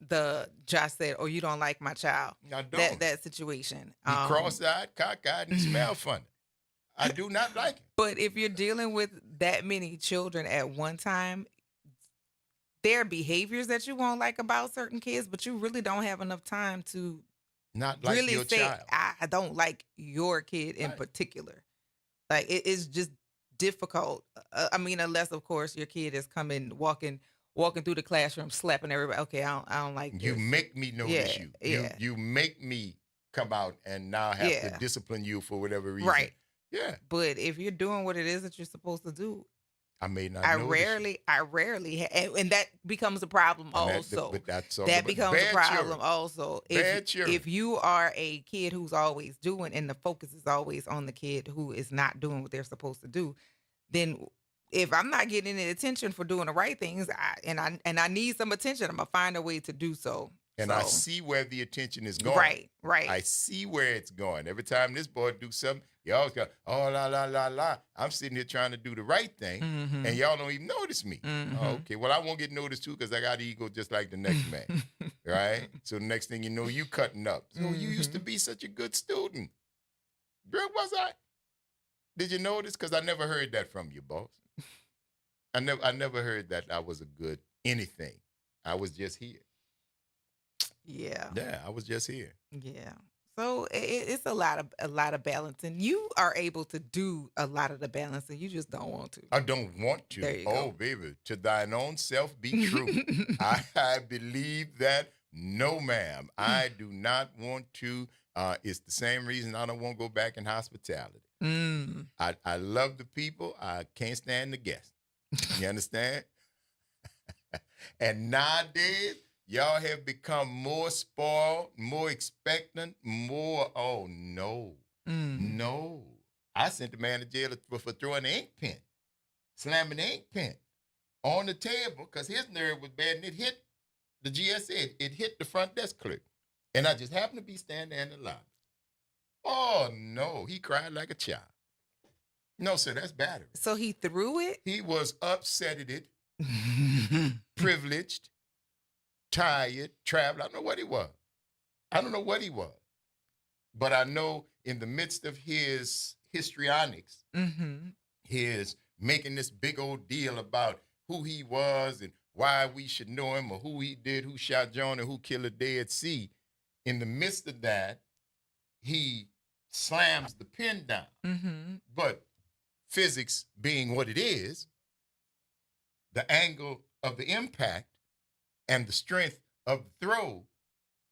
S2: The Josh said, "Oh, you don't like my child."
S1: I don't.
S2: That situation.
S1: He cross-eyed, cockeyed, and he smell funny. I do not like it.
S2: But if you're dealing with that many children at one time, there are behaviors that you won't like about certain kids, but you really don't have enough time to
S1: not like
S2: really
S1: your
S2: say,
S1: child.
S2: I don't like your kid in particular. Like it is just difficult. Unless of course your kid is walking through the classroom, slapping everybody. Okay, I don't like this.
S1: You make me notice you.
S2: Yeah.
S1: You make me come out and now have to discipline you for whatever reason.
S2: Right.
S1: Yeah.
S2: But if you're doing what it is that you're supposed to do,
S1: I may not.
S2: I rarely, and that becomes a problem also. That becomes a problem also. If you are a kid who's always doing, and the focus is always on the kid who is not doing what they're supposed to do, then if I'm not getting any attention for doing the right things, I need some attention, I'm gonna find a way to do so.
S1: And I see where the attention is going.
S2: Right.
S1: I see where it's going. Every time this boy do something, you always go, oh, la, la, la, la. I'm sitting here trying to do the right thing, and y'all don't even notice me. Oh, okay, well, I won't get noticed, too, because I got ego just like the next man, right? So the next thing you know, you cutting up. So you used to be such a good student. Where was I? Did you notice? Because I never heard that from you, boss. I never heard that I was a good anything. I was just here.
S2: Yeah.
S1: Yeah, I was just here.
S2: Yeah. So it's a lot of balancing. You are able to do a lot of the balancing. You just don't want to.
S1: I don't want to.
S2: There you
S1: go.
S2: go.
S1: Baby, to thine own self be true. I believe that. No, ma'am. I do not want to. It's the same reason I don't want to go back in hospitality. I love the people. I can't stand the guests. You understand? And nowadays, y'all have become more spoiled, more expectant, more, oh, no. No. I sent the man to jail for throwing the ink pen, slamming the ink pen on the table because his nerve was bad and it hit the GSA. It hit the front desk clerk. And I just happened to be standing there in the lobby. Oh, no. He cried like a child. No, sir, that's battery.
S2: So he threw it?
S1: He was upset at it, privileged, tired, traveled. I don't know what he was. But I know in the midst of his histrionics, his making this big old deal about who he was and why we should know him or who he did, who shot John and who killed a Dead Sea, in the midst of that, he slams the pen down. But physics being what it is, the angle of the impact and the strength of the throw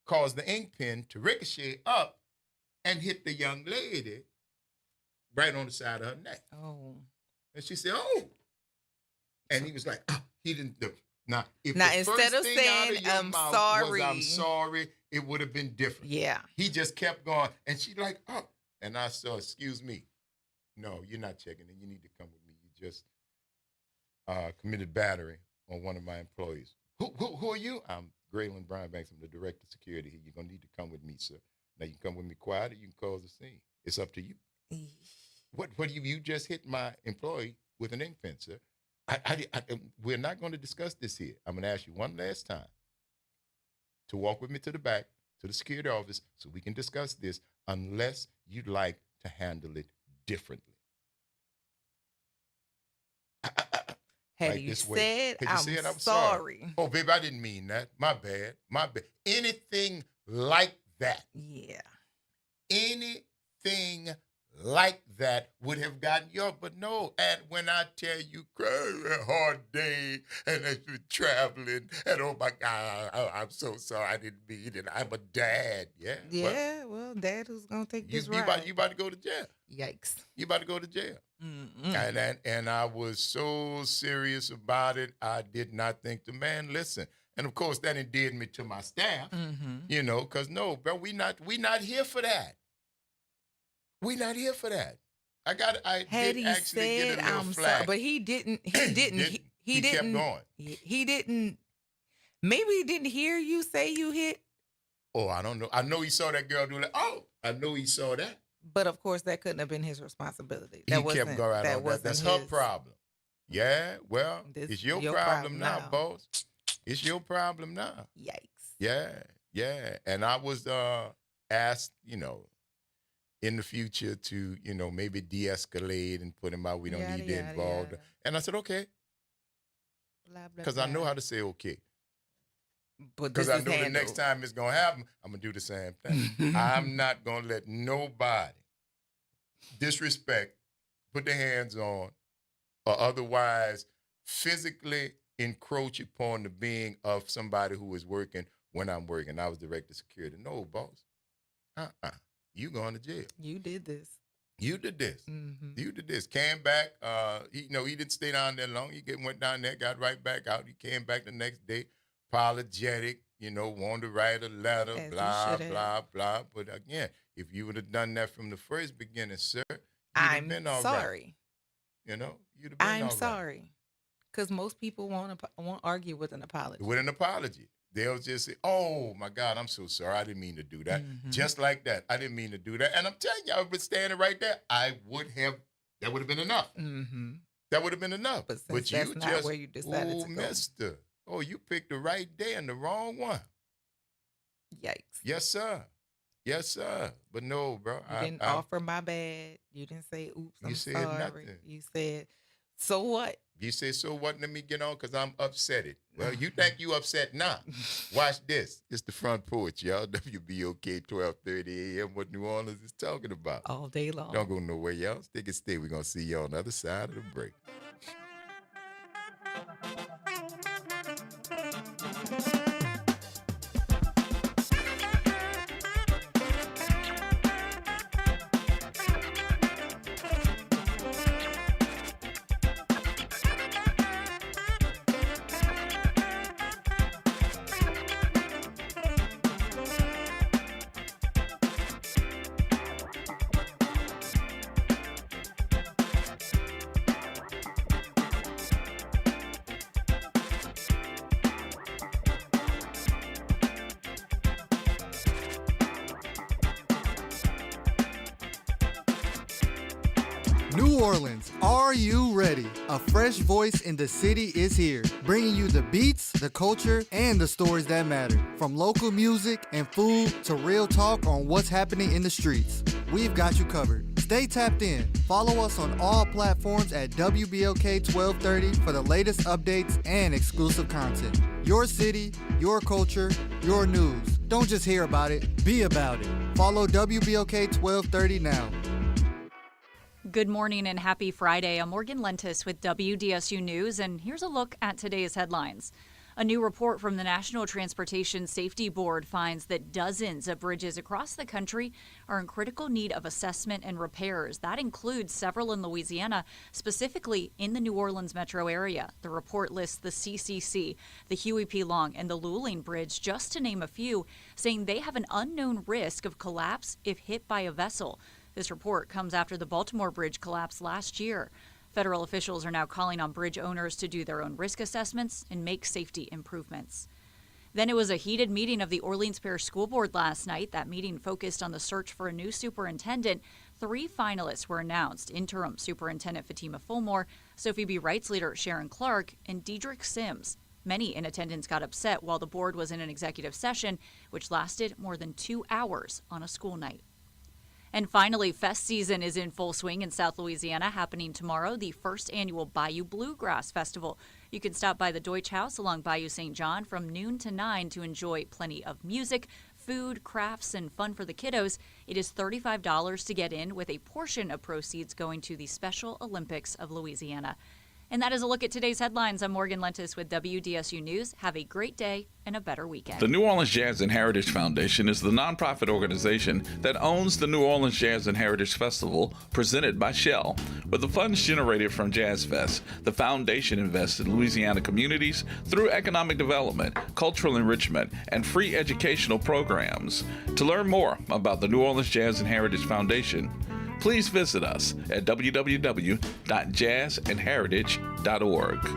S1: caused the ink pen to ricochet up and hit the young lady right on the side of her neck.
S2: Oh.
S1: And she said, oh. And he was like, oh, he didn't do. Now, if
S2: now,
S1: the
S2: instead
S1: first
S2: of
S1: thing
S2: saying,
S1: out of your
S2: I'm
S1: mouth
S2: sorry.
S1: was, I'm sorry, it would have been different.
S2: Yeah.
S1: He just kept going. And she like, oh. And I said, excuse me. No, you're not checking in. You need to come with me. You just committed battery on one of my employees. Who are you? I'm Graylin Brian Banks. I'm the director of security here. You're going to need to come with me, sir. Now, you can come with me quiet or you can cause a scene. It's up to you. What you just hit my employee with an ink pen, sir. We're not going to discuss this here. I'm going to ask you one last time to walk with me to the back, to the security office, so we can discuss this, unless you'd like to handle it differently.
S2: Had
S1: Right
S2: you
S1: this way.
S2: said,
S1: Had you
S2: I'm
S1: said,
S2: sorry.
S1: Oh, baby, I didn't mean that. My bad. My bad. Anything like that.
S2: Yeah.
S1: Anything like that would have gotten you up. But no, and when I tell you, a hard day, and I've been traveling, and oh my God, I'm so sorry, I didn't mean it. I'm a dad. Yeah.
S2: Yeah, well, dad who's going to take this
S1: You
S2: ride.
S1: about to go to jail.
S2: Yikes.
S1: You about to go to jail.
S2: Mm-mm.
S1: And I was so serious about it, I did not think the man listened. And of course, that endeared me to my staff, you know, because no, bro, we not here for that. We not here for that. I
S2: Had
S1: did
S2: he
S1: actually
S2: said,
S1: get a little
S2: I'm
S1: flack.
S2: sorry, but he didn't. He didn't.
S1: He kept going.
S2: He didn't. Maybe he didn't hear you say you hit.
S1: Oh, I don't know. I know he saw that girl do that. Oh, I know he saw that.
S2: But of course, that couldn't have been his responsibility.
S1: He kept going right on that. That's her problem. Yeah, well, it's your problem now, boss. It's your problem now.
S2: Yikes.
S1: Yeah. And I was asked, you know, in the future to, you know, maybe de-escalate and put him out. We don't need to involve. And I said, okay. Because I know how to say okay. Because I know the next time it's going to happen, I'm going to do the same thing. I'm not going to let nobody disrespect, put their hands on, or otherwise physically encroach upon the being of somebody who is working when I'm working. I was director of security. No, boss. You going to jail.
S2: You did this.
S1: You did this.
S2: Mm-hmm.
S1: You did this. Came back. He didn't stay down there long. He went down there, got right back out. He came back the next day, apologetic, wanted to write a letter,
S2: As
S1: blah, blah, blah. But again, if you would have done that from the first beginning, sir, you'd have been all
S2: sorry.
S1: Right. You'd have been all
S2: I'm
S1: right.
S2: sorry. Because most people won't argue with an apology.
S1: With an apology. They'll just say, oh, my God, I'm so sorry. I didn't mean to do that.
S2: Mm-hmm.
S1: Just like that. I didn't mean to do that. And I'm telling you, I would be standing right there. That would have been enough.
S2: Mm-hmm.
S1: That would have been enough.
S2: But since that's not where you decided to go.
S1: Mister. Oh, you picked the right day and the wrong one.
S2: Yikes.
S1: Yes, sir. Yes, sir. But no, bro.
S2: You didn't offer my bad. You didn't say, oops, I'm
S1: said
S2: sorry.
S1: Nothing.
S2: You said, so what?
S1: You say, so what? Let me get on because I'm upset. Well, you think you upset now. Watch this. It's the Front Porch, y'all. WBOK 1230 AM, what New Orleans is talking about.
S2: All day long.
S1: Don't go nowhere, y'all. Stick and stay. We're going to see you on the other side of the break.
S11: New Orleans, are you ready? A fresh voice in the city is here, bringing you the beats, the culture, and the stories that matter. From local music and food to real talk on what's happening in the streets. We've got you covered. Stay tapped in. Follow us on all platforms at WBOK 1230 for the latest updates and exclusive content. Your city, your culture, your news. Don't just hear about it, be about it. Follow WBOK 1230 now.
S13: Good morning and happy Friday. I'm Morgan Lentis with WDSU News, and here's a look at today's headlines. A new report from the National Transportation Safety Board finds that dozens of bridges across the country are in critical need of assessment and repairs. That includes several in Louisiana, specifically in the New Orleans metro area. The report lists the CCC, the Huey P. Long, and the Luling Bridge, just to name a few, saying they have an unknown risk of collapse if hit by a vessel. This report comes after the Baltimore Bridge collapsed last year. Federal officials are now calling on bridge owners to do their own risk assessments and make safety improvements. Then it was a heated meeting of the Orleans Parish School Board last night. That meeting focused on the search for a new superintendent. 3 finalists were announced: interim superintendent Fatima Fulmore, Sophie B. Rights leader Sharon Clark, and Diedrich Sims. Many in attendance got upset while the board was in an executive session, which lasted more than 2 hours on a school night. And finally, fest season is in full swing in South Louisiana, happening tomorrow, the first annual Bayou Bluegrass Festival. You can stop by the Deutsch House along Bayou St. John from noon to 9 to enjoy plenty of music, food, crafts, and fun for the kiddos. It is $35 to get in, with a portion of proceeds going to the Special Olympics of Louisiana. And that is a look at today's headlines. I'm Morgan Lentis with WDSU News. Have a great day and a better weekend.
S9: The New Orleans Jazz and Heritage Foundation is the nonprofit organization that owns the New Orleans Jazz and Heritage Festival, presented by Shell. With the funds generated from Jazz Fest, the foundation invests in Louisiana communities through economic development, cultural enrichment, and free educational programs. To learn more about the New Orleans Jazz and Heritage Foundation, please visit us at www.jazzandheritage.org.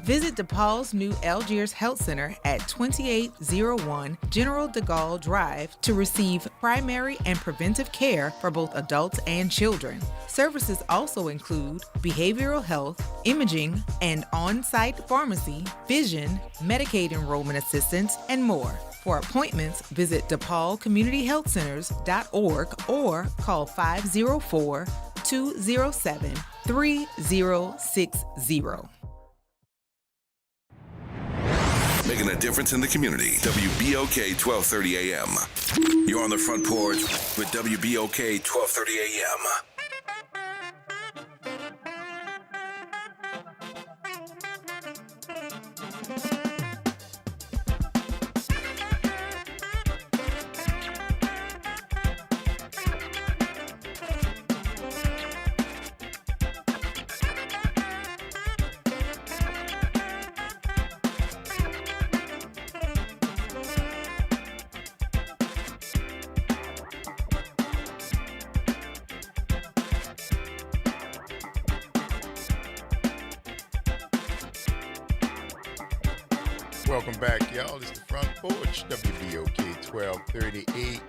S2: Visit DePaul's new Algiers Health Center at 2801 General de Gaulle Drive to receive primary and preventive care for both adults and children. Services also include behavioral health, imaging, and on-site pharmacy, vision, Medicaid enrollment assistance, and more. For appointments, visit DePaulCommunityHealthCenters.org or call 504-207-3060.
S7: Making a difference in the community. WBOK 1230 AM. You're on the front porch with WBOK 1230 AM.
S1: Welcome back, y'all. It's the Front Porch, WBOK 1230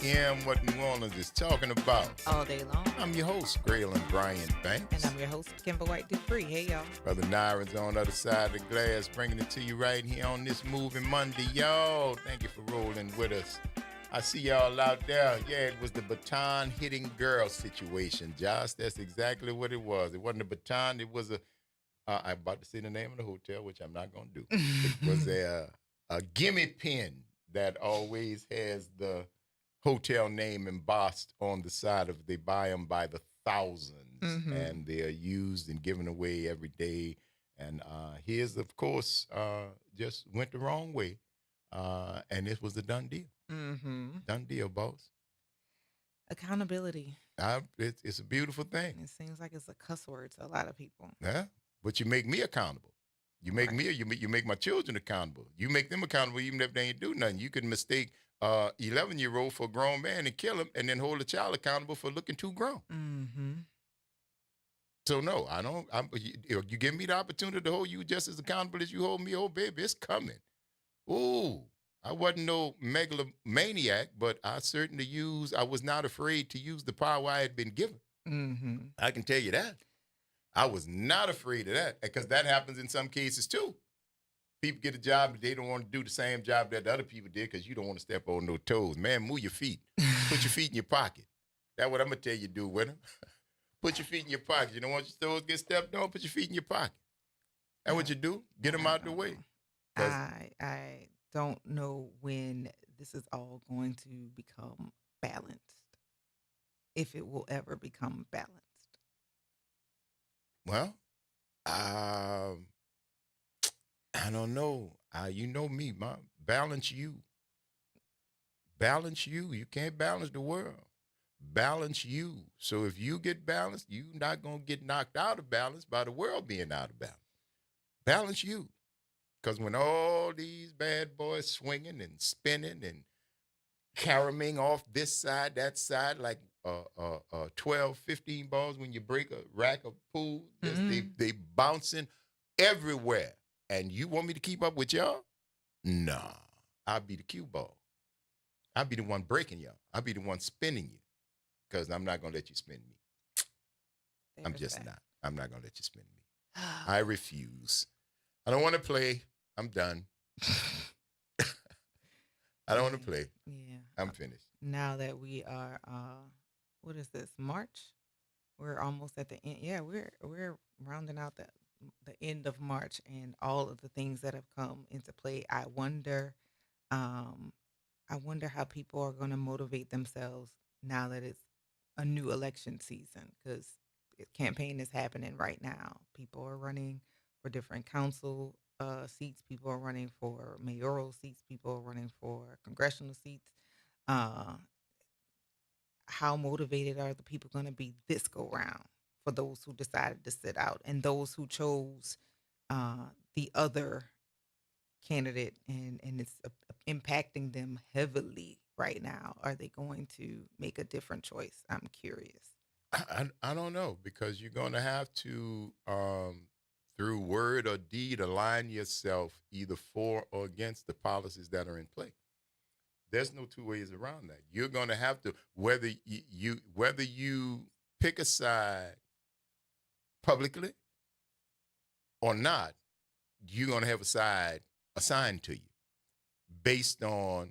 S1: AM. What New Orleans is talking about
S2: all day long.
S1: I'm your host, Graylin Brian Banks.
S2: And I'm your host, Kimber White Dupree. Hey, y'all.
S1: Brother Nyron's on the other side of the glass, bringing it to you right here on this Moving Monday. Y'all, thank you for rolling with us. I see y'all out there. Yeah, it was the baton hitting girl situation, Josh. That's exactly what it was. It wasn't a baton. It was I'm about to say the name of the hotel, which I'm not going to do. It was a gimme pin that always has the hotel name embossed on the side of. They buy them by the thousands, and they are used and given away every day. And his, of course, just went the wrong way, and it was a done deal. Done deal, boss.
S2: Accountability.
S1: It's a beautiful thing.
S2: It seems like it's a cuss word to a lot of people.
S1: Yeah. But you make me accountable. You make me. You make my children accountable. You make them accountable even if they ain't do nothing. You can mistake 11-year-old for a grown man and kill him, and then hold a child accountable for looking too grown. So no, I don't. You give me the opportunity to hold you just as accountable as you hold me. Oh, baby, it's coming. Ooh, I wasn't no megalomaniac, but I certainly I was not afraid to use the power I had been given. I can tell you that. I was not afraid of that, because that happens in some cases too. People get a job, but they don't want to do the same job that the other people did because you don't want to step on no toes. Man, move your feet. Put your feet in your pocket. That's what I'm going to tell you to do with them. Put your feet in your pocket. You don't want your toes to get stepped on? Put your feet in your pocket. That's what you do. Get them out the way.
S2: I don't know when this is all going to become balanced, if it will ever become balanced.
S1: Well, I don't know. You know me, balance you. Balance you. You can't balance the world. Balance you. So if you get balanced, you're not going to get knocked out of balance by the world being out of balance. Balance you. Because when all these bad boys swinging and spinning and caromming off this side, that side, like 12, 15 balls when you break a rack of pool, they bouncing everywhere. And you want me to keep up with y'all? Nah. I'll be the cue ball. I'll be the one breaking y'all. I'll be the one spinning you. because I'm not going to let you spin me. I'm
S2: There's
S1: just
S2: that.
S1: not. I'm not going to let you spin me. I refuse. I don't want to play. I'm done. I don't want to play.
S2: Yeah.
S1: I'm finished.
S2: Now that we are, what is this? March. We're almost at the end. Yeah, we're rounding out the end of March and all of the things that have come into play. I wonder how people are going to motivate themselves now that it's a new election season, because campaign is happening right now. People are running for different council seats. People are running for mayoral seats. People are running for congressional seats. Uh, how motivated are the people going to be this go round for those who decided to sit out and those who chose the other candidate, and it's impacting them heavily right now? Are they going to make a different choice? I'm curious.
S1: I don't know, because you're going to have to, through word or deed, align yourself either for or against the policies that are in play. There's no two ways around that. You're going to have to, whether you pick a side publicly or not, you're going to have a side assigned to you based on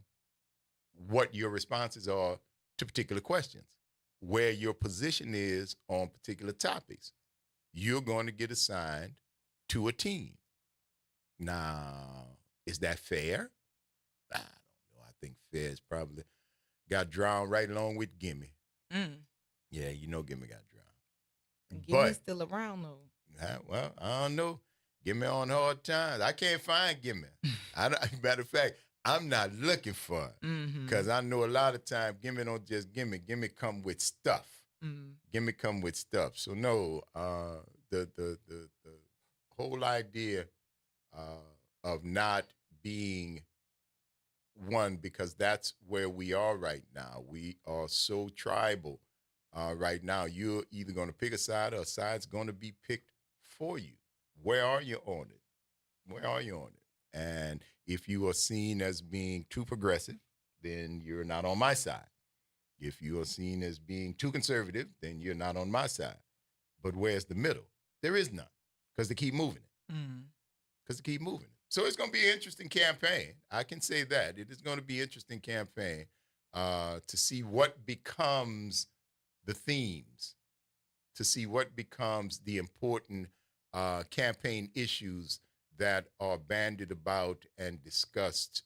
S1: what your responses are to particular questions, where your position is on particular topics. You're going to get assigned to a team. Now, is that fair? I don't know. I think fair is probably got drowned right along with Gimme. Yeah, you know Gimme got drowned.
S2: Gimmy's still around though.
S1: Well, I don't know. Gimme on hard times. I can't find Gimme. Matter of fact, I'm not looking for it, because I know a lot of times Gimme don't just Gimme. Gimme come with stuff. Gimme come with stuff. So no, the whole idea of not being one, because that's where we are right now. We are so tribal right now. You're either going to pick a side, or a side's going to be picked for you. Where are you on it? Where are you on it? And if you are seen as being too progressive, then you're not on my side. If you are seen as being too conservative, then you're not on my side. But where's the middle? There is none, because they keep moving it. Because they keep moving it. So it's going to be an interesting campaign. I can say that. It is going to be an interesting campaign to see what becomes the themes, to see what becomes the important campaign issues that are bandied about and discussed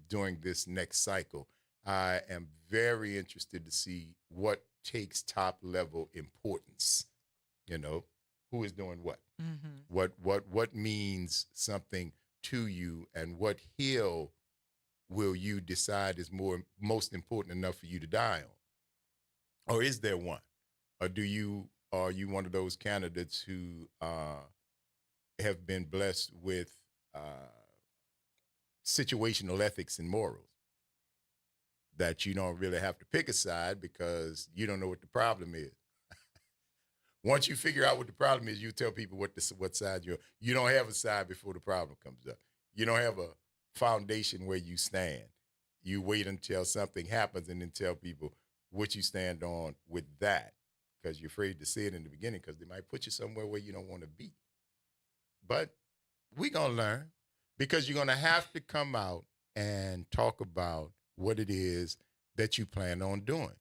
S1: during this next cycle. I am very interested to see what takes top level importance. You know, who is doing what? What means something to you, and what hill will you decide is most important enough for you to die on? Or is there one? Or are you one of those candidates who have been blessed with situational ethics and morals, that you don't really have to pick a side because you don't know what the problem is? Once you figure out what the problem is, you tell people what side you're. You don't have a side before the problem comes up. You don't have a foundation where you stand. You wait until something happens and then tell people what you stand on with that, because you're afraid to say it in the beginning, because they might put you somewhere where you don't want to be. But we're going to learn, because you're going to have to come out and talk about what it is that you plan on doing.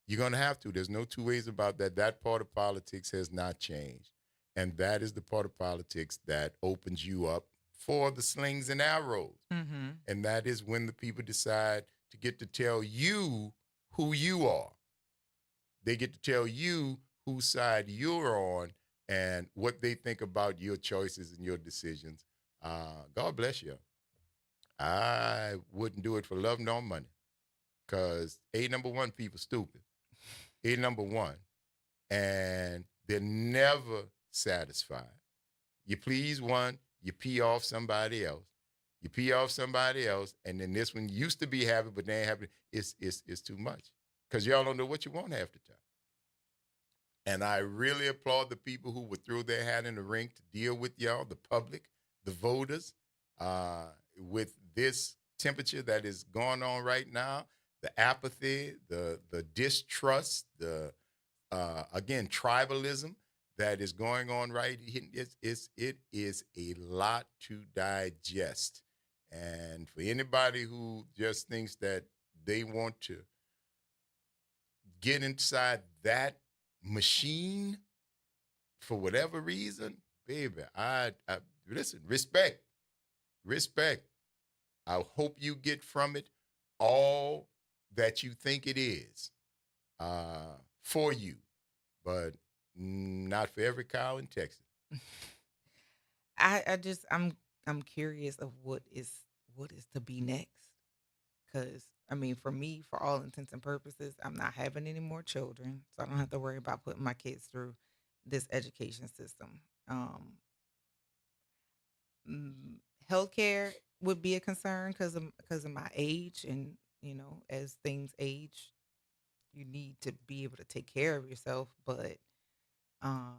S1: You're going to have to. There's no two ways about that. That part of politics has not changed. And that is the part of politics that opens you up for the slings and arrows. And that is when the people decide to get to tell you who you are. They get to tell you whose side you're on and what they think about your choices and your decisions. God bless you. I wouldn't do it for love nor money, because number one, people stupid. Number one, and they're never satisfied. You please one, you pee off somebody else. You pee off somebody else, and then this one used to be happy, but they ain't happy. It's too much, because y'all don't know what you want half the time. And I really applaud the people who would throw their hat in the ring to deal with y'all, the public, the voters, with this temperature that is going on right now. the apathy, the distrust, the again tribalism that is going on right here. It is a lot to digest, and for anybody who just thinks that they want to get inside that machine for whatever reason, baby, I listen, respect. I hope you get from it all that you think it is for you, but not for every cow in Texas.
S2: I'm curious of what is to be next. Because I mean, for me, for all intents and purposes, I'm not having any more children, so I don't have to worry about putting my kids through this education system. Um, mm, Healthcare would be a concern because of my age, and as things age, you need to be able to take care of yourself. But uh,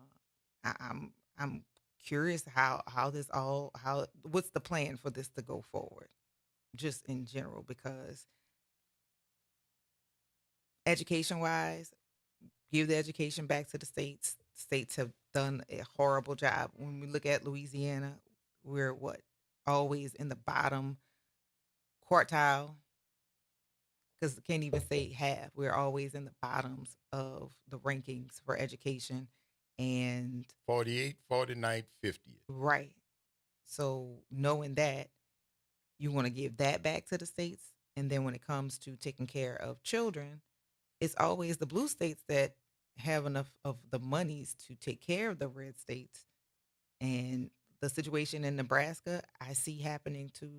S2: I'm curious how this all how what's the plan for this to go forward, just in general, because education wise, give the education back to the states. States have done a horrible job. When we look at Louisiana, we're what always in the bottom quartile, because I can't even say half. We're always in the bottoms of the rankings for education. And
S1: 48, 49, 50.
S2: right. So knowing that, you want to give that back to the states. And then when it comes to taking care of children, it's always the blue states that have enough of the monies to take care of the red states. And the situation in Nebraska, I see happening to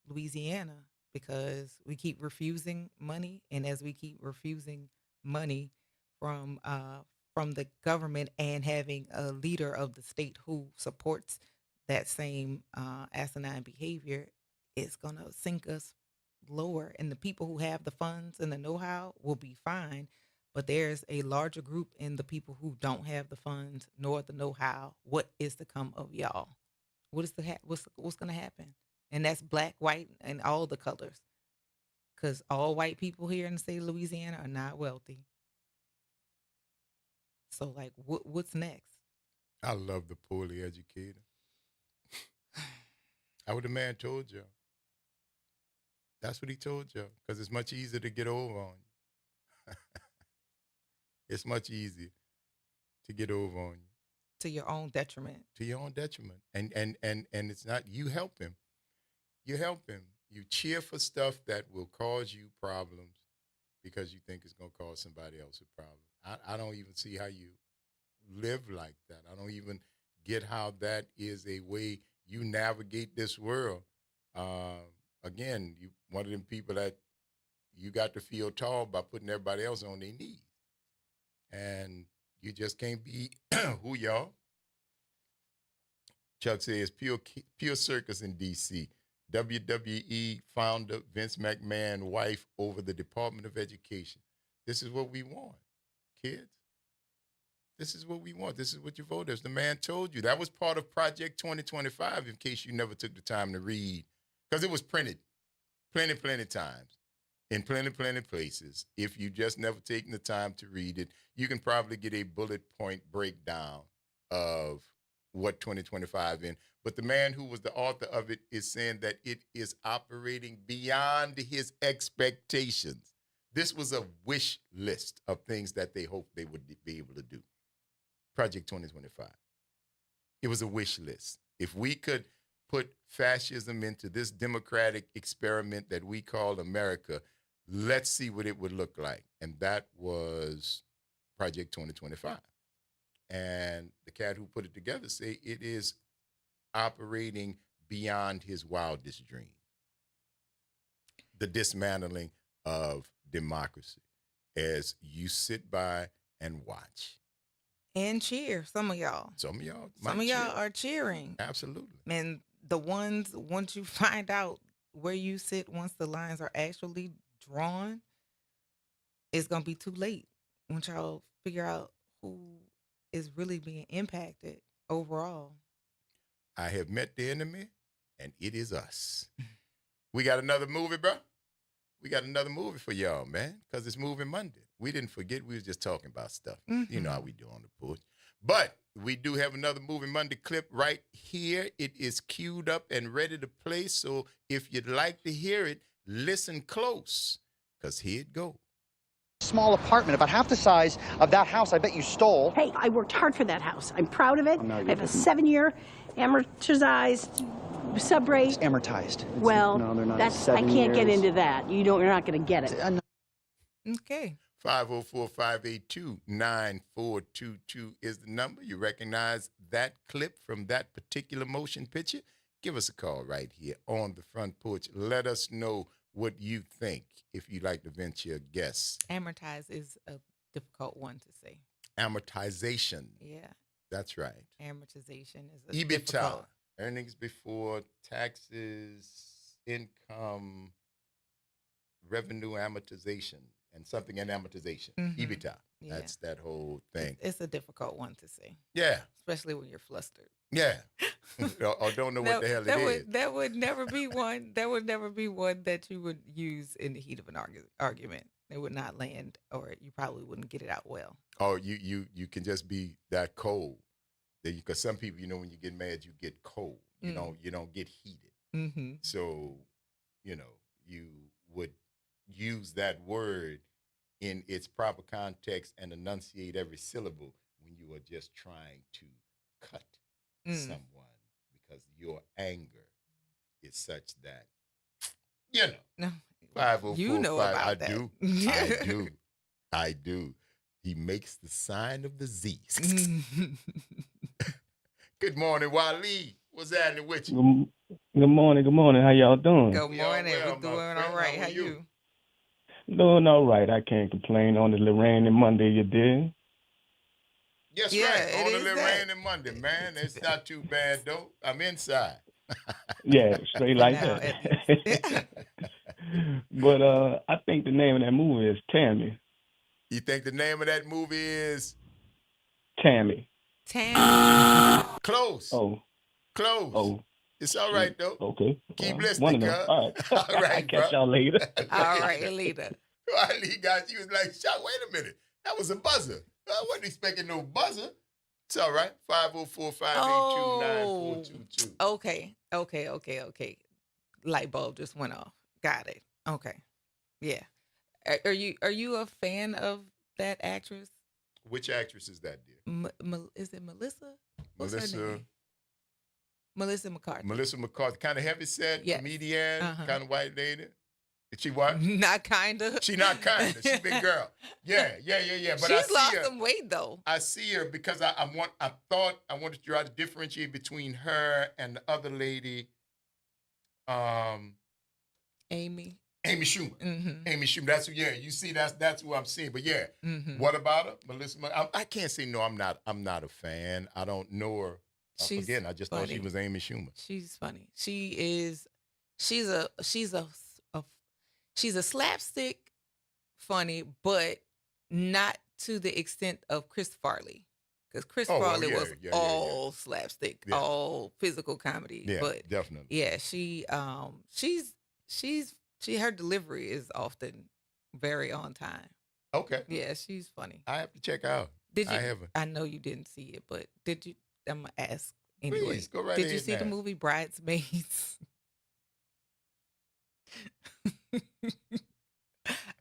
S2: Louisiana, because we keep refusing money, and as we keep refusing money from the government, and having a leader of the state who supports that same asinine behavior, it's gonna sink us lower. And the people who have the funds and the know-how will be fine, but there's a larger group in the people who don't have the funds nor the know-how. What is to come of y'all? What is what's going to happen? And that's black, white, and all the colors, because all white people here in the state of Louisiana are not wealthy. So, like, what's next?
S1: I love the poorly educated. I would have man told y'all. That's what he told y'all, because it's much easier to get over on you. It's much easier to get over on you.
S2: To your own detriment.
S1: To your own detriment. And it's not, you help him. You help him. You cheer for stuff that will cause you problems because you think it's going to cause somebody else a problem. I don't even see how you live like that. I don't even get how that is a way you navigate this world. Again, you one of them people that you got to feel tall by putting everybody else on their knees. And you just can't be who y'all. Chuck says, pure circus in D.C. WWE founder Vince McMahon wife over the Department of Education. This is what we want, kids. This is what we want. This is what you voted. As the man told you, that was part of Project 2025, in case you never took the time to read, because it was printed plenty times in plenty places. If you just never taken the time to read it, you can probably get a bullet point breakdown of what 2025 in. But the man who was the author of it is saying that it is operating beyond his expectations. This was a wish list of things that they hoped they would be able to do. Project 2025. It was a wish list. If we could put fascism into this democratic experiment that we call America, let's see what it would look like. And that was Project 2025. And the cat who put it together say it is operating beyond his wildest dream. The dismantling of democracy, as you sit by and watch.
S2: And cheer, some of y'all.
S1: Some of y'all
S2: are cheering.
S1: Absolutely.
S2: And the ones, once you find out where you sit, once the lines are actually drawn, it's going to be too late. Once y'all figure out who is really being impacted overall.
S1: I have met the enemy, and it is us. We got another movie, bro? we got another movie for y'all, man, because it's Movie Monday. We didn't forget. We was just talking about stuff. You know how we do on the porch. But we do have another Movie Monday clip right here. It is queued up and ready to play. So if you'd like to hear it, listen close, because here it goes.
S6: Small apartment, about half the size of that house I bet you stole.
S14: Hey, I worked hard for that house. I'm proud of it. I have a 7-year amortized sub-rate.
S6: It's amortized.
S14: Well,
S6: no, they're not.
S14: that's I can't get into that. You're not going to get it.
S2: Okay.
S1: 504-582-9422 is the number. You recognize that clip from that particular motion picture? Give us a call right here on the Front Porch. Let us know what you think if you'd like to venture a guess.
S2: Amortize is a difficult one to say.
S1: Amortization.
S2: Yeah.
S1: That's right.
S2: Amortization is a
S1: EBITDA,
S2: difficult.
S1: earnings before taxes, income, revenue amortization, and something in amortization. EBITDA.
S2: Yeah.
S1: That's that whole thing.
S2: It's a difficult one to say.
S1: Yeah.
S2: Especially when you're flustered.
S1: Yeah. or don't know what the hell it is.
S2: That would never be one. That would never be one that you would use in the heat of an argument. It would not land, or you probably wouldn't get it out well.
S1: Or you can just be that cold. Because some people, when you get mad, you get cold. You don't get heated.
S2: Mm-hmm.
S1: So, you would use that word in its proper context and enunciate every syllable when you are just trying to cut someone because your anger is such that,
S2: No,
S1: 504,
S2: you know about
S1: I
S2: that.
S1: do. I do. He makes the sign of the Z. Good morning, Waleed. What's happening with you?
S15: Good morning. How y'all doing?
S2: Good morning. We're doing all right. How you?
S15: Doing all right. I can't complain on the rainy Monday you did.
S1: Yes, right. On the little rainy Monday, man. It's not too bad, though. I'm inside.
S15: Yeah, straight like that. But I think the name of that movie is Tammy.
S1: You think the name of that movie is?
S15: Tammy.
S1: Close.
S15: Oh.
S1: Close.
S15: Oh.
S1: It's all right, though.
S15: Okay.
S1: Keep listening,
S15: cuz. All right.
S1: All right,
S15: Catch y'all later.
S2: All right, later.
S1: Waleed got you was like, wait a minute. That was a buzzer. I wasn't expecting no buzzer. It's all right. 504-582-9422.
S2: Okay. Light bulb just went off. Got it. Okay. Yeah. Are you a fan of that actress?
S1: Which actress is that, dear?
S2: Is it Melissa?
S1: Melissa
S2: McCarthy.
S1: Melissa McCarthy. Kind of heavy set, comedian, kind of white lady. Is she what?
S2: Not kind of.
S1: She not kind of. She's a big girl. Yeah. But
S2: she's lost some weight though.
S1: I see her because I thought I wanted to try to differentiate between her and the other lady,
S2: Amy
S1: Schumer.
S2: Mm-hmm.
S1: Amy Schumer. That's you see that's who I'm seeing. But yeah, what about her, Melissa? I can't say no. I'm not a fan. I don't know her. Again, I just thought she was Amy Schumer.
S2: She's funny. She's a slapstick funny, but not to the extent of Chris Farley. Because Chris Farley was all slapstick, all physical comedy.
S1: Yeah,
S2: but
S1: definitely.
S2: Yeah, her delivery is often very on time.
S1: Okay.
S2: Yeah, she's funny.
S1: I have to check out.
S2: Did you?
S1: I haven't.
S2: I know you didn't see it, but did you? I'm gonna ask anyway.
S1: Please, go right
S2: Did
S1: ahead
S2: you see
S1: now.
S2: the movie Bridesmaids?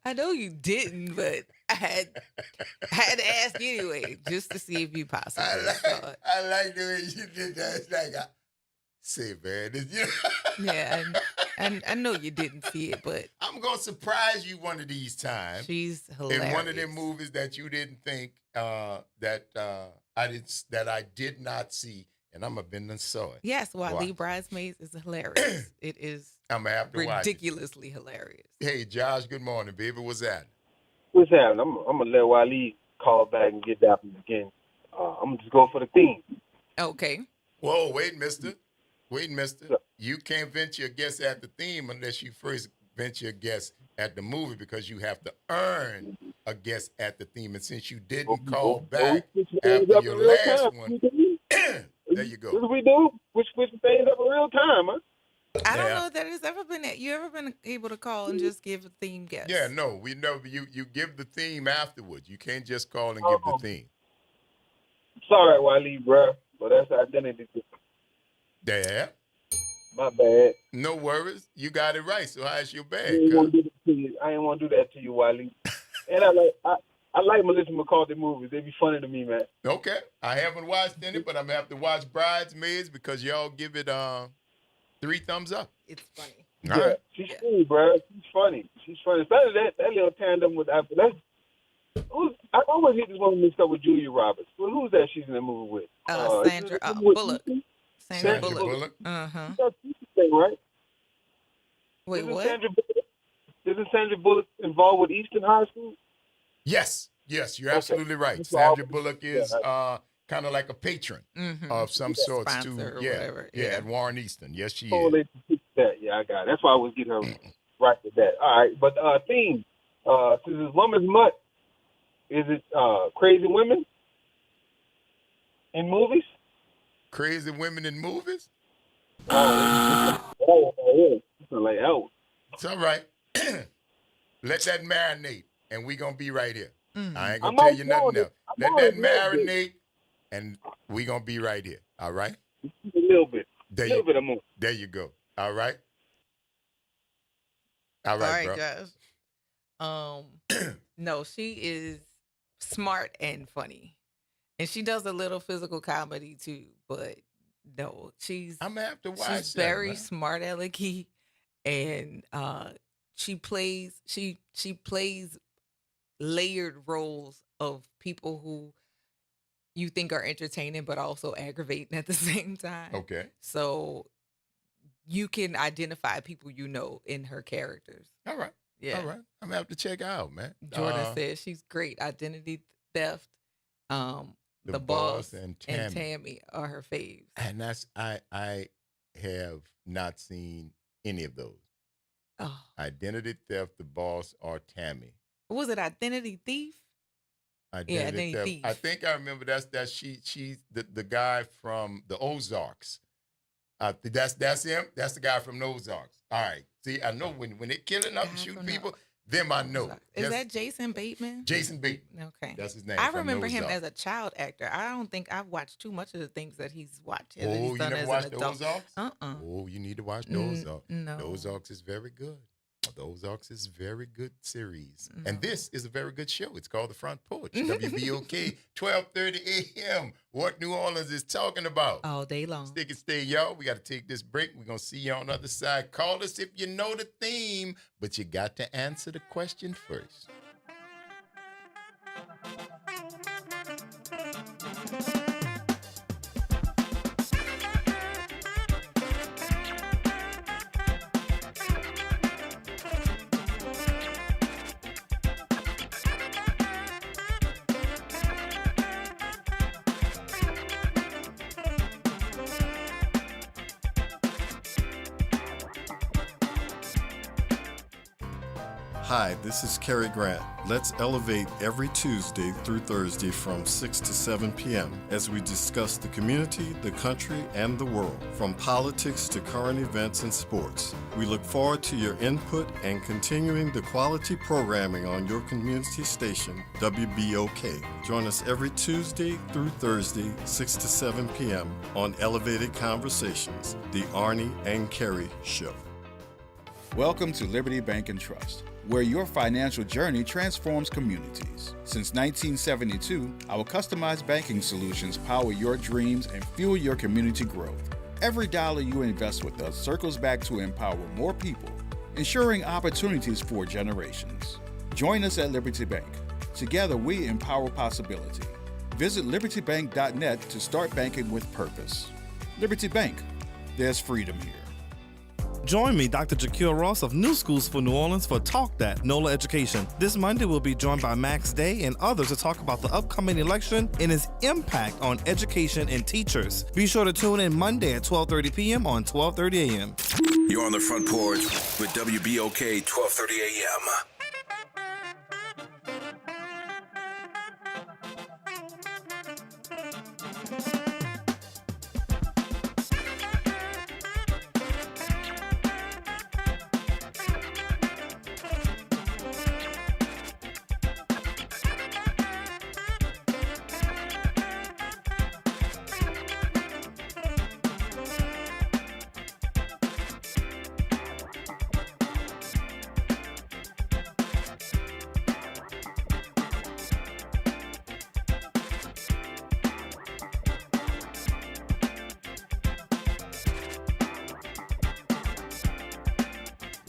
S2: I know you didn't, but I had to ask anyway, just to see if you possibly saw it.
S1: I like the way you did that. It's like, say, man,
S2: Yeah, and I know you didn't see it, but
S1: I'm gonna surprise you one of these times.
S2: She's hilarious.
S1: In one of them movies that you didn't think that I did not see, and I'm gonna been and saw it.
S2: Yes, Waleed, Bridesmaids is hilarious. It is.
S1: I'm gonna have to watch it.
S2: Ridiculously hilarious.
S1: Hey, Josh. Good morning, baby. What's that?
S12: What's happening? I'm gonna let Waleed call back and get that again. I'm gonna just go for the theme.
S2: Okay.
S1: Whoa, wait, mister. You can't venture a guess at the theme unless you first venture a guess at the movie, because you have to earn a guess at the theme. And since you didn't call back after your last one, there you go.
S12: What do we do? Which things up in real time, huh?
S2: I don't know that it's ever been that you ever been able to call and just give a theme guess.
S1: Yeah, no, we never. You give the theme afterwards. You can't just call and give the theme.
S12: Sorry, Wiley, bro, but that's identity.
S1: Yeah.
S12: My bad.
S1: No worries. You got it right. So how's your bad?
S12: I ain't want to do that to you, Wiley. And I like Melissa McCarthy movies. They be funny to me, man.
S1: Okay. I haven't watched any, but I'm gonna have to watch Bridesmaids because y'all give it 3 thumbs up.
S2: It's funny.
S1: All right.
S12: She's funny, bro. She's funny. Especially that little tandem with I always get this one mixed up with Julia Roberts. Well, who's that she's in the movie with?
S2: Sandra Bullock. Sandra
S1: Bullock.
S2: Uh-huh.
S12: That's thing, right?
S2: Wait, what?
S12: Isn't Sandra Bullock involved with Eastern High School?
S1: Yes, you're absolutely right. Sandra Bullock is kind of like a patron of some sorts to
S2: whatever.
S1: at Warren Easton. Yes, she
S12: is. Yeah, I got it. That's why I always get her right with that. All right, but theme, since it's Woman's Month, is it crazy women in movies?
S1: Crazy women in movies?
S12: Yeah. Like,
S1: it's all right. Let that marinate, and we're going to be right here. I ain't going to tell you nothing else. Let that marinate, and we're going to be right here. All right?
S12: A little bit. A little bit more.
S1: There you go. All right?
S2: All right,
S1: bro.
S2: Josh. No, she is smart and funny. And she does a little physical comedy too, but no,
S1: I'm gonna have to watch.
S2: She's very smart, alecky, and she plays layered roles of people who you think are entertaining, but also aggravating at the same time.
S1: Okay,
S2: so you can identify people in her characters.
S1: All right,
S2: yeah,
S1: all right. I'm gonna have to check her out, man.
S2: Jordan says she's great. Identity Theft. The Boss and Tammy are her faves.
S1: And that's I have not seen any of those.
S2: Oh.
S1: Identity Theft, The Boss, or Tammy.
S2: Was it Identity Thief?
S1: Identity Thief. I think I remember that's she's the guy from the Ozarks. That's him. That's the guy from the Ozarks. All right. See, I know when they're killing up and shooting people. Them I know.
S2: Is that Jason Bateman?
S1: Jason Bateman.
S2: Okay.
S1: That's his name.
S2: I remember him as a child actor. I don't think I've watched too much of the things that he's watched.
S1: Oh, you never watched the Ozarks?
S2: Uh-uh.
S1: Oh, you need to watch the Ozarks.
S2: No.
S1: The Ozarks is very good. The Ozarks is a very good series. No. And this is a very good show. It's called The Front Porch. WBOK, 12:30 a.m. What New Orleans is talking about.
S2: All day long.
S1: Stick and stay, y'all. We got to take this break. We're going to see you on the other side. Call us if you know the theme, but you got to answer the question first.
S16: Hi, this is Cary Grant. Let's elevate every Tuesday through Thursday from 6 to 7 p.m. as we discuss the community, the country, and the world, from politics to current events and sports. We look forward to your input and continuing the quality programming on your community station, WBOK. Join us every Tuesday through Thursday, 6 to 7 p.m. on Elevated Conversations, the Arnie and Cary Show.
S17: Welcome to Liberty Bank and Trust, where your financial journey transforms communities. Since 1972, our customized banking solutions power your dreams and fuel your community growth. Every dollar you invest with us circles back to empower more people, ensuring opportunities for generations. Join us at Liberty Bank. Together, we empower possibility. Visit libertybank.net to start banking with purpose. Liberty Bank, there's freedom here.
S3: Join me, Dr. Jaquil Ross of New Schools for New Orleans for Talk That, NOLA Education. This Monday, we'll be joined by Max Day and others to talk about the upcoming election and its impact on education and teachers. Be sure to tune in Monday at 12:30 p.m. on 12:30 a.m.
S7: You're on the Front Porch with WBOK 12:30 a.m.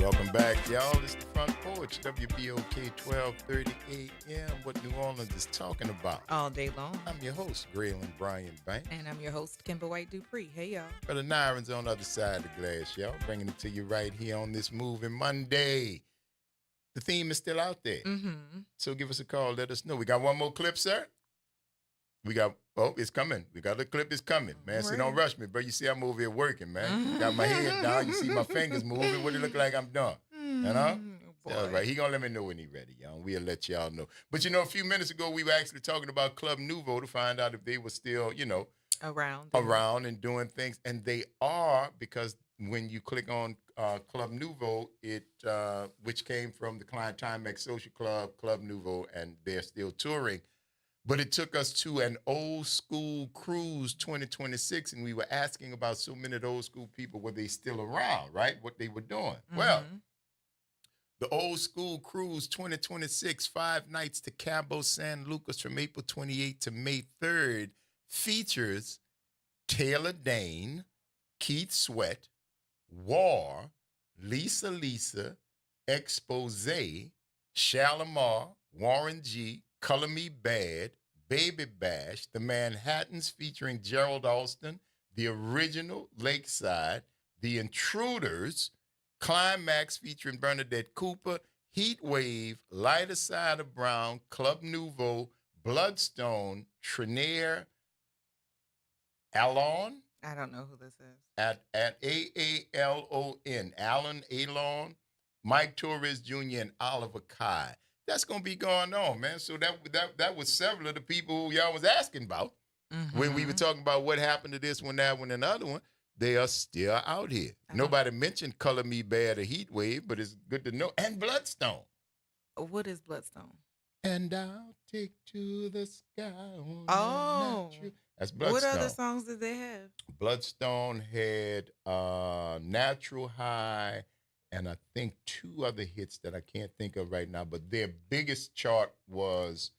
S1: Welcome back, y'all. It's the Front Porch, WBOK 1230 AM. What New Orleans is talking about.
S2: All day long.
S1: I'm your host, Graylin Brian Banks.
S2: And I'm your host, Kimber White Dupree. Hey, y'all.
S1: Brother Nyron's on the other side of the glass, y'all. Bringing it to you right here on this Moving Monday. The theme is still out there.
S2: Mm-hmm.
S1: So give us a call. Let us know. We got one more clip, sir? It's coming. We got the clip is coming, man. So don't rush me, bro. You see I'm over here working, man. Got my head down. You see my fingers moving. What it look like I'm doing? You know? All right. He gonna let me know when he ready, y'all. We'll let y'all know. But a few minutes ago, we were actually talking about Club Nouveau to find out if they were still, around and doing things. And they are, because when you click on Club Nouveau, which came from the Client Timex Social Club, Club Nouveau, and they're still touring. But it took us to an old school cruise 2026, and we were asking about so many of the old school people, were they still around, right? What they were doing. Mm-hmm. Well, the old school cruise 2026, 5 nights to Cabo San Lucas from April 28th to May 3rd, features Taylor Dane, Keith Sweat, War, Lisa, Expose, Shalimar, Warren G., Color Me Bad, Baby Bash, The Manhattans featuring Gerald Alston, The Original, Lakeside, The Intruders, Climax featuring Bernadette Cooper, Heat Wave, Lighter Side of Brown, Club Nouveau, Bloodstone, Trinaire Alon.
S2: I don't know who this is.
S1: At A-A-L-O-N, Alan Alon, Mike Torres Jr., and Oliver Kai. That's going to be going on, man. So that was several of the people who y'all was asking about when we were talking about what happened to this one, that one, and the other one. They are still out here. Nobody mentioned Color Me Bad or Heat Wave, but it's good to know. And Bloodstone.
S2: What is Bloodstone?
S1: And I'll take to the sky. That's Bloodstone.
S2: What other songs did they have?
S1: Bloodstone had Natural High, and I think 2 other hits that I can't think of right now, but their biggest chart was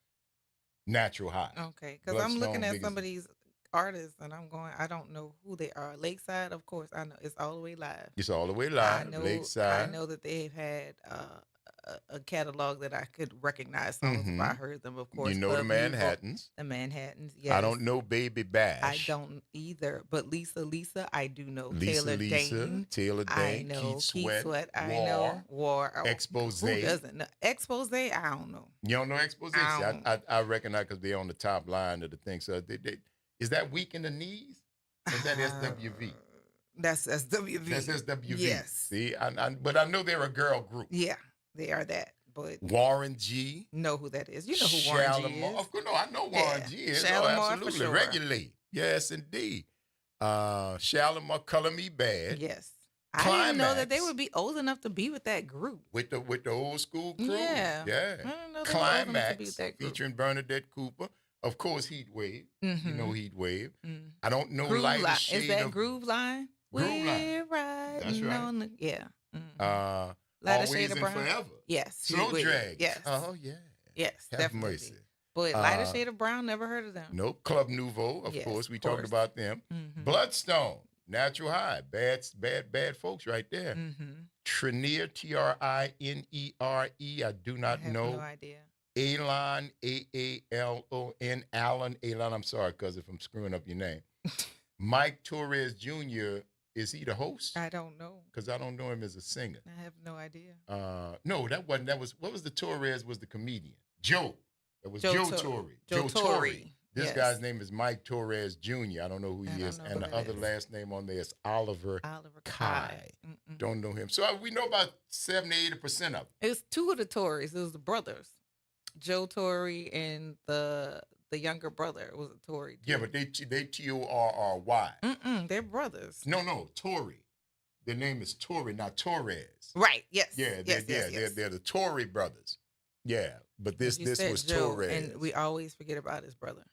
S1: Natural High.
S2: Okay, because I'm looking at some of these artists, and I'm going, I don't know who they are. Lakeside, of course, I know. It's All the Way Live.
S1: It's All the Way Live, Lakeside.
S2: I know that they've had a catalog that I could recognize songs if I heard them, of course.
S1: You know the Manhattans.
S2: The Manhattans, yes.
S1: I don't know Baby Bash.
S2: I don't either, but Lisa, I do know.
S1: Taylor Dane,
S2: I know. Keith Sweat, I know. War.
S1: Expose.
S2: Who doesn't know? Expose, I don't know.
S1: You don't know Expose? I recognize because they're on the top line of the thing. So is that Weak in the Knees? Or is that SWV?
S2: That's SWV.
S1: That's SWV.
S2: Yes.
S1: See, but I know they're a girl group.
S2: Yeah. They are that, but
S1: Warren G.
S2: Know who that is. You know who Warren G is.
S1: Of course, no, I know Warren G is.
S2: Shalimar,
S1: absolutely.
S2: for sure.
S1: Regulate. Yes, indeed. Shalimar, Color Me Bad.
S2: Yes.
S1: Climax.
S2: I didn't know that they would be old enough to be with that group.
S1: With the old school crew.
S2: Yeah.
S1: Yeah.
S2: I didn't know they
S1: Climax,
S2: were old enough to be with that group.
S1: featuring Bernadette Cooper. Of course, Heat Wave.
S2: Mm-hmm.
S1: You know Heat Wave.
S2: Mm-hmm.
S1: I don't know
S2: Groove
S1: Lighter
S2: Line.
S1: Shade
S2: Is that
S1: of
S2: Groove Line?
S1: Groove
S2: We're
S1: Line.
S2: riding
S1: That's right.
S2: on the, yeah. Mm-hmm.
S1: Lighter
S2: Always
S1: Shade of
S2: Brown.
S1: Forever.
S2: Yes.
S1: Slow Drag.
S2: Yes.
S1: Oh, yeah.
S2: Yes,
S1: Have
S2: definitely.
S1: mercy.
S2: But Lighter Shade of Brown, never heard of them.
S1: Nope. Club Nouveau, of course. We talked about them.
S2: Mm-hmm.
S1: Bloodstone, Natural High. Bad folks right there.
S2: Mm-hmm.
S1: Trinaire, T-R-I-N-E-R-E. I do not know.
S2: I have no idea.
S1: Alon, A-A-L-O-N. Alon, I'm sorry, because if I'm screwing up your name. Mike Torres Jr., is he the host?
S2: I don't know.
S1: Because I don't know him as a singer.
S2: I have no idea.
S1: No, that wasn't. What was the Torres was the comedian? Joe. That was
S2: Joe
S1: Torre.
S2: Joe Torre.
S1: This guy's name is Mike Torres Jr. I don't know who he is. And the other last name on there is Oliver Kai. Don't know him. So we know about 70-80% of them.
S2: It was 2 of the Torres. It was the brothers. Joe Torre and the younger brother was a Torre.
S1: Yeah, but they T-O-R-R-Y.
S2: They're brothers.
S1: No, Torre. Their name is Torre, not Torres.
S2: Right, yes.
S1: Yeah,
S2: yes.
S1: They're the Torre brothers. Yeah, but this was
S2: Joe,
S1: Torres.
S2: and we always forget about his brother.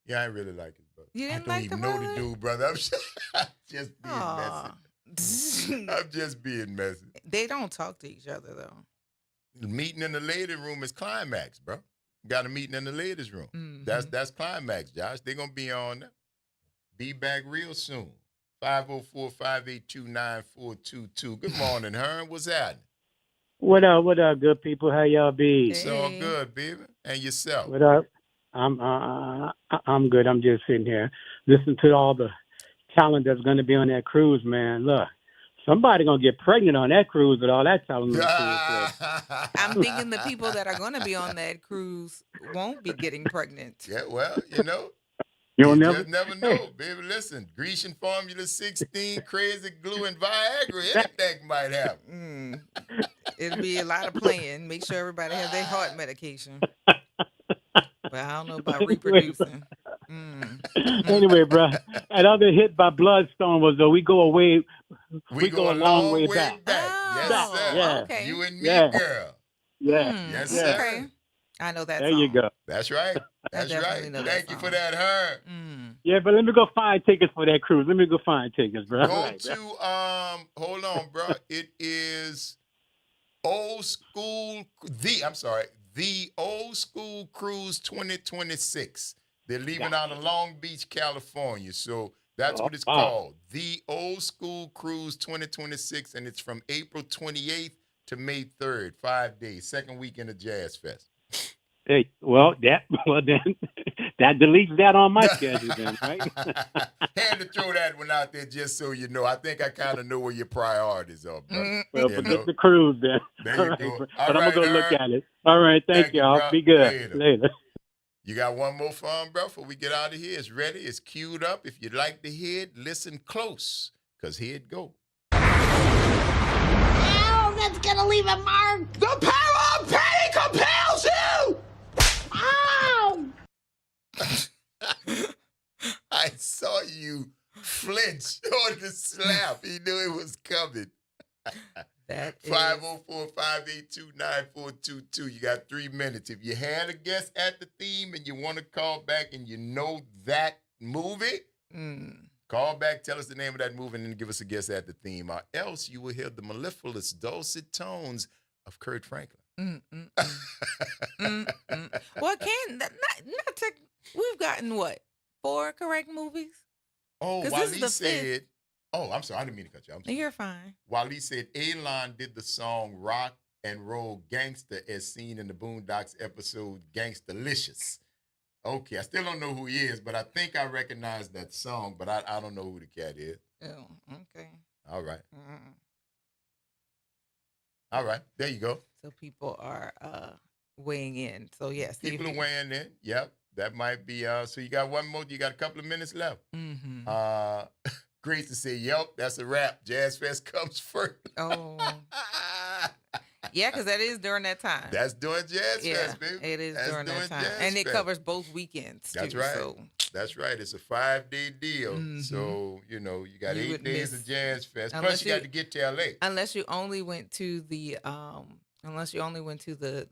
S1: Yeah, I really like his brother.
S2: You didn't
S1: I
S2: like
S1: don't
S2: the
S1: even
S2: brother?
S1: know the dude, brother. I'm just being messy. I'm just being messy.
S2: They don't talk to each other, though.
S1: The meeting in the lady room is Climax, bro. Got a meeting in the ladies' room.
S2: Mm-hmm.
S1: That's Climax, Josh. They're going to be on. Be back real soon. 504-582-9422. Good morning, Herm. What's happening?
S18: What up, good people? How y'all be?
S1: It's all good, baby. And yourself?
S18: What up? I'm good. I'm just sitting here listening to all the talent that's going to be on that cruise, man. Look, somebody gonna get pregnant on that cruise with all that talent on the cruise.
S2: I'm thinking the people that are going to be on that cruise won't be getting pregnant.
S1: Yeah, well, you know.
S18: You'll
S1: You
S18: never
S1: just never know, baby. Listen, Grecian Formula 16, Crazy Glue, and Viagra, anything might happen.
S2: It'll be a lot of playing. Make sure everybody has their heart medication. But I don't know about reproducing.
S18: Anyway, bro, that other hit by Bloodstone was we go away. We go a long way back.
S1: Yes, sir.
S18: Yeah.
S2: Okay.
S1: You and me,
S18: Yeah.
S1: girl.
S18: Yeah.
S1: Yes,
S18: Yeah.
S1: sir.
S2: Okay. I know that
S18: There
S2: song.
S18: you go.
S1: That's right. That's
S2: definitely
S1: right.
S2: know that
S1: Thank you
S2: song.
S1: for that, Herm.
S18: Yeah, but let me go find tickets for that cruise. Let me go find tickets, bro.
S1: Go
S18: Right, bro.
S1: to hold on, bro. It is the Old School Cruise 2026. They're leaving out of Long Beach, California. So that's what it's called. The Old School Cruise 2026, and it's from April 28th to May 3rd, 5 days, second weekend of Jazz Fest.
S18: Hey, then that deletes that on my schedule, then, right?
S1: Had to throw that one out there just so you know. I think I kind of know where your priorities are, brother.
S18: Well, forget the cruise, then.
S1: There you
S18: All right,
S1: go.
S18: bro.
S1: All
S18: But I'm
S1: right,
S18: gonna go look
S1: Herm.
S18: at it. All right, thank
S1: you,
S18: y'all.
S1: bro.
S18: Be good. Later.
S1: You got one more fun, bro, before we get out of here? It's ready. It's queued up. If you'd like to hear it, listen close, because here it go.
S14: Ow, that's gonna leave a mark.
S7: The power of pain compels you!
S14: Ow!
S1: I saw you flinch on the slap. He knew it was coming.
S2: That is
S1: 504-582-9422. You got 3 minutes. If you had a guess at the theme and you want to call back and you know that movie, call back, tell us the name of that movie, and then give us a guess at the theme. Or else you will hear the mellifluous, dulcet tones of Kurt Franklin.
S2: Well, we've gotten what? 4 correct movies?
S1: Oh,
S2: 'Cause
S1: while
S2: this is
S1: he
S2: the
S1: said, oh, I'm sorry, I didn't mean to cut you. I'm sorry.
S2: You're fine.
S1: While he said Elon did the song Rock and Roll Gangster as seen in the Boondocks episode Gangstalicious. Okay, I still don't know who he is, but I think I recognize that song, but I don't know who the cat is.
S2: Oh, okay.
S1: All right. All right, there you go.
S2: So people are weighing in. So yes,
S1: People are weighing in. Yep, that might be. So you got one more. You got a couple of minutes left. Grace to say, "Yep, that's a wrap. Jazz Fest comes first."
S2: Oh, yeah, because that is during that time.
S1: That's during Jazz Fest, baby.
S2: It is
S1: That's
S2: during that time,
S1: Jazz
S2: and it
S1: Fest.
S2: covers both weekends.
S1: That's
S2: too,
S1: right.
S2: So
S1: That's right. It's a 5-day deal. So, you know, you got
S2: You
S1: 8
S2: would
S1: days
S2: miss-
S1: of Jazz Fest.
S2: unless
S1: Plus, you got to get to LA.
S2: unless you only went to the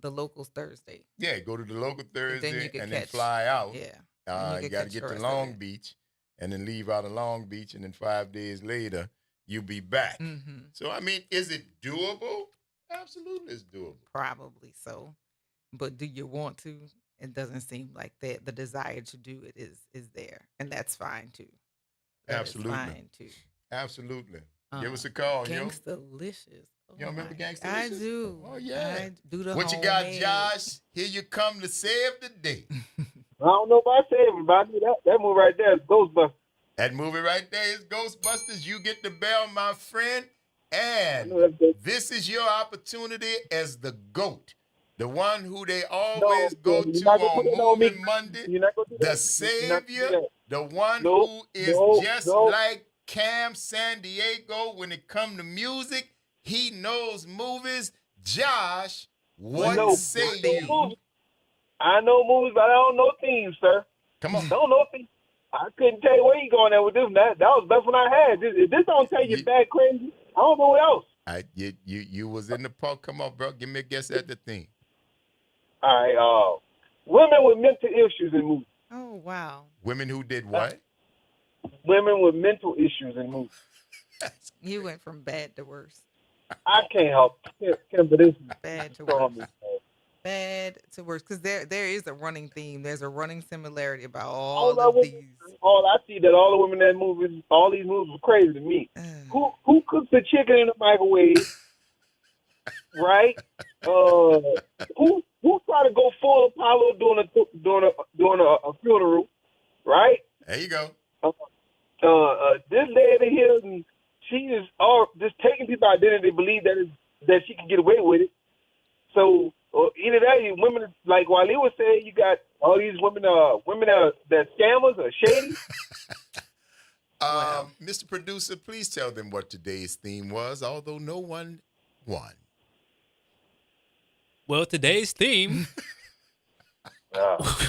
S2: locals Thursday.
S1: Yeah, go to the local Thursday
S2: you could
S1: and then
S2: catch-
S1: fly out.
S2: yeah.
S1: You
S2: could
S1: got to
S2: catch
S1: get
S2: the
S1: to
S2: rest of
S1: Long
S2: it.
S1: Beach and then leave out of Long Beach. And then 5 days later, you'll be back. So, I mean, is it doable? Absolutely, it's doable.
S2: Probably so. But do you want to? It doesn't seem like the desire to do it is there. And that's fine too. That is
S1: Absolutely.
S2: fine too.
S1: Absolutely. Give us a call, yo.
S2: Gangstalicious.
S1: You remember Gangstalicious?
S2: I do.
S1: Oh, yeah.
S2: I do the
S1: What you got,
S2: homemade.
S1: Josh? Here you come to save the day.
S12: I don't know if I say everybody. That movie right there is Ghostbusters.
S1: That movie right there is Ghostbusters. You get the bell, my friend. And this is your opportunity as the GOAT. The one who they always go to on Moving Monday. The savior. The one who is just like Cam San Diego when it comes to music. He knows movies. Josh, what say you?
S12: I know movies, but I don't know themes, sir.
S1: Come on.
S12: Don't know themes. I couldn't tell you where you going there with this. That was the best one I had. If this don't tell you bad crazy, I don't know what else.
S1: You was in the park. Come on, bro. Give me a guess at the theme.
S12: All right. Women with mental issues in movies.
S2: Oh, wow.
S1: Women who did what?
S12: Women with mental issues in movies.
S2: You went from bad to worse.
S12: I can't help. But this
S2: Bad to
S12: worse.
S2: bad to worse because there is a running theme. There's a running similarity about
S12: All
S2: all of
S12: of
S2: these.
S12: all I see that all the women in that movies, all these movies were crazy to me. Who cooks the chicken in the microwave? Right? Who tried to go full Apollo during a funeral? Right?
S1: There you go.
S12: This lady here, she is just taking people's identity, believe that she can get away with it. So either that, women like while he was saying, you got all these women that scammers or shady.
S1: Mr. Producer, please tell them what today's theme was, although no one won.
S19: Well, today's theme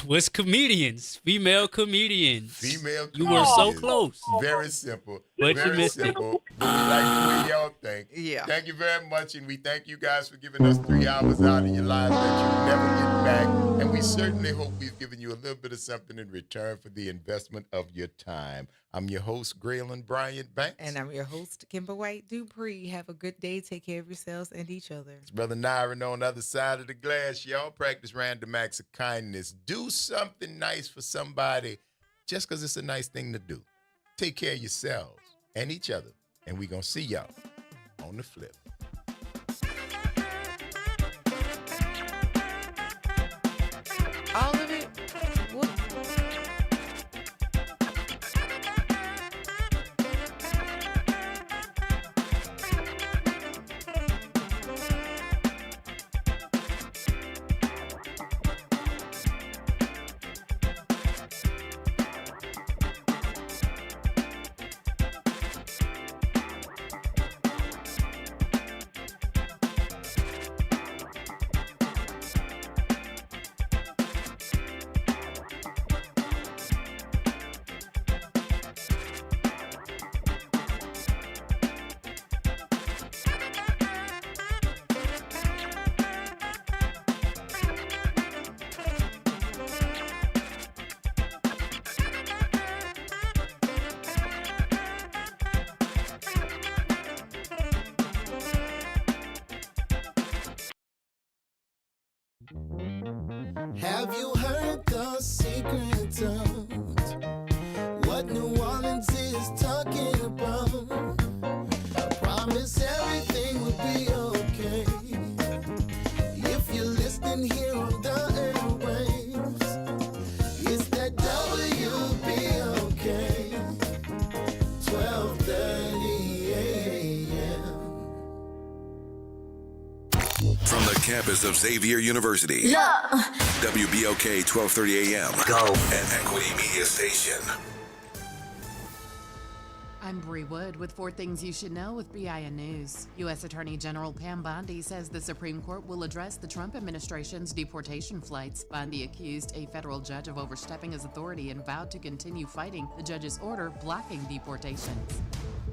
S19: was comedians, female comedians. You were so close.
S1: Very simple.
S19: But
S1: very
S19: you missed
S1: simple. But we like the way y'all think.
S2: Yeah.
S1: Thank you very much, and we thank you guys for giving us 3 hours out of your lives that you'll never get back. And we certainly hope we've given you a little bit of something in return for the investment of your time. I'm your host, Graylin Bryant Banks.
S2: And I'm your host, Kimber White Dupree. Have a good day. Take care of yourselves and each other.
S1: It's Brother Nyron on the other side of the glass. Y'all practice random acts of kindness. Do something nice for somebody just because it's a nice thing to do. Take care of yourselves and each other. And we're going to see y'all on the flip.
S2: All of it? What?
S20: Have you heard the secret of what New Orleans is talking about? I promise everything will be okay if you're listening here on the airwaves. It's that WBOK 12:30 a.m.
S7: From the campus of Xavier University.
S20: Yeah.
S7: WBOK 1230 AM. Go. An Equity Media Station.
S10: I'm Bree Wood with 4 Things You Should Know with BIN News. U.S. Attorney General Pam Bondi says the Supreme Court will address the Trump administration's deportation flights. Bondi accused a federal judge of overstepping his authority and vowed to continue fighting the judge's order blocking deportations.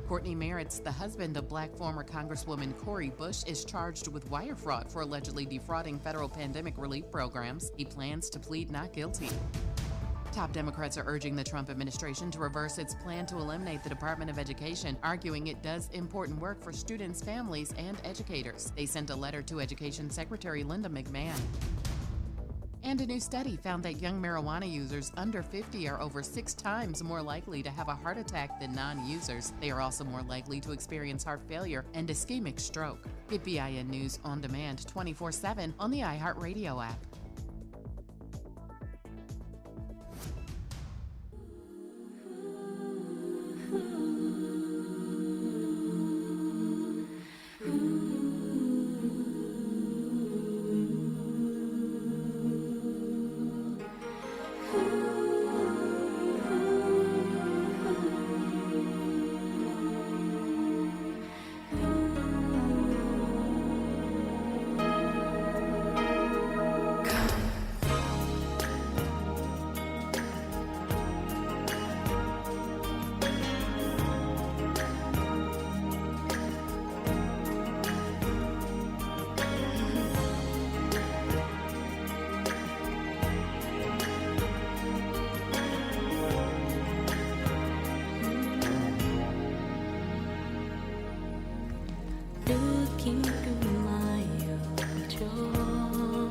S10: Courtney Merritt's, the husband of Black former Congresswoman Cori Bush, is charged with wire fraud for allegedly defrauding federal pandemic relief programs. He plans to plead not guilty. Top Democrats are urging the Trump administration to reverse its plan to eliminate the Department of Education, arguing it does important work for students, families, and educators. They sent a letter to Education Secretary Linda McMahon. And a new study found that young marijuana users under 50 are over 6 times more likely to have a heart attack than non-users. They are also more likely to experience heart failure and ischemic stroke. Get BIN News on demand 24/7 on the iHeartRadio app.
S21: Looking through my old joy,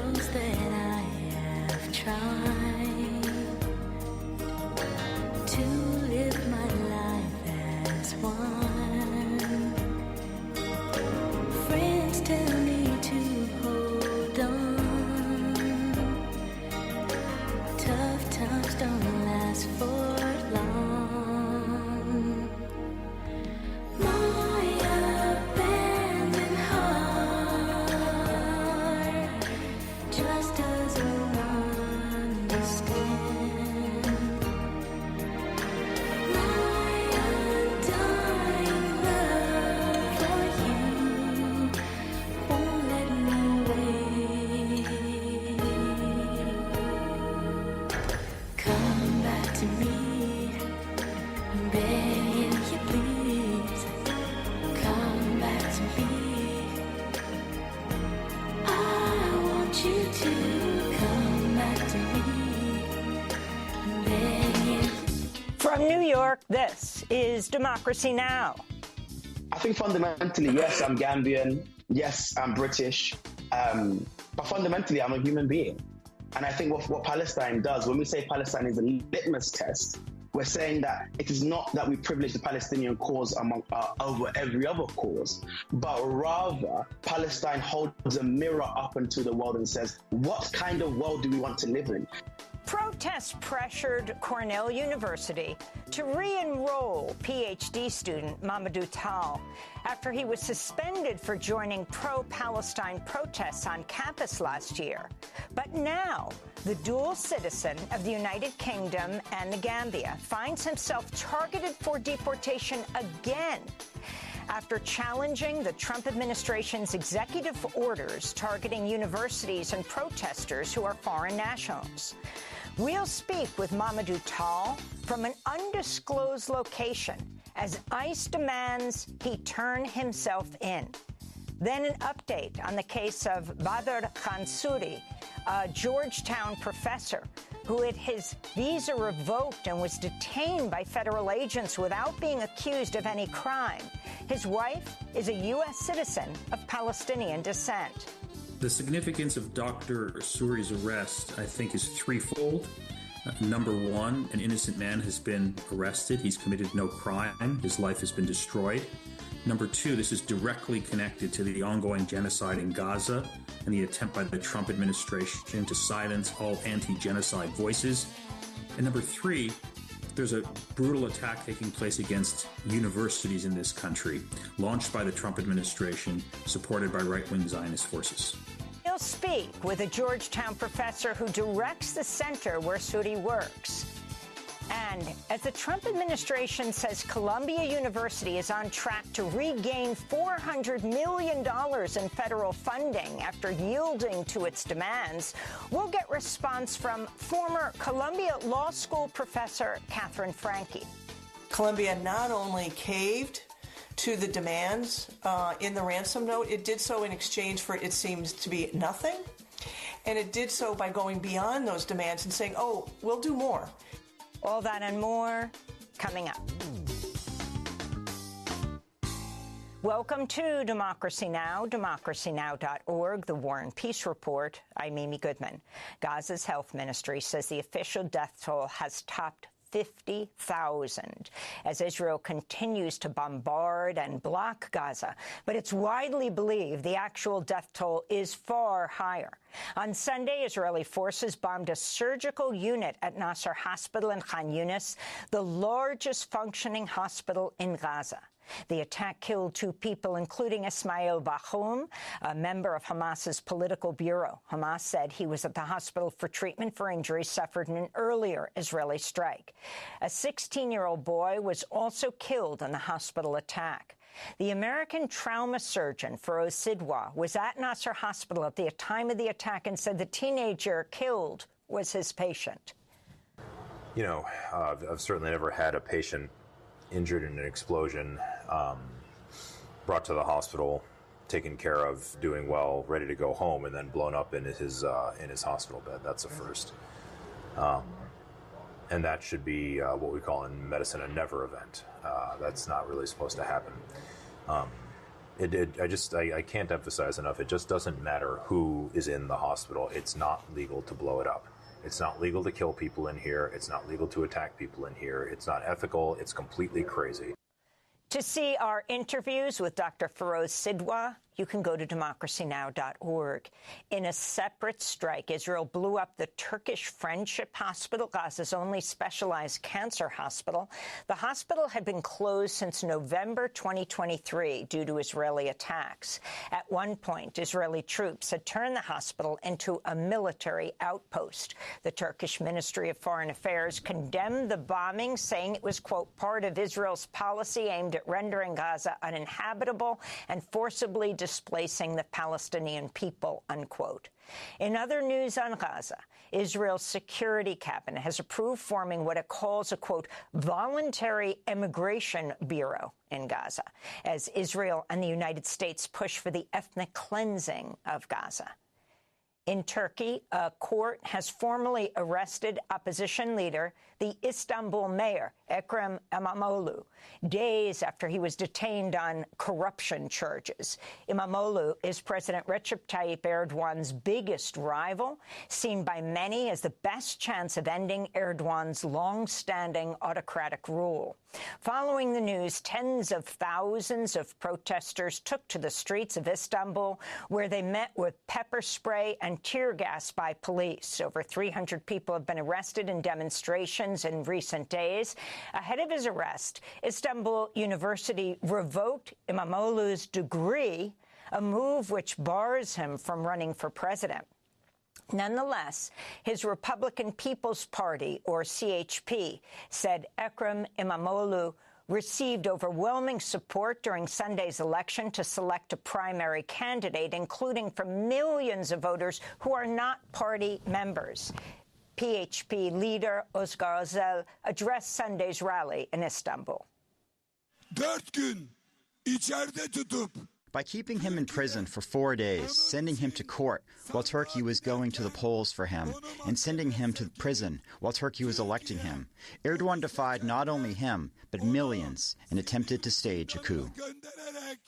S20: knows that I have tried to live my life as one. Friends tell me to hold on. Tough times don't last for long. My abandoned heart just doesn't understand. My undying love for you won't let me wait. Come back to me, I'm begging you please. Come back to me, I want you to come back to me, I'm begging.
S21: From New York, this is Democracy Now!
S22: I think fundamentally, yes, I'm Gambian. Yes, I'm British. But fundamentally, I'm a human being. And I think what Palestine does, when we say Palestine is a litmus test, we're saying that it is not that we privilege the Palestinian cause over every other cause, but rather Palestine holds a mirror up into the world and says, what kind of world do we want to live in?
S21: Protests pressured Cornell University to re-enroll PhD student Mamadou Tall after he was suspended for joining pro-Palestine protests on campus last year. But now, the dual citizen of the United Kingdom and the Gambia finds himself targeted for deportation again after challenging the Trump administration's executive orders targeting universities and protesters who are foreign nationals. We'll speak with Mamadou Tall from an undisclosed location as ICE demands he turn himself in. Then an update on the case of Badr Khansuri, a Georgetown professor who had his visa revoked and was detained by federal agents without being accused of any crime. His wife is a U.S. citizen of Palestinian descent.
S23: The significance of Dr. Suri's arrest, I think, is threefold. Number one, an innocent man has been arrested. He's committed no crime. His life has been destroyed. Number two, this is directly connected to the ongoing genocide in Gaza and the attempt by the Trump administration to silence all anti-genocide voices. And number three, there's a brutal attack taking place against universities in this country, launched by the Trump administration, supported by right-wing Zionist forces.
S21: We'll speak with a Georgetown professor who directs the center where Suri works. And as the Trump administration says Columbia University is on track to regain $400 million in federal funding after yielding to its demands, we'll get response from former Columbia Law School professor Catherine Franke.
S24: Columbia not only caved to the demands in the ransom note, it did so in exchange for, it seems to be, nothing. And it did so by going beyond those demands and saying, oh, we'll do more.
S21: All that and more coming up. Welcome to Democracy Now!, democracynow.org, the War and Peace Report. I'm Amy Goodman. Gaza's health ministry says the official death toll has topped 50,000 as Israel continues to bombard and block Gaza. But it's widely believed the actual death toll is far higher. On Sunday, Israeli forces bombed a surgical unit at Nasser Hospital in Khan Yunis, the largest functioning hospital in Gaza. The attack killed 2 people, including Ismail Bahoum, a member of Hamas's political bureau. Hamas said he was at the hospital for treatment for injuries suffered in an earlier Israeli strike. A 16-year-old boy was also killed in the hospital attack. The American trauma surgeon Feroz Sidwa was at Nasser Hospital at the time of the attack and said the teenager killed was his patient.
S25: You know, I've certainly never had a patient injured in an explosion, brought to the hospital, taken care of, doing well, ready to go home, and then blown up in his hospital bed. That's a first. And that should be what we call in medicine a never event. That's not really supposed to happen. I can't emphasize enough. It just doesn't matter who is in the hospital. It's not legal to blow it up. It's not legal to kill people in here. It's not legal to attack people in here. It's not ethical. It's completely crazy.
S21: To see our interviews with Dr. Feroz Sidwa, you can go to democracynow.org. In a separate strike, Israel blew up the Turkish Friendship Hospital, Gaza's only specialized cancer hospital. The hospital had been closed since November 2023 due to Israeli attacks. At one point, Israeli troops had turned the hospital into a military outpost. The Turkish Ministry of Foreign Affairs condemned the bombing, saying it was, quote, part of Israel's policy aimed at rendering Gaza uninhabitable and forcibly displacing the Palestinian people, unquote. In other news on Gaza, Israel's Security Cabinet has approved forming what it calls a, quote, voluntary immigration bureau in Gaza, as Israel and the United States push for the ethnic cleansing of Gaza. In Turkey, a court has formally arrested opposition leader, the Istanbul mayor, Ekrem İmamoğlu, days after he was detained on corruption charges. İmamoğlu is President Recep Tayyip Erdogan's biggest rival, seen by many as the best chance of ending Erdogan's long-standing autocratic rule. Following the news, tens of thousands of protesters took to the streets of Istanbul, where they met with pepper spray and tear gas by police. Over 300 people have been arrested in demonstrations in recent days. Ahead of his arrest, Istanbul University revoked İmamoğlu's degree, a move which bars him from running for president. Nonetheless, his Republican People's Party, or CHP, said Ekrem İmamoğlu received overwhelming support during Sunday's election to select a primary candidate, including from millions of voters who are not party members. PHP leader Özgür Özel addressed Sunday's rally in Istanbul.
S4: 4 gün içeride tutup
S5: by keeping him in prison for 4 days, sending him to court while Turkey was going to the polls for him, and sending him to prison while Turkey was electing him, Erdogan defied not only him, but millions, and attempted to stage a coup.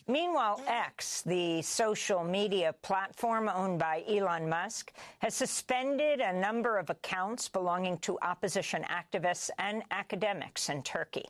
S21: Meanwhile, X, the social media platform owned by Elon Musk, has suspended a number of accounts belonging to opposition activists and academics in Turkey.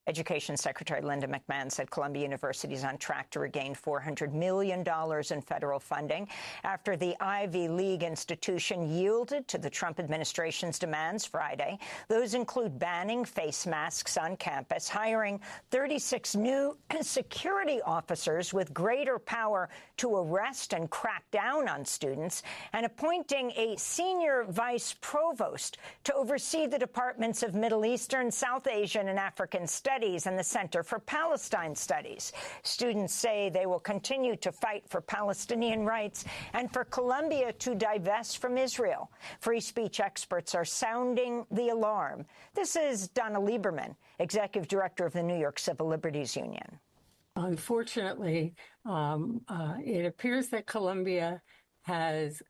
S21: Education Secretary Linda McMahon said Columbia University is on track to regain $400 million in federal funding after the Ivy League institution yielded to the Trump administration's demands Friday. Those include banning face masks on campus, hiring 36 new security officers with greater power to arrest and crack down on students, and appointing a senior vice provost to oversee the departments of Middle Eastern, South Asian, and African Studies and the Center for Palestine Studies. Students say they will continue to fight for Palestinian rights and for Columbia to divest from Israel. Free speech experts are sounding the alarm. This is Donna Lieberman, Executive Director of the New York Civil Liberties Union.
S8: Unfortunately, it appears that Columbia has